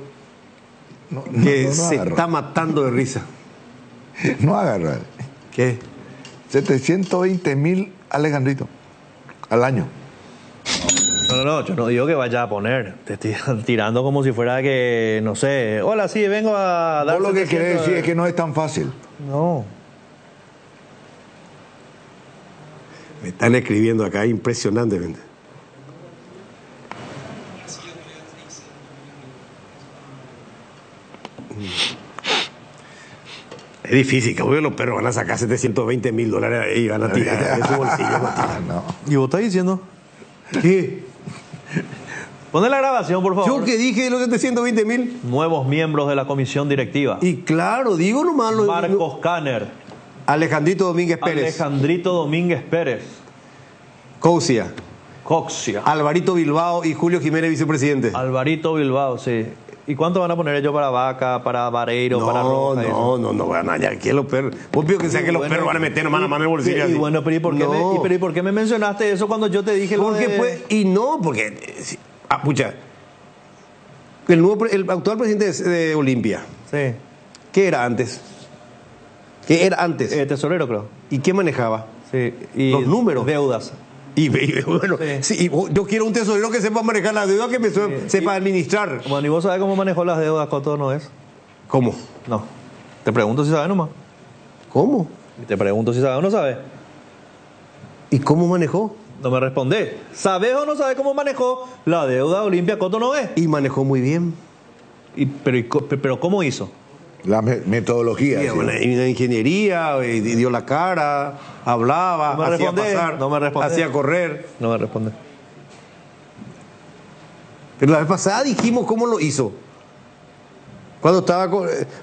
que se está matando de risa. No agarrar. ¿Qué? 720.000, Alejandrito, al año. No, yo no digo que vaya a poner. Te estoy tirando como si fuera que, no sé. Hola, sí, vengo a dar. Vos lo que querés decir es que no es tan fácil. No. Me están escribiendo acá, impresionantemente. Es difícil, que los perros van a sacar $720.000 ahí y van a tirar de su bolsillo. No. ¿Y vos estás diciendo? ¿Qué? Poné la grabación, por favor. Yo que dije los 720.000. Nuevos miembros de la comisión directiva. Y claro, digo nomás. Marcos Kanner. Alejandrito Domínguez Pérez. Alejandrito Domínguez Pérez. Coxia. Alvarito Bilbao y Julio Jiménez, vicepresidente. Alvarito Bilbao, sí. ¿Y cuánto van a poner ellos para Vaca, para Vareiro, para Roja? No van a hallar aquí los perros. Vos pido que sea que los perros van a meter nomás la mano en el bolsillo. Y bueno, pero ¿y por qué me mencionaste eso cuando yo te dije lo de...? Porque... pucha. El actual presidente de Olimpia. Sí. ¿Qué era antes? Tesorero, creo. ¿Y qué manejaba? Sí. Y los números. Deudas. Y bueno, sí, yo quiero un tesorero que sepa manejar las deudas, que sepa administrar. Bueno, ¿y vos sabés cómo manejó las deudas cuánto no es? ¿Cómo? No. Te pregunto si sabes nomás. ¿Cómo? Te pregunto si sabes o no sabes. ¿Y cómo manejó? No me respondés. ¿Sabés o no sabés cómo manejó la deuda Olimpia Cotonou? Y manejó muy bien. Pero ¿cómo hizo? La metodología. Sí, una ingeniería, dio la cara, hablaba, hacía pasar, hacía correr. No me responde. Pero la vez pasada dijimos cómo lo hizo. Cuando estaba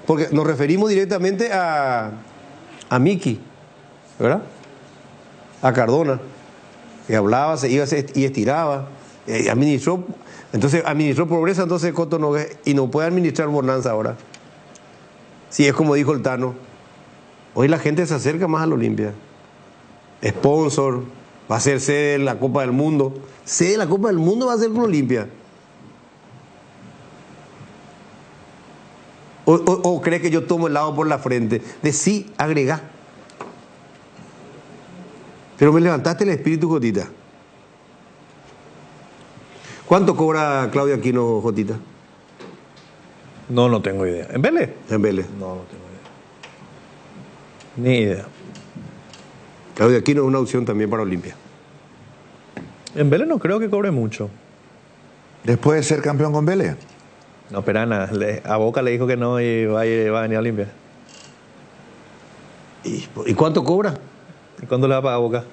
porque nos referimos directamente a Miki, ¿verdad? A Cardona. Y hablaba, se iba y estiraba. Administró pobreza, entonces Cotonou, y no puede administrar bonanza ahora. Sí, es como dijo el Tano. Hoy la gente se acerca más al Olimpia. Sponsor, va a ser sede de la Copa del Mundo. Sede de la Copa del Mundo va a ser con Olimpia. ¿O cree que yo tomo el lado por la frente? De sí, agregá. Pero me levantaste el espíritu, Jotita. ¿Cuánto cobra Claudio Aquino, Jotita? No tengo idea. ¿En Vélez? En Vélez. No tengo idea. Ni idea. Claudio Aquino es una opción también para Olimpia. En Vélez no creo que cobre mucho. ¿Después de ser campeón con Vélez? No, pero nada. A Boca le dijo que no y va a venir a Olimpia. ¿Y cuánto cobra? ¿Y cuándo le va a pagar a Boca?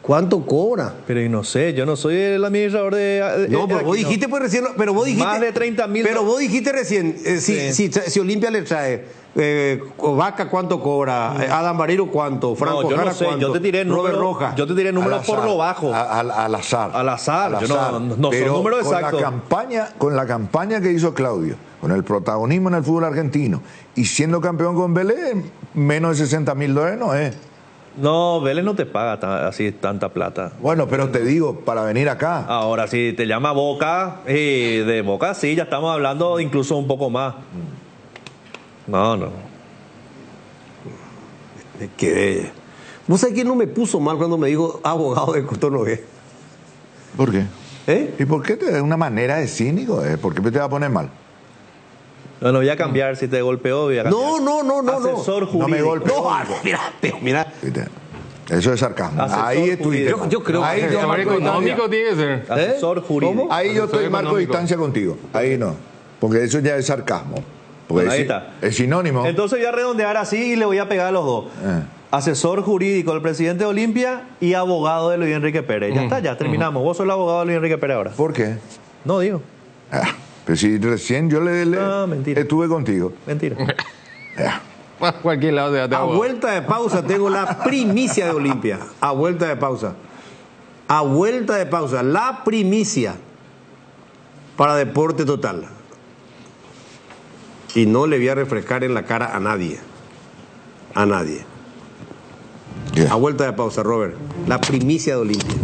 ¿Cuánto cobra? Pero y no sé, yo no soy el administrador de... No, pero vos dijiste pues recién... Pero vos dijiste, más de 30.000... Pero vos dijiste recién, si Olimpia le trae... Vaca, ¿cuánto cobra? Adam Vareiro, ¿cuánto? Franco Jara, ¿cuánto? Yo te tiré Robert Rojas. Yo te tiré números por lo bajo. Al azar. Al azar. Yo no pero son números con exactos. Con la campaña que hizo Claudio, con el protagonismo en el fútbol argentino, y siendo campeón con Vélez, menos de $60.000 no es. No, Vélez no te paga así tanta plata. Bueno, pero te digo, para venir acá. Ahora, si te llama Boca, de Boca sí, ya estamos hablando incluso un poco más. No. ¿Vos sabés quién no me puso mal cuando me dijo abogado de Cotonou? ¿Por qué? ¿Y por qué te da una manera de cínico? ¿Por qué te va a poner mal? No voy a cambiar. Si te golpeó, voy a cambiar. No. Asesor jurídico. No me golpeó. No, mira. Eso es sarcasmo. Ahí estuviste. Yo creo que asesor económico tiene que ser. Asesor jurídico. ¿Cómo? Ahí yo estoy marco distancia contigo. Ahí no. Porque eso ya es sarcasmo. Bueno, ahí está. Es sinónimo. Entonces voy a redondear así y le voy a pegar a los dos. Asesor jurídico del presidente de Olimpia y abogado de Luis Enrique Pérez. Ya está, ya terminamos. Vos sos el abogado de Luis Enrique Pérez ahora. ¿Por qué? No digo. Pero si recién yo mentira. estuve contigo. Mentira. Cualquier lado de A vuelta de pausa tengo la primicia de Olimpia. A vuelta de pausa. La primicia para Deporte Total. Y no le voy a refrescar en la cara a nadie. A vuelta de pausa, Robert. La primicia de Olimpia.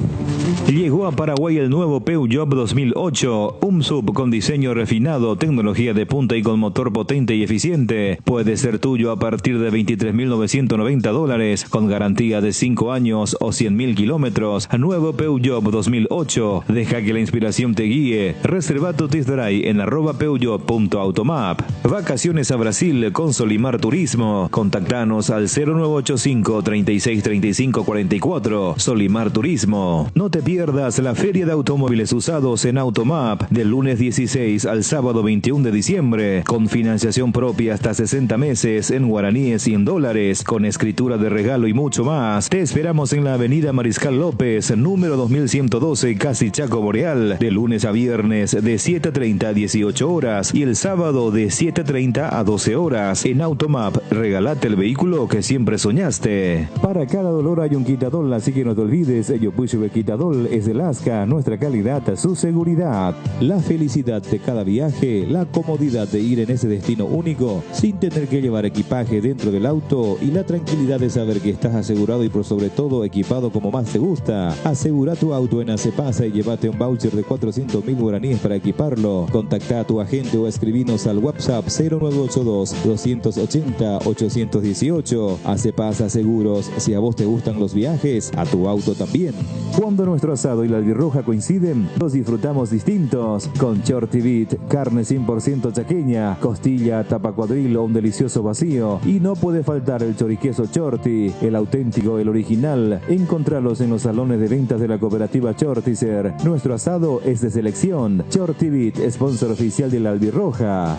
Llegó a Paraguay el nuevo Peugeot 2008, un sub con diseño refinado, tecnología de punta y con motor potente y eficiente. Puede ser tuyo a partir de $23.990, con garantía de 5 años o 100.000 kilómetros. Nuevo Peugeot 2008. Deja que la inspiración te guíe. Reserva tu test drive en @peugeot.automap. Vacaciones a Brasil con Solimar Turismo. Contactanos al 0985 363544. Solimar Turismo. No te pierdas la Feria de Automóviles Usados en Automap del lunes 16 al sábado 21 de diciembre, con financiación propia hasta 60 meses en guaraníes y en dólares, con escritura de regalo y mucho más. Te esperamos en la avenida Mariscal López, número 2112, casi Chaco Boreal, de lunes a viernes de 7:30 a 18 horas y el sábado de 7:30 a 12 horas. En Automap, regalate el vehículo que siempre soñaste. Para cada dolor hay un quitadol, así que no te olvides, Yopushube Quitadol es de Lasca, nuestra calidad, su seguridad. La felicidad de cada viaje, la comodidad de ir en ese destino único, sin tener que llevar equipaje dentro del auto y la tranquilidad de saber que estás asegurado y por sobre todo equipado como más te gusta. Asegura tu auto en Acepasa y llévate un voucher de 400.000 guaraníes para equiparlo. Contacta a tu agente o escribinos al WhatsApp 0982-280-818. Acepasa Seguros, si a vos te gustan los viajes, a tu auto también. Cuando nuestro asado y la albirroja coinciden, los disfrutamos distintos. Con Shorty Beat, carne 100% chaqueña, costilla, tapa cuadril o un delicioso vacío. Y no puede faltar el choriqueso Shorty, el auténtico, el original. Encontralos en los salones de ventas de la cooperativa Shortizer. Nuestro asado es de selección. Shorty Beat, sponsor oficial de la albirroja.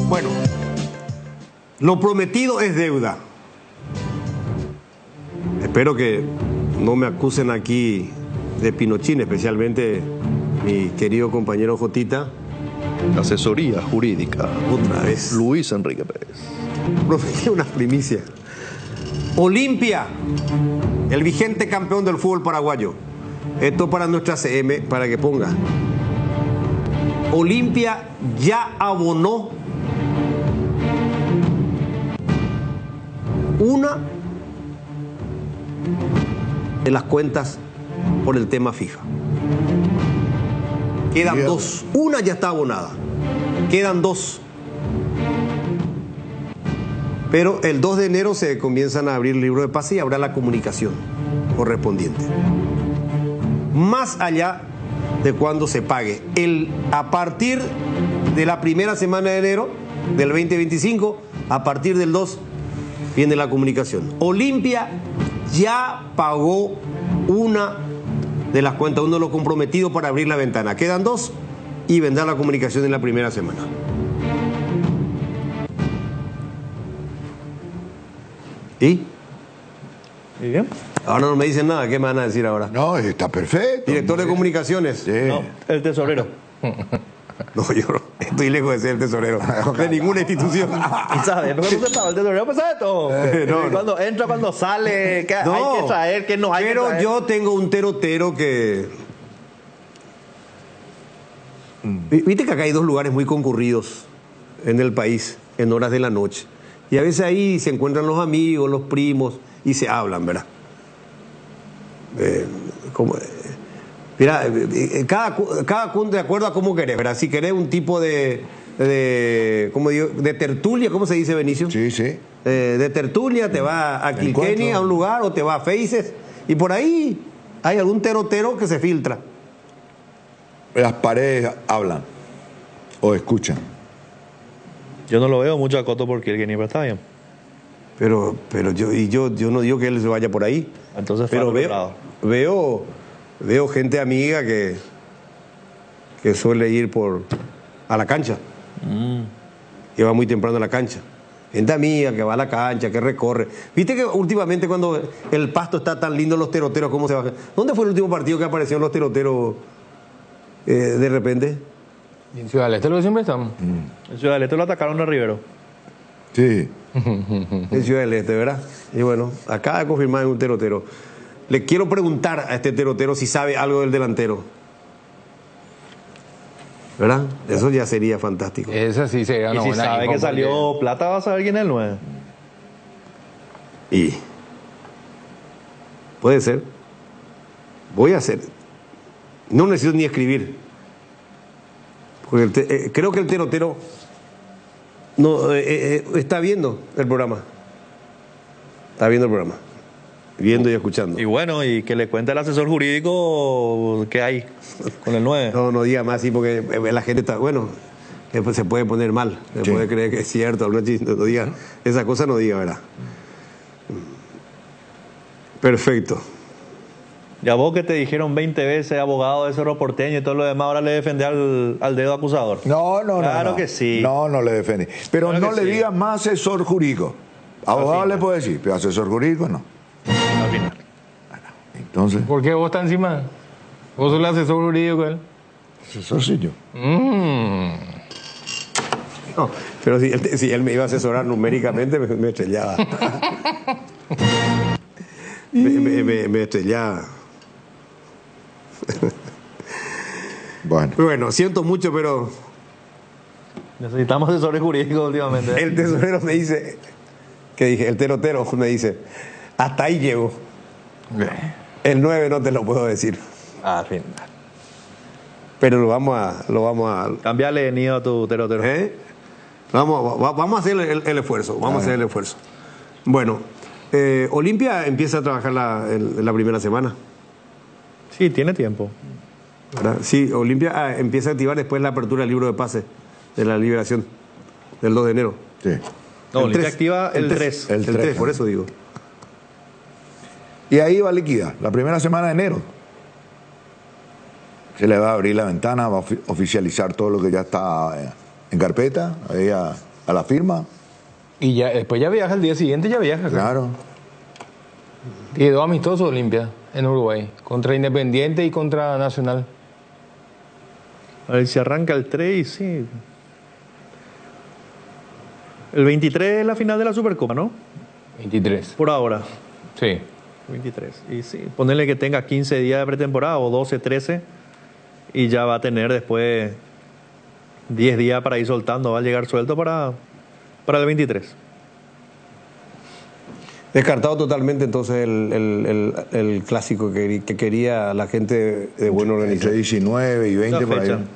Bueno, lo prometido es deuda. Espero que no me acusen aquí de Pinochín, especialmente mi querido compañero Jotita. Asesoría jurídica. Otra vez. Luis Enrique Pérez. Prometí una primicia. Olimpia, el vigente campeón del fútbol paraguayo. Esto para nuestra CM, para que ponga. Olimpia ya abonó una de las cuentas por el tema FIFA. Quedan dos. Una ya está abonada. Quedan dos. Pero el 2 de enero se comienzan a abrir libros de pase y habrá la comunicación correspondiente. Más allá de cuando se pague. A partir de la primera semana de enero del 2025, a partir del 2, viene la comunicación. Olimpia ya pagó una de las cuentas, uno de los comprometidos para abrir la ventana. Quedan dos y vendrá la comunicación en la primera semana. ¿Y? ¿Y bien? Ahora no me dicen nada, ¿qué me van a decir ahora? No, está perfecto. Director de comunicaciones. Sí. No, el tesorero. No, yo estoy lejos de ser el tesorero de ninguna institución. ¿Sabes? Porque no se sabe, el tesorero pues sabe todo. No. Cuando entra, cuando sale, que No, hay que traer, que no hay que traer. Pero yo tengo un terotero que... Viste que acá hay dos lugares muy concurridos en el país, en horas de la noche. Y a veces ahí se encuentran los amigos, los primos, y se hablan, ¿verdad? Mira, cada de acuerdo a cómo querés, ¿verdad? Si querés un tipo ¿cómo digo? De tertulia, ¿cómo se dice, Benicio? Sí, sí. De tertulia, te va a Kilkenny, a un lugar, o te va a Faces, y por ahí hay algún terotero que se filtra. Las paredes hablan o escuchan. Yo no lo veo mucho a Coto porque Kilkenny, pero está bien. Pero yo no digo que él se vaya por ahí. Entonces, pero veo gente amiga que suele ir a la cancha. Que va muy temprano a la cancha. Gente amiga que va a la cancha, que recorre. Viste que últimamente cuando el pasto está tan lindo, los teroteros, ¿cómo se bajan? ¿Dónde fue el último partido que aparecieron los teroteros de repente? En Ciudad del Este lo que siempre están. En Ciudad del Este lo atacaron a Rivero. Sí. En Ciudad del Este, ¿verdad? Y bueno, acaba de confirmar un terotero. Le quiero preguntar a este terotero si sabe algo del delantero. ¿Verdad? Eso ya sería fantástico. Esa sí sería una buena. Y si sabe que salió plata, va a saber quién es el 9. Y puede ser. Voy a hacer. No necesito ni escribir. Porque creo que el terotero no está viendo el programa. Está viendo el programa. Viendo y escuchando. Y bueno, y que le cuente al asesor jurídico qué hay con el 9. No diga más así porque la gente está, bueno, se puede poner mal, se puede creer que es cierto, no diga, esa cosa no diga, ¿verdad? Perfecto. Ya vos que te dijeron 20 veces abogado de Cerro Porteño y todo lo demás, ahora le defendés al dedo acusador. No. Claro que sí. No le defendí. Pero Claro no que le sí. digas más asesor jurídico. Abogado le puedo decir, pero asesor jurídico no. Al final. Entonces, ¿Por qué vos estás encima? ¿Vos sos el asesor jurídico él? asesor sí yo. No, pero si él me iba a asesorar numéricamente, me estrellaba. me estrellaba. Bueno, siento mucho, pero necesitamos asesores jurídicos últimamente. El tesorero me dice, que dije, el terotero me dice, hasta ahí llego. El 9 no te lo puedo decir. Al fin. Pero lo vamos a cambiarle de nido a tu terotero. Vamos a hacer el esfuerzo. Vamos a hacer el esfuerzo. Bueno, Olimpia empieza a trabajar la primera semana. Sí, tiene tiempo. ¿Verdad? Sí, Olimpia empieza a activar después la apertura del libro de pase de la liberación del 2 de enero. Sí. No, Olimpia activa el 3. El 3, por eso digo. Y ahí va a liquidar, la primera semana de enero. Se le va a abrir la ventana, va a oficializar todo lo que ya está en carpeta, ahí a la firma. Y ya después ya viaja, el día siguiente ya viaja. Claro. Y 2 amistosos Olimpia en Uruguay, contra Independiente y contra Nacional. A ver si arranca el 3 y sí. El 23 es la final de la Supercopa, ¿no? 23. Por ahora. Sí. 23. Y sí, ponerle que tenga 15 días de pretemporada o 12, 13 y ya va a tener después 10 días para ir soltando, va a llegar suelto para el 23. Descartado totalmente entonces el clásico que quería la gente de buena organización. Entre 19 y 20 por ahí.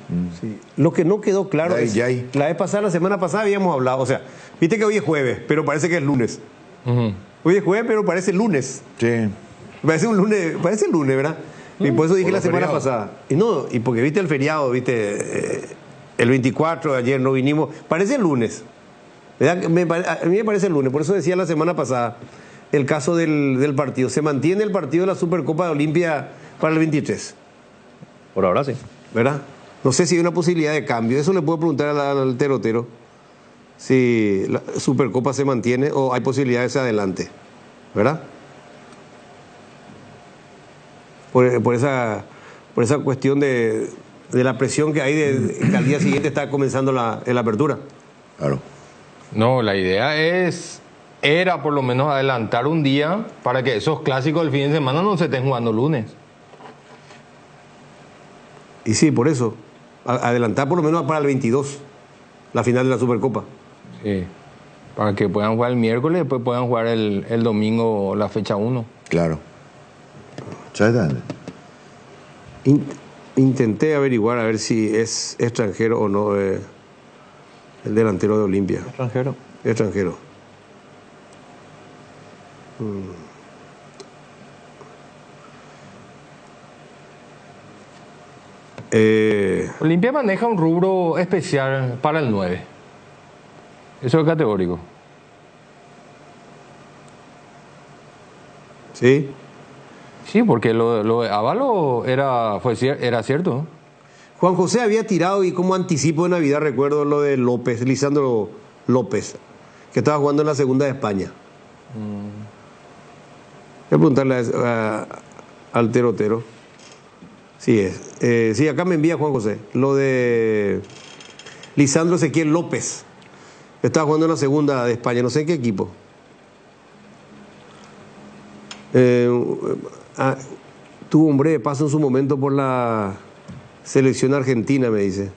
Sí. Lo que no quedó claro es, la vez pasada, la semana pasada habíamos hablado, o sea, viste que hoy es jueves, pero parece que es lunes. Hoy es jueves, pero parece lunes. Sí. Parece lunes, ¿verdad? Y por eso dije la semana pasada. Y porque viste el feriado, viste el 24 de ayer no vinimos, parece lunes. ¿Verdad? A mí me parece lunes, por eso decía la semana pasada el caso del partido. Se mantiene el partido de la Supercopa de Olimpia para el 23. Por ahora sí. ¿Verdad? No sé si hay una posibilidad de cambio. Eso le puedo preguntar al terotero. Si la Supercopa se mantiene o hay posibilidades de adelante. ¿Verdad? Por esa cuestión de la presión que hay que al día siguiente está comenzando la apertura. Claro. No, la idea era por lo menos adelantar un día para que esos clásicos del fin de semana no se estén jugando lunes. Y sí, por eso. Adelantar por lo menos para el 22, la final de la Supercopa. Sí. Para que puedan jugar el miércoles y después puedan jugar el domingo la fecha 1. Claro. Intenté averiguar a ver si es extranjero o no el delantero de Olimpia. Extranjero. Olimpia maneja un rubro especial para el 9. Eso es categórico. ¿Sí? Sí, porque lo de Ávalo era cierto. Juan José había tirado, y como anticipo de Navidad recuerdo lo de López, Lisandro López, que estaba jugando en la segunda de España. Voy a preguntarle al terotero. Sí es. Sí, acá me envía Juan José. Lo de Lisandro Ezequiel López. Estaba jugando en la segunda de España, no sé en qué equipo. Tuvo un breve paso en su momento por la selección argentina, me dice.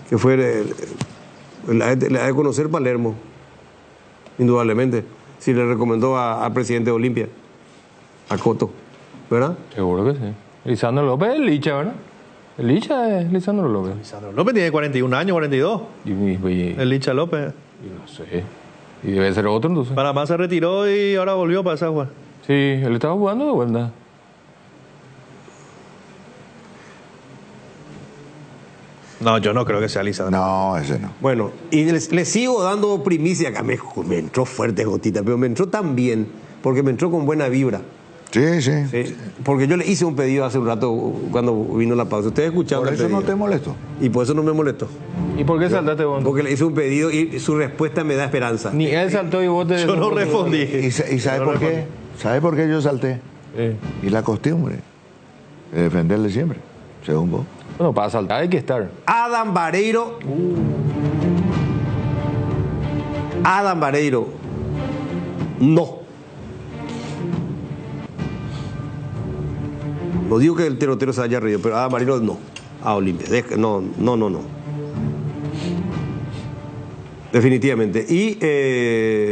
Que fue la de conocer Palermo, indudablemente. Si le recomendó al presidente de Olimpia, a Coto, ¿verdad? Seguro que sí. Lisandro López es Licha, ¿verdad? El Licha es Lisandro López. Lisandro López tiene 41 años, 42. El Licha López. No sé. Y debe ser otro entonces. Panamá se retiró y ahora volvió para esa jugar. Sí, él estaba jugando de vuelta. No, yo no creo que sea Lisandro. No, ese no. Bueno, y le sigo dando primicia acá. Me entró fuerte, Gotita, pero me entró tan bien, porque me entró con buena vibra. Sí, sí. Porque yo le hice un pedido hace un rato cuando vino la pausa. Ustedes escucharon. Por eso no te molesto. Y por eso no me molestó. ¿Y por qué saltaste vos? Porque le hice un pedido y su respuesta me da esperanza. Ni él saltó y vos te... Yo no respondí. ¿Y sabe por qué? ¿Sabe por qué yo salté? Y la costumbre de defenderle siempre, según vos. Bueno, para saltar hay que estar. Adam Vareiro. Adam Vareiro. No. No digo que el terotero se haya reído, pero Adam Vareiro no. A Olimpia. No. Definitivamente. Y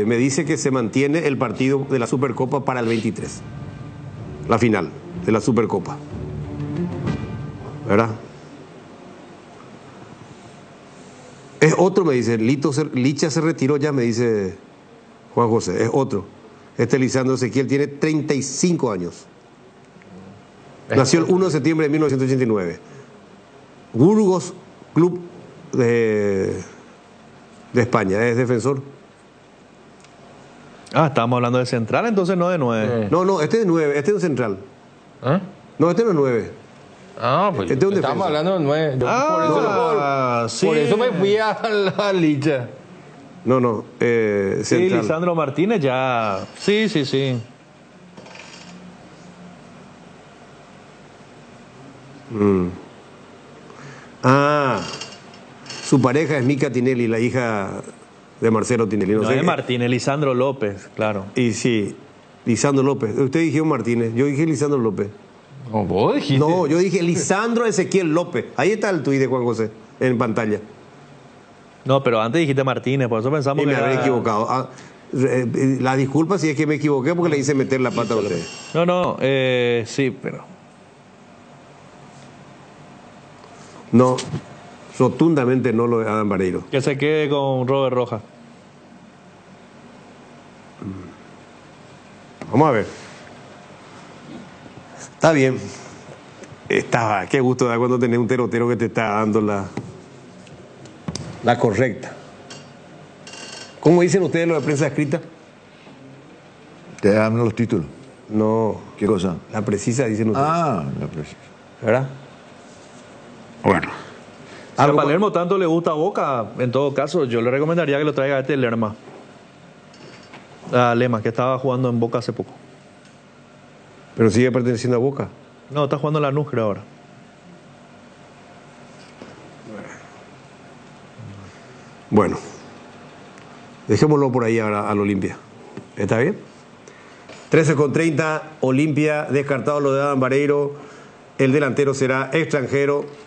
me dice que se mantiene el partido de la Supercopa para el 23. La final de la Supercopa. ¿Verdad? Es otro, me dice. Licha se retiró ya, me dice Juan José. Es otro. Este Lisandro Ezequiel tiene 35 años. Nació el 1 de septiembre de 1989. Burgos Club de España. Es defensor. Estábamos hablando de central, entonces no de 9. No, este es de 9. Este es un central. No, este no es 9. Pues este es un estamos defensa. hablando de 9. Sí. Por eso me fui a la Licha. No. Sí, Central. Lisandro Martínez ya... Sí. Su pareja es Mica Tinelli, la hija de Marcelo Tinelli. No es Martínez, Lisandro López, claro. Y sí, Lisandro López. Usted dijo Martínez, yo dije Lisandro López. No, vos dijiste. No, yo dije Lisandro Ezequiel López. Ahí está el tuit de Juan José, en pantalla. No, pero antes dijiste Martínez, por eso pensamos Y que me habré equivocado. La disculpa si es que me equivoqué porque le hice meter la pata a usted. No, sí, pero... No, rotundamente no lo de Adam Vareiro. Que se quede con Robert Rojas. Vamos a ver. Está bien. Qué gusto da cuando tenés un terotero que te está dando la correcta. ¿Cómo dicen ustedes lo de prensa escrita? Te dan los títulos. No. ¿Qué cosa? La precisa, dicen ustedes. La precisa. ¿Verdad? Bueno. Si a Palermo tanto le gusta a Boca, en todo caso, yo le recomendaría que lo traiga a este Lerma. A Lema, que estaba jugando en Boca hace poco. ¿Pero sigue perteneciendo a Boca? No, está jugando en la Nuscre ahora. Bueno. Dejémoslo por ahí ahora al Olimpia. ¿Está bien? 13:30, Olimpia, descartado lo de Adam Vareiro. El delantero será extranjero.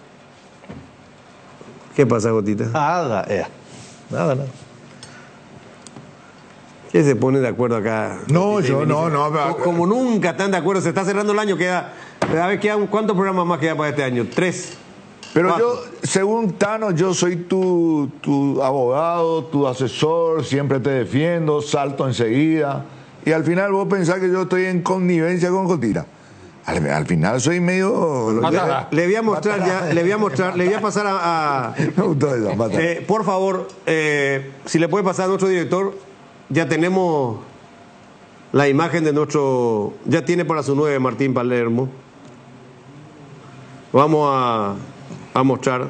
¿Qué pasa, Gotita? Nada. ¿Qué se pone de acuerdo acá? No, yo no. Como nunca están de acuerdo, se está cerrando el año, ¿cuántos programas más quedan para este año? 3. Pero yo, según Tano, yo soy tu abogado, tu asesor, siempre te defiendo, salto enseguida. Y al final vos pensás que yo estoy en connivencia con Gotira. Al final soy medio... Le voy a mostrar ya, le voy a pasar a... Me gustó eso, por favor, si le puede pasar a nuestro director, ya tenemos la imagen de nuestro... Ya tiene para su 9 Martín Palermo. Vamos a mostrar.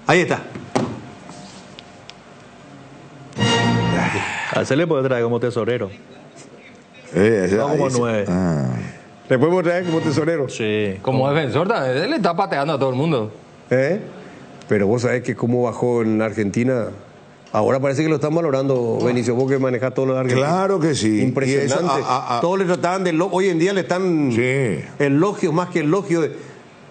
Ahí está. A se le puede traer como tesorero. No como 9. ¿Le podemos traer como tesorero? Sí. Como defensor, él le está pateando a todo el mundo. Pero vos sabés que cómo bajó en la Argentina. Ahora parece que lo están valorando, Benicio, vos que manejás todo lo de Argentina. Claro que sí. Impresionante. Todos le trataban de... Hoy en día le están... Elogios más que elogios.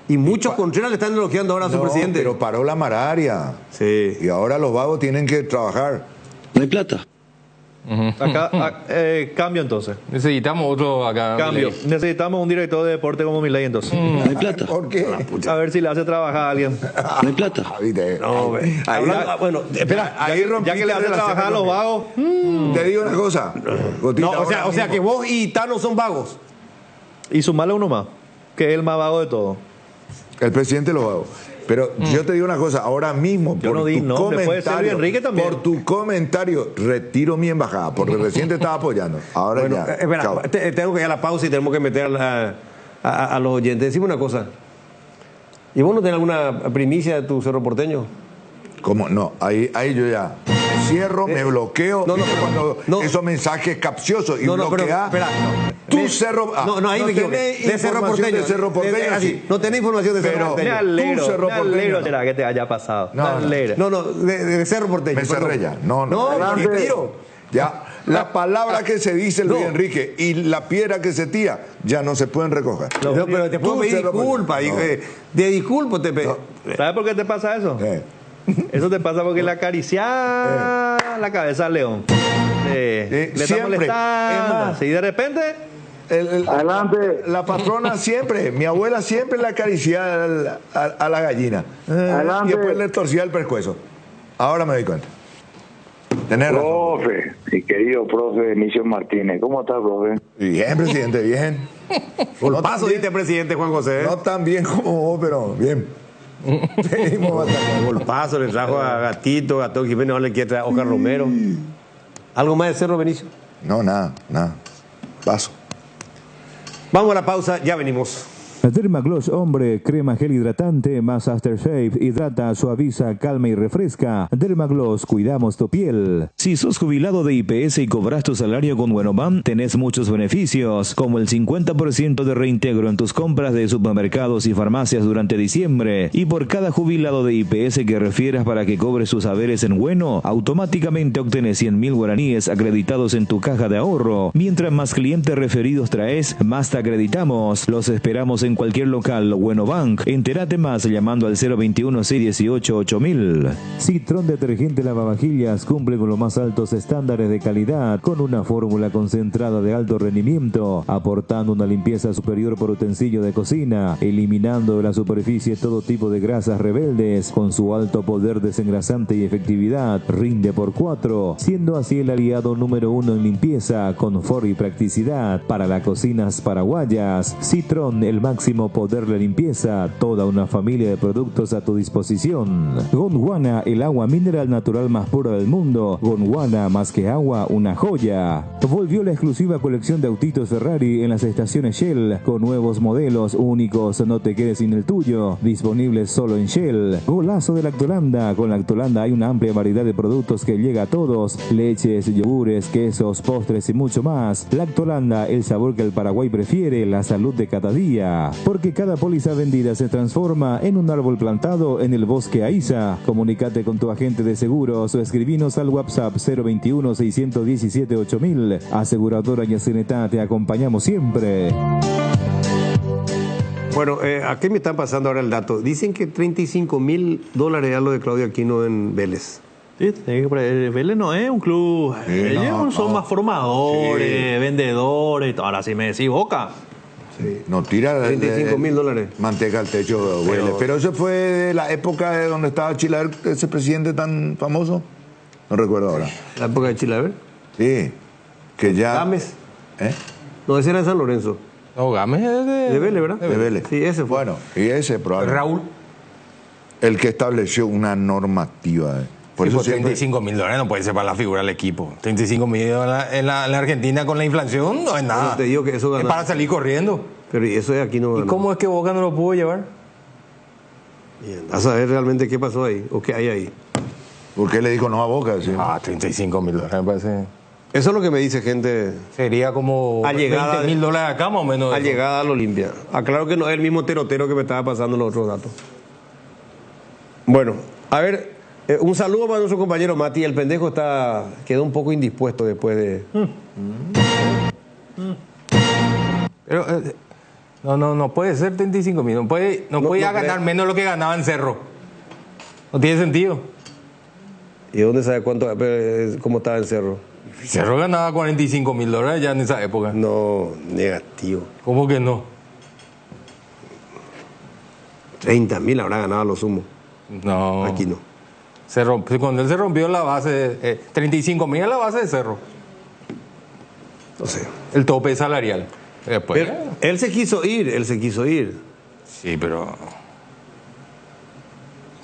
Y muchos Contreras le están elogiando ahora a su presidente. Pero paró la malaria. Sí. Y ahora los vagos tienen que trabajar. No hay plata. Acá, cambio entonces. Necesitamos otro acá. Cambio. Milei. Necesitamos un director de deporte como Milei entonces. No hay plata. ¿Por qué? A ver si le hace trabajar a alguien. No hay plata. Bueno, espera. Ya que le hace trabajar a los vagos. Te digo una cosa. Gotita, o sea que vos y Tano son vagos. Y sumarle uno más, que es el más vago de todo. El presidente de los vagos. Pero yo te digo una cosa, ahora mismo, Yo no di nombre, puede ser Luis Enrique también. por tu comentario, retiro mi embajada, porque recién te estaba apoyando. Ahora Bueno, ya. espera, chao. tengo que ir a la pausa y tenemos que meter a los oyentes. Decime una cosa. ¿Y vos no tenés alguna primicia de tu Cerro Porteño? ¿Cómo? No, ahí yo ya me cierro, me bloqueo. no, ¿viste? pero- Cuando esos mensajes capciosos y pero, bloquear. espera. Tu Cerro. Ahí me equivoqué. tenés De Cerro información Porteño. de Cerro Porteño, así, sí. no tenés información de Cerro Pero- Porteño. Me alegro, Cerro me Porteño, alegro no. de la que te haya pasado. No, me alegro. No, de Cerro Porteño. Me cerré ya. No. Retiro. Ya, la palabra que se dice Luis No. Enrique y la piedra que se tira ya no se pueden recoger. No, pero te puedo Tú, pedir Cerro Porteño. disculpas. No. De disculpas te pido. ¿Sabes por qué te pasa eso? Eso te pasa porque le acaricias la cabeza al león. Le está siempre. molestando. Es más, y de repente... Adelante. La patrona siempre, mi abuela siempre le acariciaba a la gallina. Adelante. Y después le torcía el pescuezo. Ahora me doy cuenta. Tenés razón. Profe, mi querido profe Inicio Martínez, ¿cómo estás, profe? Bien, presidente, bien. Golpazo, diste, presidente Juan José. No tan bien como vos, pero bien. Venimos batallando. Golpazo le trajo a Gatito, Gastón Jiménez, ahora le quiere traer a Oscar Romero. ¿Algo más de Cerro, Benicio? No, nada. Paso. Vamos a la pausa, ya venimos. Dermagloss Hombre, crema gel hidratante más aftershave, hidrata, suaviza, calma y refresca. Dermagloss, cuidamos tu piel. Si sos jubilado de IPS y cobras tu salario con Buenoban, tenés muchos beneficios, como el 50% de reintegro en tus compras de supermercados y farmacias durante diciembre. Y por cada jubilado de IPS que refieras para que cobres sus haberes en Bueno, automáticamente obtenés 100.000 guaraníes acreditados en tu caja de ahorro. Mientras más clientes referidos traes, más te acreditamos. Los esperamos en cualquier local Buenobank. Entérate más llamando al 021-618-8000. Citrón detergente lavavajillas cumple con los más altos estándares de calidad, con una fórmula concentrada de alto rendimiento, aportando una limpieza superior por utensilio de cocina, eliminando de la superficie todo tipo de grasas rebeldes. Con su alto poder desengrasante y efectividad, rinde por 4, siendo así el aliado número 1 en limpieza, confort y practicidad para las cocinas paraguayas. Citrón, el máximo poder de limpieza, toda una familia de productos a tu disposición. Gondwana, el agua mineral natural más pura del mundo. Gondwana, más que agua, una joya. Volvió la exclusiva colección de autitos Ferrari en las estaciones Shell, con nuevos modelos únicos, no te quedes sin el tuyo, disponibles solo en Shell. Golazo de Lactolanda, con Lactolanda hay una amplia variedad de productos que llega a todos, leches, yogures, quesos, postres y mucho más. Lactolanda, el sabor que el Paraguay prefiere, la salud de cada día. Porque cada póliza vendida se transforma en un árbol plantado en el bosque Aiza. Comunícate con tu agente de seguros o escribinos al WhatsApp 021-617-8000. Aseguradora Yacenetá, te acompañamos siempre. Bueno, aquí me están pasando ahora el dato. Dicen que $35.000 a lo de Claudio Aquino en Vélez. Sí, Vélez no es un club. Ellos son más formadores, vendedores. Ahora sí me decís Boca. Sí. No tira $35.000 manteca al techo, pero eso fue de la época de donde estaba Chilaver, ese presidente tan famoso. No recuerdo ahora. ¿La época de Chilaver? Sí. Que ya. Gámez. No, ese era de San Lorenzo. No, Gámez es de Vélez, ¿verdad? De Vélez. Sí, ese fue. Bueno, y ese probablemente. Raúl. El que estableció una normativa. Por eso $35.000 no puede ser para la figura del equipo. $35.000 en la Argentina con la inflación no es nada. Bueno, te digo que eso es para salir corriendo. Pero eso es aquí no. ¿Y cómo es que Boca no lo pudo llevar? Bien, a saber realmente qué pasó ahí o qué hay ahí. ¿Por qué le dijo no a Boca? ¿Sí? $35.000 me parece. Eso es lo que me dice gente. Sería como $20.000 acá más o menos. A llegada al Olimpia. Aclaro que no es el mismo terotero que me estaba pasando los otros datos. Bueno, a ver, un saludo para nuestro compañero Mati. El pendejo quedó un poco indispuesto después de. Pero no puede ser $35.000. No puede ganar menos de lo que ganaba en Cerro. No tiene sentido. ¿Y dónde sabe cómo estaba en Cerro? Cerro ganaba $45.000 ya en esa época. No, negativo. ¿Cómo que no? 30.000 habrá ganado a lo sumo. No. Aquí no. Cuando él se rompió la base, 35.000 a la base de Cerro. No sé. El tope salarial. Después, él se quiso ir. Sí, pero...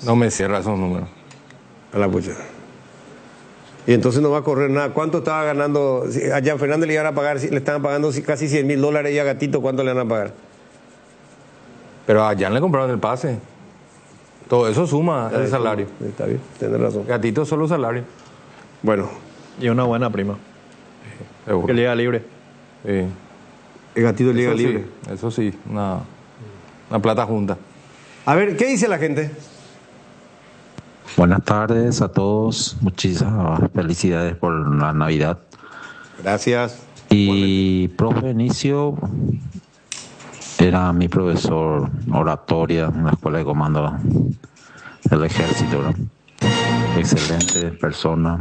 No me cierra esos números. A la pucha. Y entonces no va a correr nada. ¿Cuánto estaba ganando? A Jan Fernández le iban a pagar, le estaban pagando casi $100,000 y a Gatito, ¿cuánto le van a pagar? Pero a Jan le compraron el pase. Todo eso suma el salario. Está bien, tienes razón. Gatito solo salario. Bueno. Y una buena prima. Que liga libre. Sí. El Gatito liga Eso sí, libre. eso sí, una plata junta. A ver, ¿qué dice la gente? Buenas tardes a todos, muchísimas felicidades por la Navidad. Gracias. Y profe Benicio era mi profesor oratoria en la escuela de comando del ejército, ¿no? Excelente persona.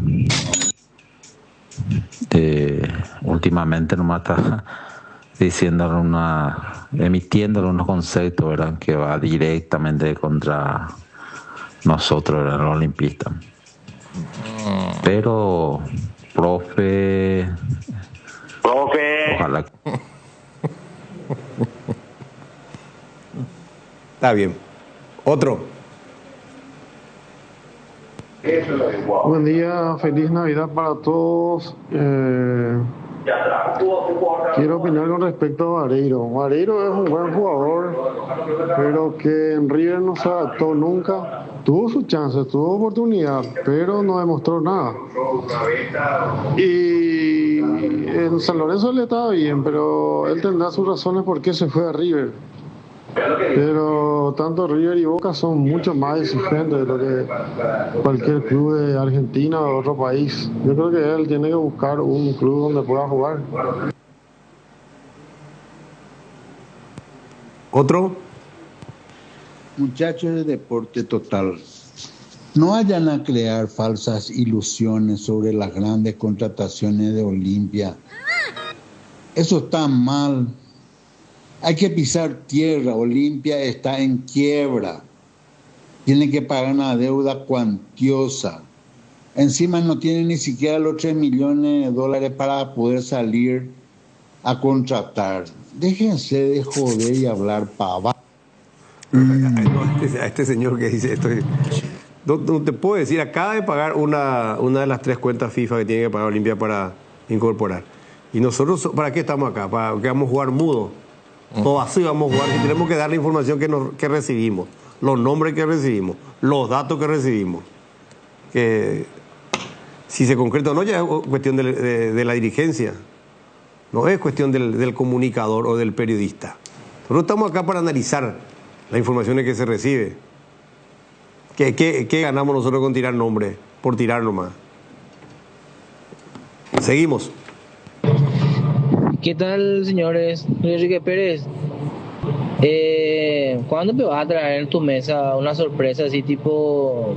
Últimamente nomás está emitiéndole unos conceptos, ¿verdad?, que va directamente contra nosotros, los olimpistas. Pero, profe, ojalá. Está bien. Otro. Buen día, feliz Navidad para todos. Quiero opinar con respecto a Vareiro. Vareiro es un buen jugador, pero que en River no se adaptó nunca. Tuvo su chance, tuvo oportunidad, pero no demostró nada. Y en San Lorenzo le estaba bien, pero él tendrá sus razones por qué se fue a River. Pero tanto River y Boca son mucho más exigentes de lo que cualquier club de Argentina o de otro país. Yo creo que él tiene que buscar un club donde pueda jugar. ¿Otro? Muchachos de Deporte Total, no vayan a crear falsas ilusiones sobre las grandes contrataciones de Olimpia. Eso está mal. Hay que pisar tierra. Olimpia está en quiebra. Tiene que pagar una deuda cuantiosa. Encima no tiene ni siquiera los $3 millones para poder salir a contratar. Déjense de joder y hablar pava. A este señor que dice esto, no te puedo decir, acaba de pagar una de las 3 cuentas FIFA que tiene que pagar Olimpia para incorporar. Y nosotros, ¿para qué estamos acá? ¿Para que vamos a jugar mudo? O así vamos a jugar, y tenemos que dar la información que recibimos, los nombres que recibimos, los datos que recibimos. Que si se concreta o no, ya es cuestión de la dirigencia. No es cuestión del comunicador o del periodista. Nosotros estamos acá para analizar las informaciones que se recibe. ¿Qué ganamos nosotros con tirar nombres? Por tirar nomás. Seguimos. ¿Qué tal, señores? Soy Enrique Pérez. ¿Cuándo me vas a traer en tu mesa una sorpresa así tipo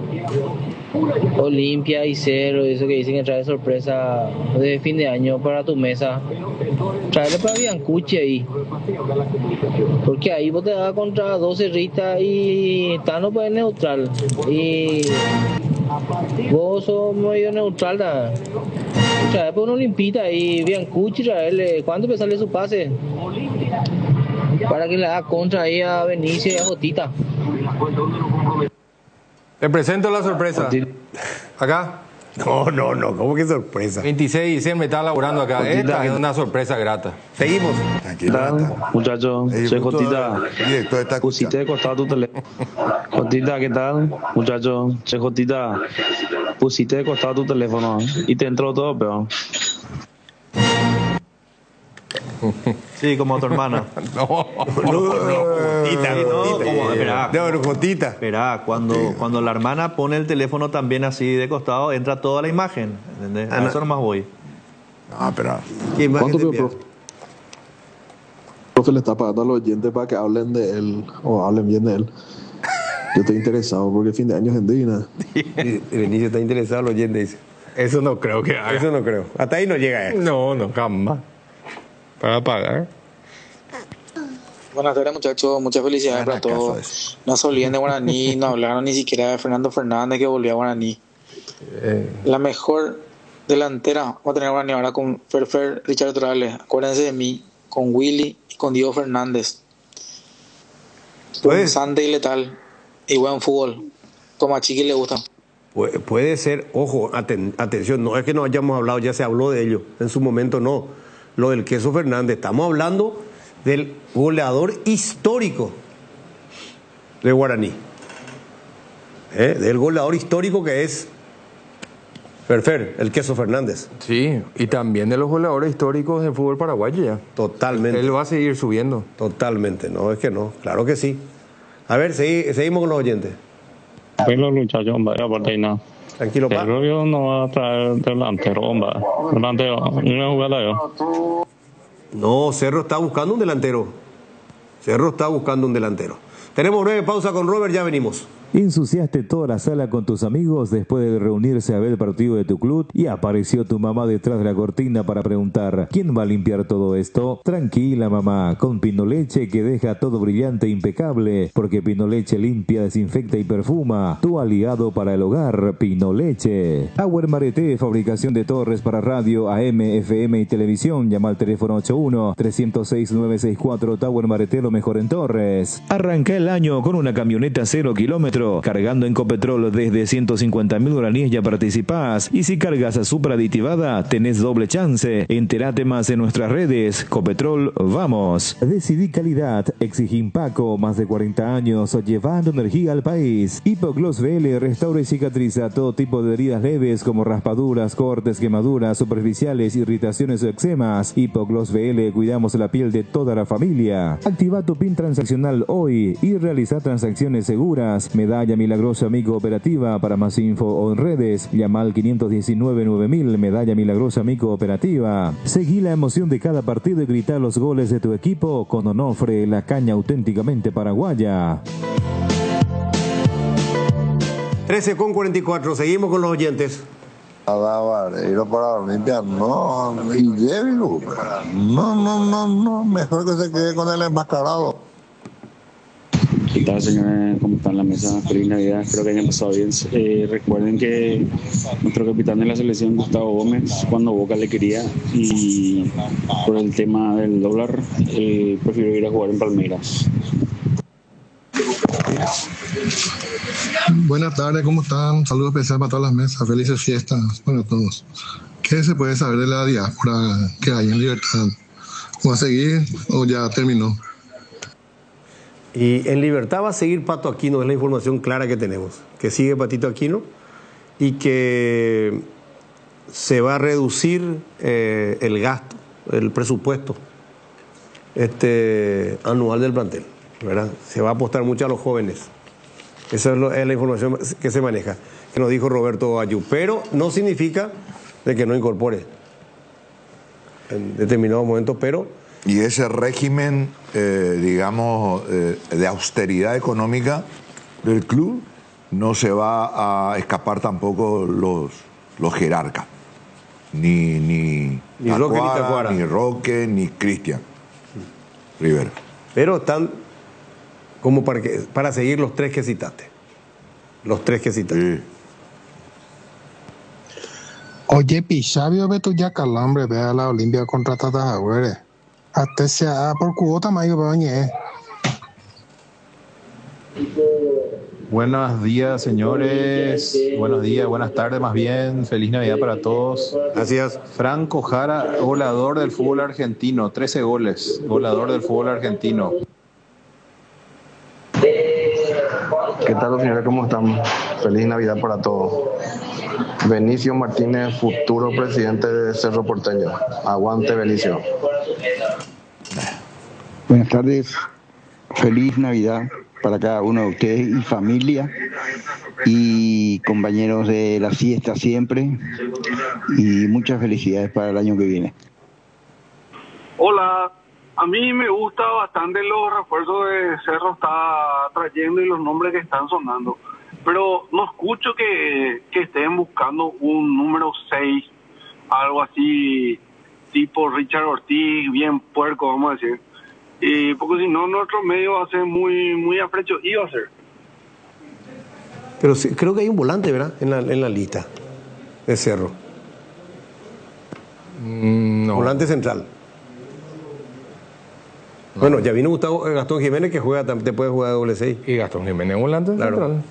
Olimpia y Cero, eso que dicen que trae sorpresa de fin de año para tu mesa? Traerle para Biancucci ahí, porque ahí vos te vas contra 12 Rita y Tano pues neutral, y vos sos medio neutral, ¿no? Trae por una Olimpita y Biancucci, traerle, ¿cuánto me sale su pase? Para que le haga contra ahí a Benicio y a Jotita. Te presento la sorpresa. Acá. No, ¿cómo que sorpresa? 26 de diciembre está laburando acá. Esta es una sorpresa grata. Seguimos. Muchachos, soy Jotita. Pusiste de costado tu teléfono. Jotita, ¿qué tal? Muchachos, soy Jotita. Pusiste de costado tu teléfono y te entró todo, peor. Sí, como tu hermana. Jotita. Esperá, cuando la hermana pone el teléfono también así de costado, entra toda la imagen. ¿Entendés? A eso nomás voy. No, pero... ¿Qué imagen te envía? Profe le está pagando a los oyentes para que hablen de él o hablen bien de él. Yo estoy interesado porque el fin de año es en Dina. Benicio está interesado en los oyentes, dice. Eso no creo que haga. Eso no creo. Hasta ahí no llega eso. No, jamás. Para pagar. Buenas tardes, muchachos. Muchas felicidades para todos. No se olviden de Guaraní. No hablaron ni siquiera de Fernando Fernández, que volvió a Guaraní. La mejor delantera va a tener Guaraní ahora con Ferfer, Richard Torales. Acuérdense de mí, con Willy y con Diego Fernández. Pensante y letal. Y buen fútbol. como a Chiqui le gusta. Puede ser, ojo, atención, no es que no hayamos hablado, ya se habló de ello, en su momento no. Lo del Queso Fernández, estamos hablando del goleador histórico de Guaraní. Del goleador histórico que es Ferfer, el Queso Fernández. Sí, y también de los goleadores históricos del fútbol paraguayo ya. Totalmente. Él va a seguir subiendo. Totalmente, no, es que no, claro que sí. A ver, seguimos con los oyentes. Los muchachos, hombre, aparte nada. Tranquilo, pa. Pero no va a traer delantero, hombre. Delantero, una jugada yo. No, Cerro está buscando un delantero. Tenemos breve pausa con Robert, ya venimos. Ensuciaste toda la sala con tus amigos después de reunirse a ver el partido de tu club y apareció tu mamá detrás de la cortina para preguntar ¿quién va a limpiar todo esto? Tranquila mamá, con Pinoleche que deja todo brillante e impecable, porque Pinoleche limpia, desinfecta y perfuma. Tu aliado para el hogar, Pinoleche. Auer Marete, fabricación de torres para radio, AM, FM y televisión. Llama al teléfono 81-306-964. Tower Marete, lo mejor en torres. Arranca el año con una camioneta 0 kilómetros. Cargando en Copetrol desde 150.000 guaraníes ya participás. Y si cargas a superaditivada, tenés doble chance. Entérate más en nuestras redes. Copetrol, vamos. Decidí calidad. Exigí Impaco. Más de 40 años llevando energía al país. Hipogloss VL restaura y cicatriza todo tipo de heridas leves como raspaduras, cortes, quemaduras, superficiales, irritaciones o eczemas. Hipogloss VL, cuidamos la piel de toda la familia. Activa tu PIN transaccional hoy y realiza transacciones seguras. Medalla Milagrosa Amigo Operativa. Para más info o en redes, llama al 519-9000. Medalla Milagrosa Amigo Operativa. Seguí la emoción de cada partido y grita los goles de tu equipo con Onofre, la caña auténticamente paraguaya. 13:44, seguimos con los oyentes. Ir para Olimpia, no, mejor que se quede con el enmascarado. ¿Qué tal, señores? ¿Cómo están en la mesa? Feliz Navidad, espero que hayan pasado bien. Recuerden que nuestro capitán de la selección, Gustavo Gómez, cuando Boca le quería y por el tema del dólar, prefirió ir a jugar en Palmeiras. Buenas tardes, ¿cómo están? Saludos especiales para todas las mesas, felices fiestas para todos. ¿Qué se puede saber de la diáspora que hay en Libertad? ¿Va a seguir o ya terminó? Y en Libertad va a seguir Pato Aquino, es la información clara que tenemos, que sigue Patito Aquino y que se va a reducir el gasto, el presupuesto anual del plantel, ¿verdad? Se va a apostar mucho a los jóvenes. Esa es la información que se maneja, que nos dijo Roberto Ayú, pero no significa de que no incorpore en determinados momentos, pero... Y ese régimen, digamos, de austeridad económica del club, no se va a escapar tampoco los jerarcas. Ni Roque, ni Tacuara. Ni Roque, ni Cristian Rivera. Pero están como para seguir los tres que citaste. Sí. Oye, Pichabio, ve tu ya calambre, ve a la Olimpia contra Tata Agüere. Hasta sea por cuota, mayo, bañe. Buenos días, señores. Buenos días, buenas tardes, más bien. Feliz Navidad para todos. Gracias. Franco Jara, goleador del fútbol argentino, 13 goles. Goleador del fútbol argentino. ¿Qué tal, señores? ¿Cómo están? Feliz Navidad para todos. Benicio Martínez, futuro presidente de Cerro Porteño. Aguante, Benicio. Buenas tardes. Feliz Navidad para cada uno de ustedes y familia y compañeros de la siesta siempre. Y muchas felicidades para el año que viene. Hola. A mí me gusta bastante los refuerzos de Cerro está trayendo y los nombres que están sonando. Pero no escucho que estén buscando un número 6, algo así, tipo Richard Ortiz, bien puerco, vamos a decir. Porque si no, nuestro medio va a ser muy afrecho. Iba a ser. Pero sí, creo que hay un volante, ¿verdad? En la lista de Cerro. No. Volante central. No. Bueno, ya vino Gastón Jiménez que juega, te puede jugar doble 6. Y Gastón Jiménez volante central.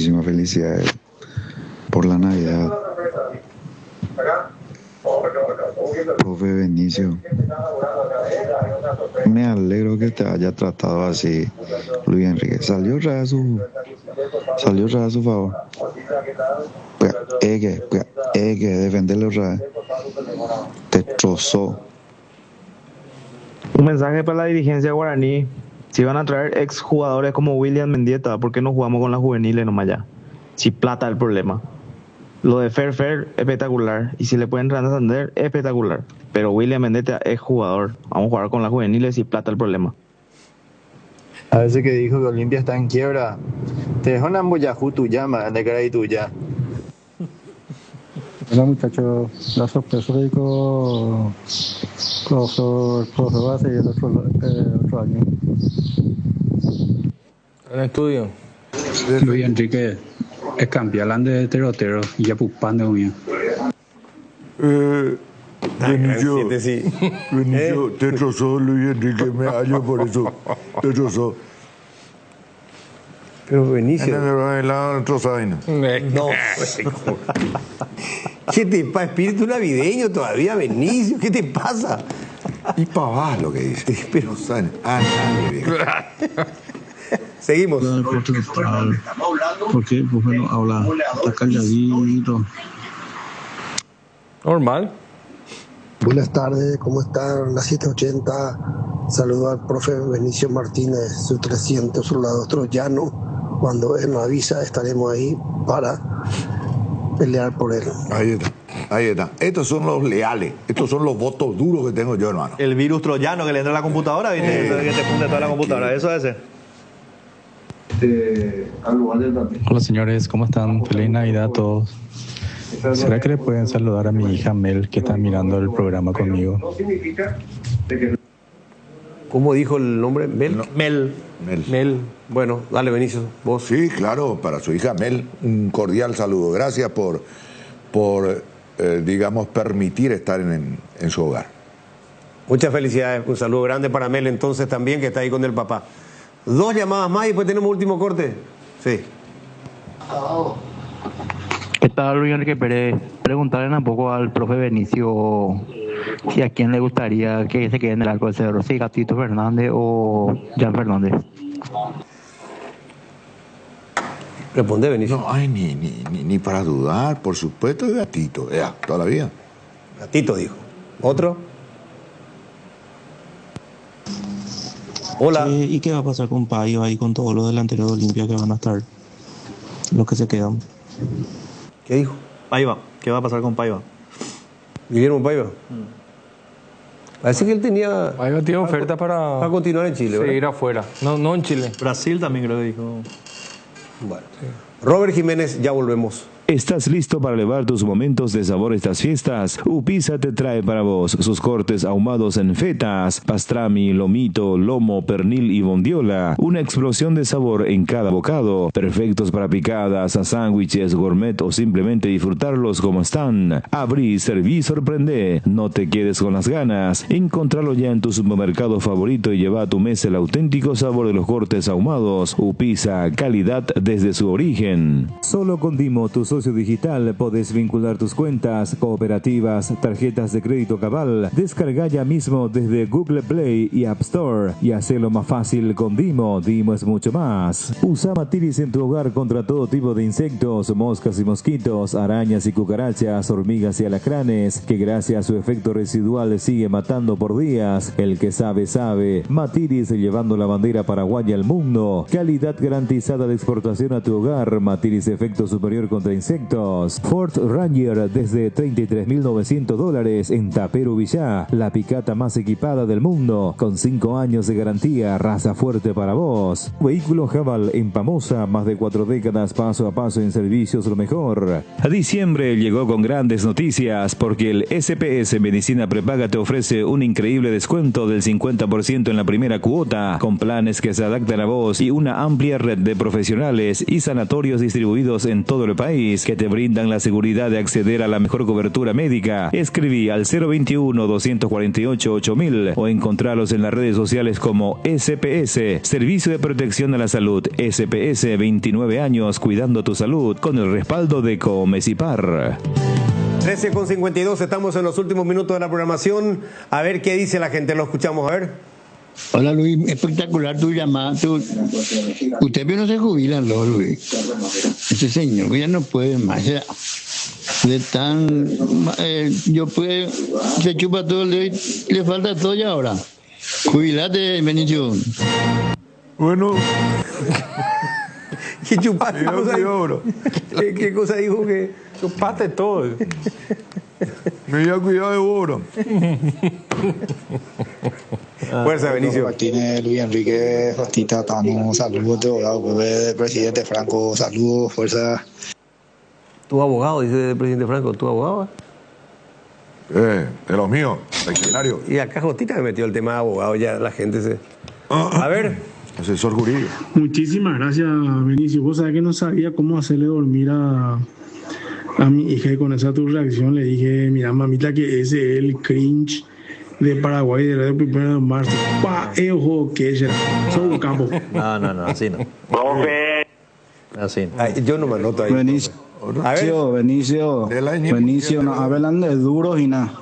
muchísimas felicidades por la Navidad. Profe Benicio, me alegro que te haya tratado así Luis Enrique. Salió otra vez a su favor. Hay que defenderlo otra vez. Te trozó. Un mensaje para la dirigencia guaraní. Si van a traer exjugadores como William Mendieta, ¿por qué no jugamos con las juveniles nomás ya? Si plata es el problema. Lo de Fer, espectacular. Y si le pueden trascender, espectacular. Pero William Mendieta es jugador. Vamos a jugar con las juveniles y plata el problema. A veces que dijo que Olimpia está en quiebra, te dejó una amboyajú tuya, man, de cara y tuya. Hola muchachos, la sorpresa de que el profe va a seguir el otro año. En el estudio. Luis Enrique es campeón de terotero y ya pupan de unía. Benicio, te trozó Luis Enrique, me hallo por eso. Te trozó. Pero Benicio. No. ¿Qué te pasa? Espíritu navideño todavía, Benicio. ¿Qué te pasa? Y pavás lo que dice. Pero no saben a nadie. Seguimos. ¿Por qué? Pues bueno, habla. Está calladito. Normal. Buenas tardes, ¿cómo están? Las 7:80. Saludo al profe Benicio Martínez, sus 300 soldados troyanos. Cuando él nos avisa, estaremos ahí para pelear por él. Ahí está. Estos son los leales. Estos son los votos duros que tengo yo, hermano. El virus troyano que le entra a la computadora, ¿viste? Que te funde toda la computadora. Eso es ese. Hola señores, ¿cómo están? Feliz Navidad a todos. ¿Será que le pueden saludar a mi hija Mel, que está mirando el programa conmigo? ¿Cómo dijo el nombre? ¿Mel? No. Mel. Bueno, dale, Benicio, vos. Sí, claro, para su hija Mel, un cordial saludo. Gracias por digamos, permitir estar en su hogar. Muchas felicidades. Un saludo grande para Mel, entonces, también, que está ahí con el papá. 2 llamadas más y después tenemos último corte. Sí. ¿Qué tal, Luis Enrique Pérez? Preguntarle un poco al profe Benicio si a quién le gustaría que se quede en el arco del Cerro, si Gatito Fernández o Jan Fernández. Responde, Benicio. No, ay, ni para dudar, por supuesto, es Gatito, toda la vida. Gatito dijo. ¿Otro? Hola. ¿Y qué va a pasar con Payo ahí, con todos los delanteros de Olimpia que van a estar, los que se quedan? ¿Qué dijo? Paiva. ¿Qué va a pasar con Paiva? Guillermo Paiva. Parece que él tenía... Paiva tiene oferta para continuar en Chile, ¿verdad? seguir afuera. No en Chile. Brasil también creo que dijo. Bueno. Robert Jiménez, ya volvemos. ¿Estás listo para elevar tus momentos de sabor estas fiestas? Upisa te trae para vos sus cortes ahumados en fetas, pastrami, lomito, lomo, pernil y bondiola. Una explosión de sabor en cada bocado, perfectos para picadas, sándwiches, gourmet o simplemente disfrutarlos como están. Abrí, serví, sorprende. No te quedes con las ganas. Encontralo ya en tu supermercado favorito y lleva a tu mesa el auténtico sabor de los cortes ahumados. Upisa, calidad desde su origen. Solo con Dimo, tu socio digital, podés vincular tus cuentas, cooperativas, tarjetas de crédito Cabal. Descarga ya mismo desde Google Play y App Store y hacelo más fácil con Dimo. Dimo es mucho más. Usa Matiris en tu hogar contra todo tipo de insectos, moscas y mosquitos, arañas y cucarachas, hormigas y alacranes, que gracias a su efecto residual sigue matando por días. El que sabe, sabe. Matiris, llevando la bandera paraguaya al mundo. Calidad garantizada de exportación a tu hogar. Matiris, efecto superior contra insectos. Ford Ranger desde $33.900 en Tapero Villá, la picata más equipada del mundo, con 5 años de garantía, raza fuerte para vos. Vehículo Javal en Pamosa, más de 4 décadas paso a paso en servicios lo mejor. A diciembre llegó con grandes noticias porque el SPS Medicina Prepaga te ofrece un increíble descuento del 50% en la primera cuota, con planes que se adaptan a vos y una amplia red de profesionales y sanatorios distribuidos en todo el país. país que te brindan la seguridad de acceder a la mejor cobertura médica. Escribí al 021-248-8000 o encontralos en las redes sociales como SPS, Servicio de Protección a la Salud. SPS, 29 años cuidando tu salud con el respaldo de Comesipar. 13:52, estamos en los últimos minutos de la programación. A ver qué dice la gente, lo escuchamos, a ver. Hola Luis, espectacular tu llamada. Usted no se jubila, Luis. Ese señor ya no puede más. De tan, se chupa todo el dedo y le falta todo ya ahora. Jubilate, Benicio. Bueno. ¿Qué chupaste? ¿Qué cosa dijo que? Chupaste todo. Me había cuidado de oro. Fuerza, Benicio. Martínez, Luis Enrique, Rostita, Tano, saludos de abogado, presidente Franco, saludos, fuerza. Tu abogado, dice el presidente Franco, tu abogado. De los míos, diccionario. Y acá Jostita me metió el tema de abogado, ya la gente se. A ver. Asesor jurídico. Muchísimas gracias, Benicio. Vos sabés que no sabía cómo hacerle dormir a mi hija y con esa tu reacción le dije, mira mamita, que ese es el cringe de Paraguay de Radio Primero de Marzo. Ojo, que será. Solo campo. No, así no. Así no. Ay, yo no me anoto ahí. Benicio, no hablan de duros y nada.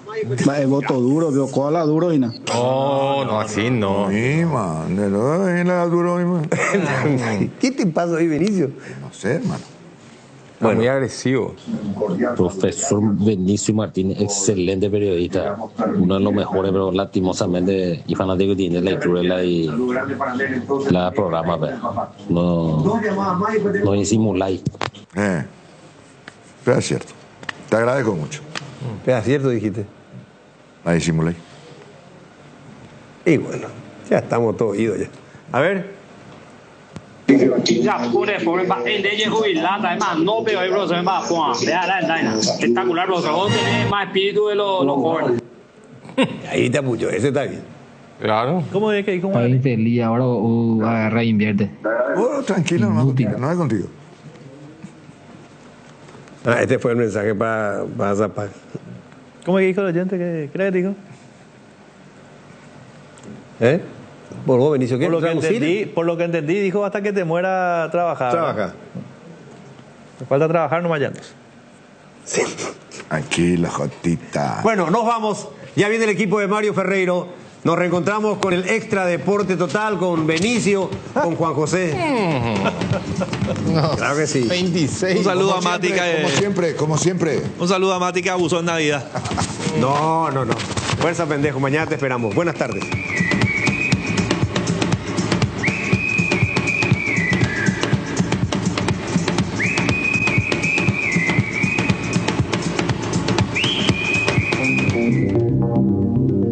Voto duro, veo cola duro y nada. No, así no. ¿Qué te pasa ahí, Benicio? No sé, hermano. Bueno, muy agresivo. Profesor Benicio Martínez, excelente periodista, uno de los mejores, pero lastimosamente y fanático tiene la lectura y la programa, pero no disimuláis. Pero es cierto, te agradezco mucho. Pero es cierto, dijiste. La disimuláis. Y bueno, ya estamos todos idos ya. A ver. Espectacular, profesor. Vos tenés más espíritu de los jóvenes. Ahí te apoyo, ese está bien. Claro. ¿Cómo es que cómo está infeliz, ahora agarra e invierte. Tranquilo, no es contigo. Este fue el mensaje para Zapag. ¿Cómo es que dijo el oyente? ¿Qué crees que dijo? Por vos, Benicio, ¿qué? Por lo que entendí, dijo hasta que te muera trabajar. Trabaja. Me falta trabajar nomás ya. Sí. Tranquila, Jotita. Bueno, nos vamos. Ya viene el equipo de Mario Ferreiro. Nos reencontramos con el Extra Deporte Total, con Benicio, con Juan José. No, claro que sí. 26. Un saludo a Mati. Como siempre. Un saludo a Mati que abusó en Navidad. No. Fuerza, pendejo. Mañana te esperamos. Buenas tardes.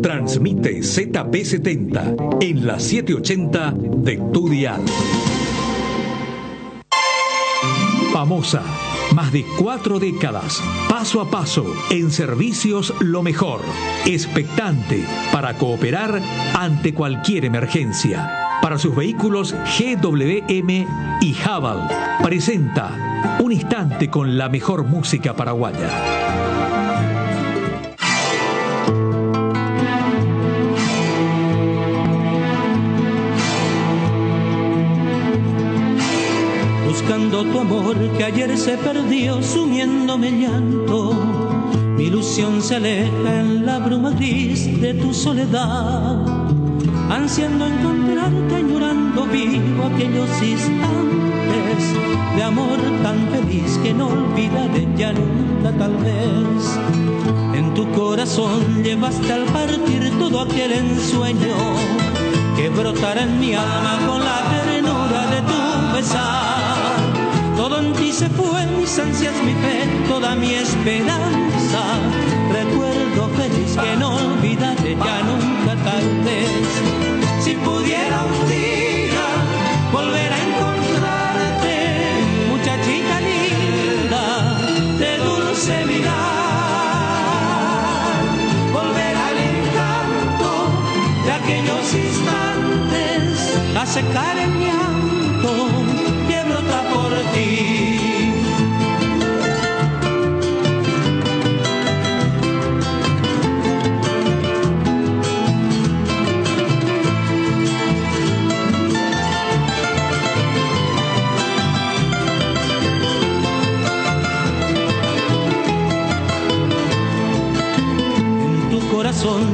Transmite ZP70 en la 780 de tu dial. Famosa, más de 4 décadas, paso a paso, en servicios lo mejor. Expectante para cooperar ante cualquier emergencia. Para sus vehículos GWM y Haval, presenta Un Instante con la mejor música paraguaya. Buscando tu amor que ayer se perdió, sumiéndome en llanto. Mi ilusión se aleja en la bruma gris de tu soledad, ansiando encontrarte, añorando vivo aquellos instantes de amor tan feliz que no olvidaré ya nunca tal vez. En tu corazón llevaste al partir todo aquel ensueño que brotará en mi alma con la ternura de tu besar. Todo en ti se fue, mis ansias, mi fe, toda mi esperanza. Recuerdo feliz que no olvidaré ya nunca tal vez. Si pudiera un día volver a encontrarte, muchachita linda, de dulce mirar, volver al encanto de aquellos instantes, a secar el llanto que brota por ti.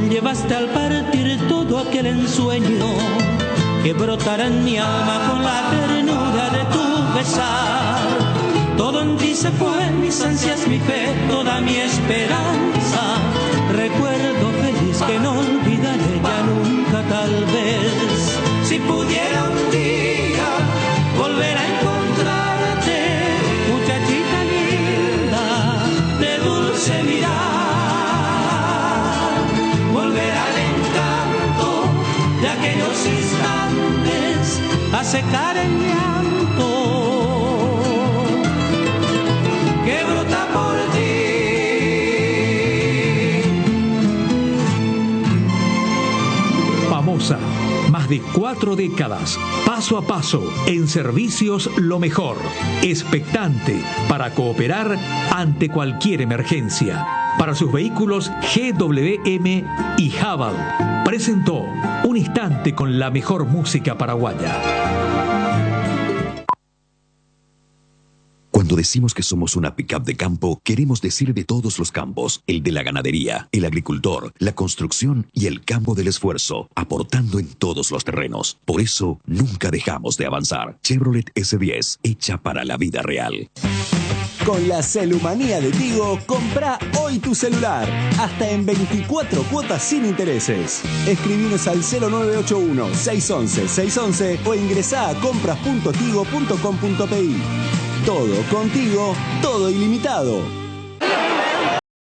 llevaste al partir todo aquel ensueño que brotará en mi alma con la ternura de tu besar. Todo en ti se fue, mis ansias, mi fe, toda mi esperanza. Recuerdo feliz que no olvidaré ya nunca, tal vez. Si pudiera un día volver a encontrarte, muchachita linda, de dulce mirar, volver al encanto de aquellos instantes, a secar el llanto que brota por ti. Famosa, más de 4 décadas, paso a paso, en servicios lo mejor, expectante para cooperar ante cualquier emergencia. Para sus vehículos GWM y Haval, presentó Un Instante con la mejor música paraguaya. Cuando decimos que somos una pick-up de campo, queremos decir de todos los campos, el de la ganadería, el agricultor, la construcción y el campo del esfuerzo, aportando en todos los terrenos. Por eso, nunca dejamos de avanzar. Chevrolet S10, hecha para la vida real. Con la Celumanía de Tigo, compra hoy tu celular, hasta en 24 cuotas sin intereses. Escribinos al 0981-611-611 o ingresá a compras.tigo.com.pi. Todo contigo, todo ilimitado.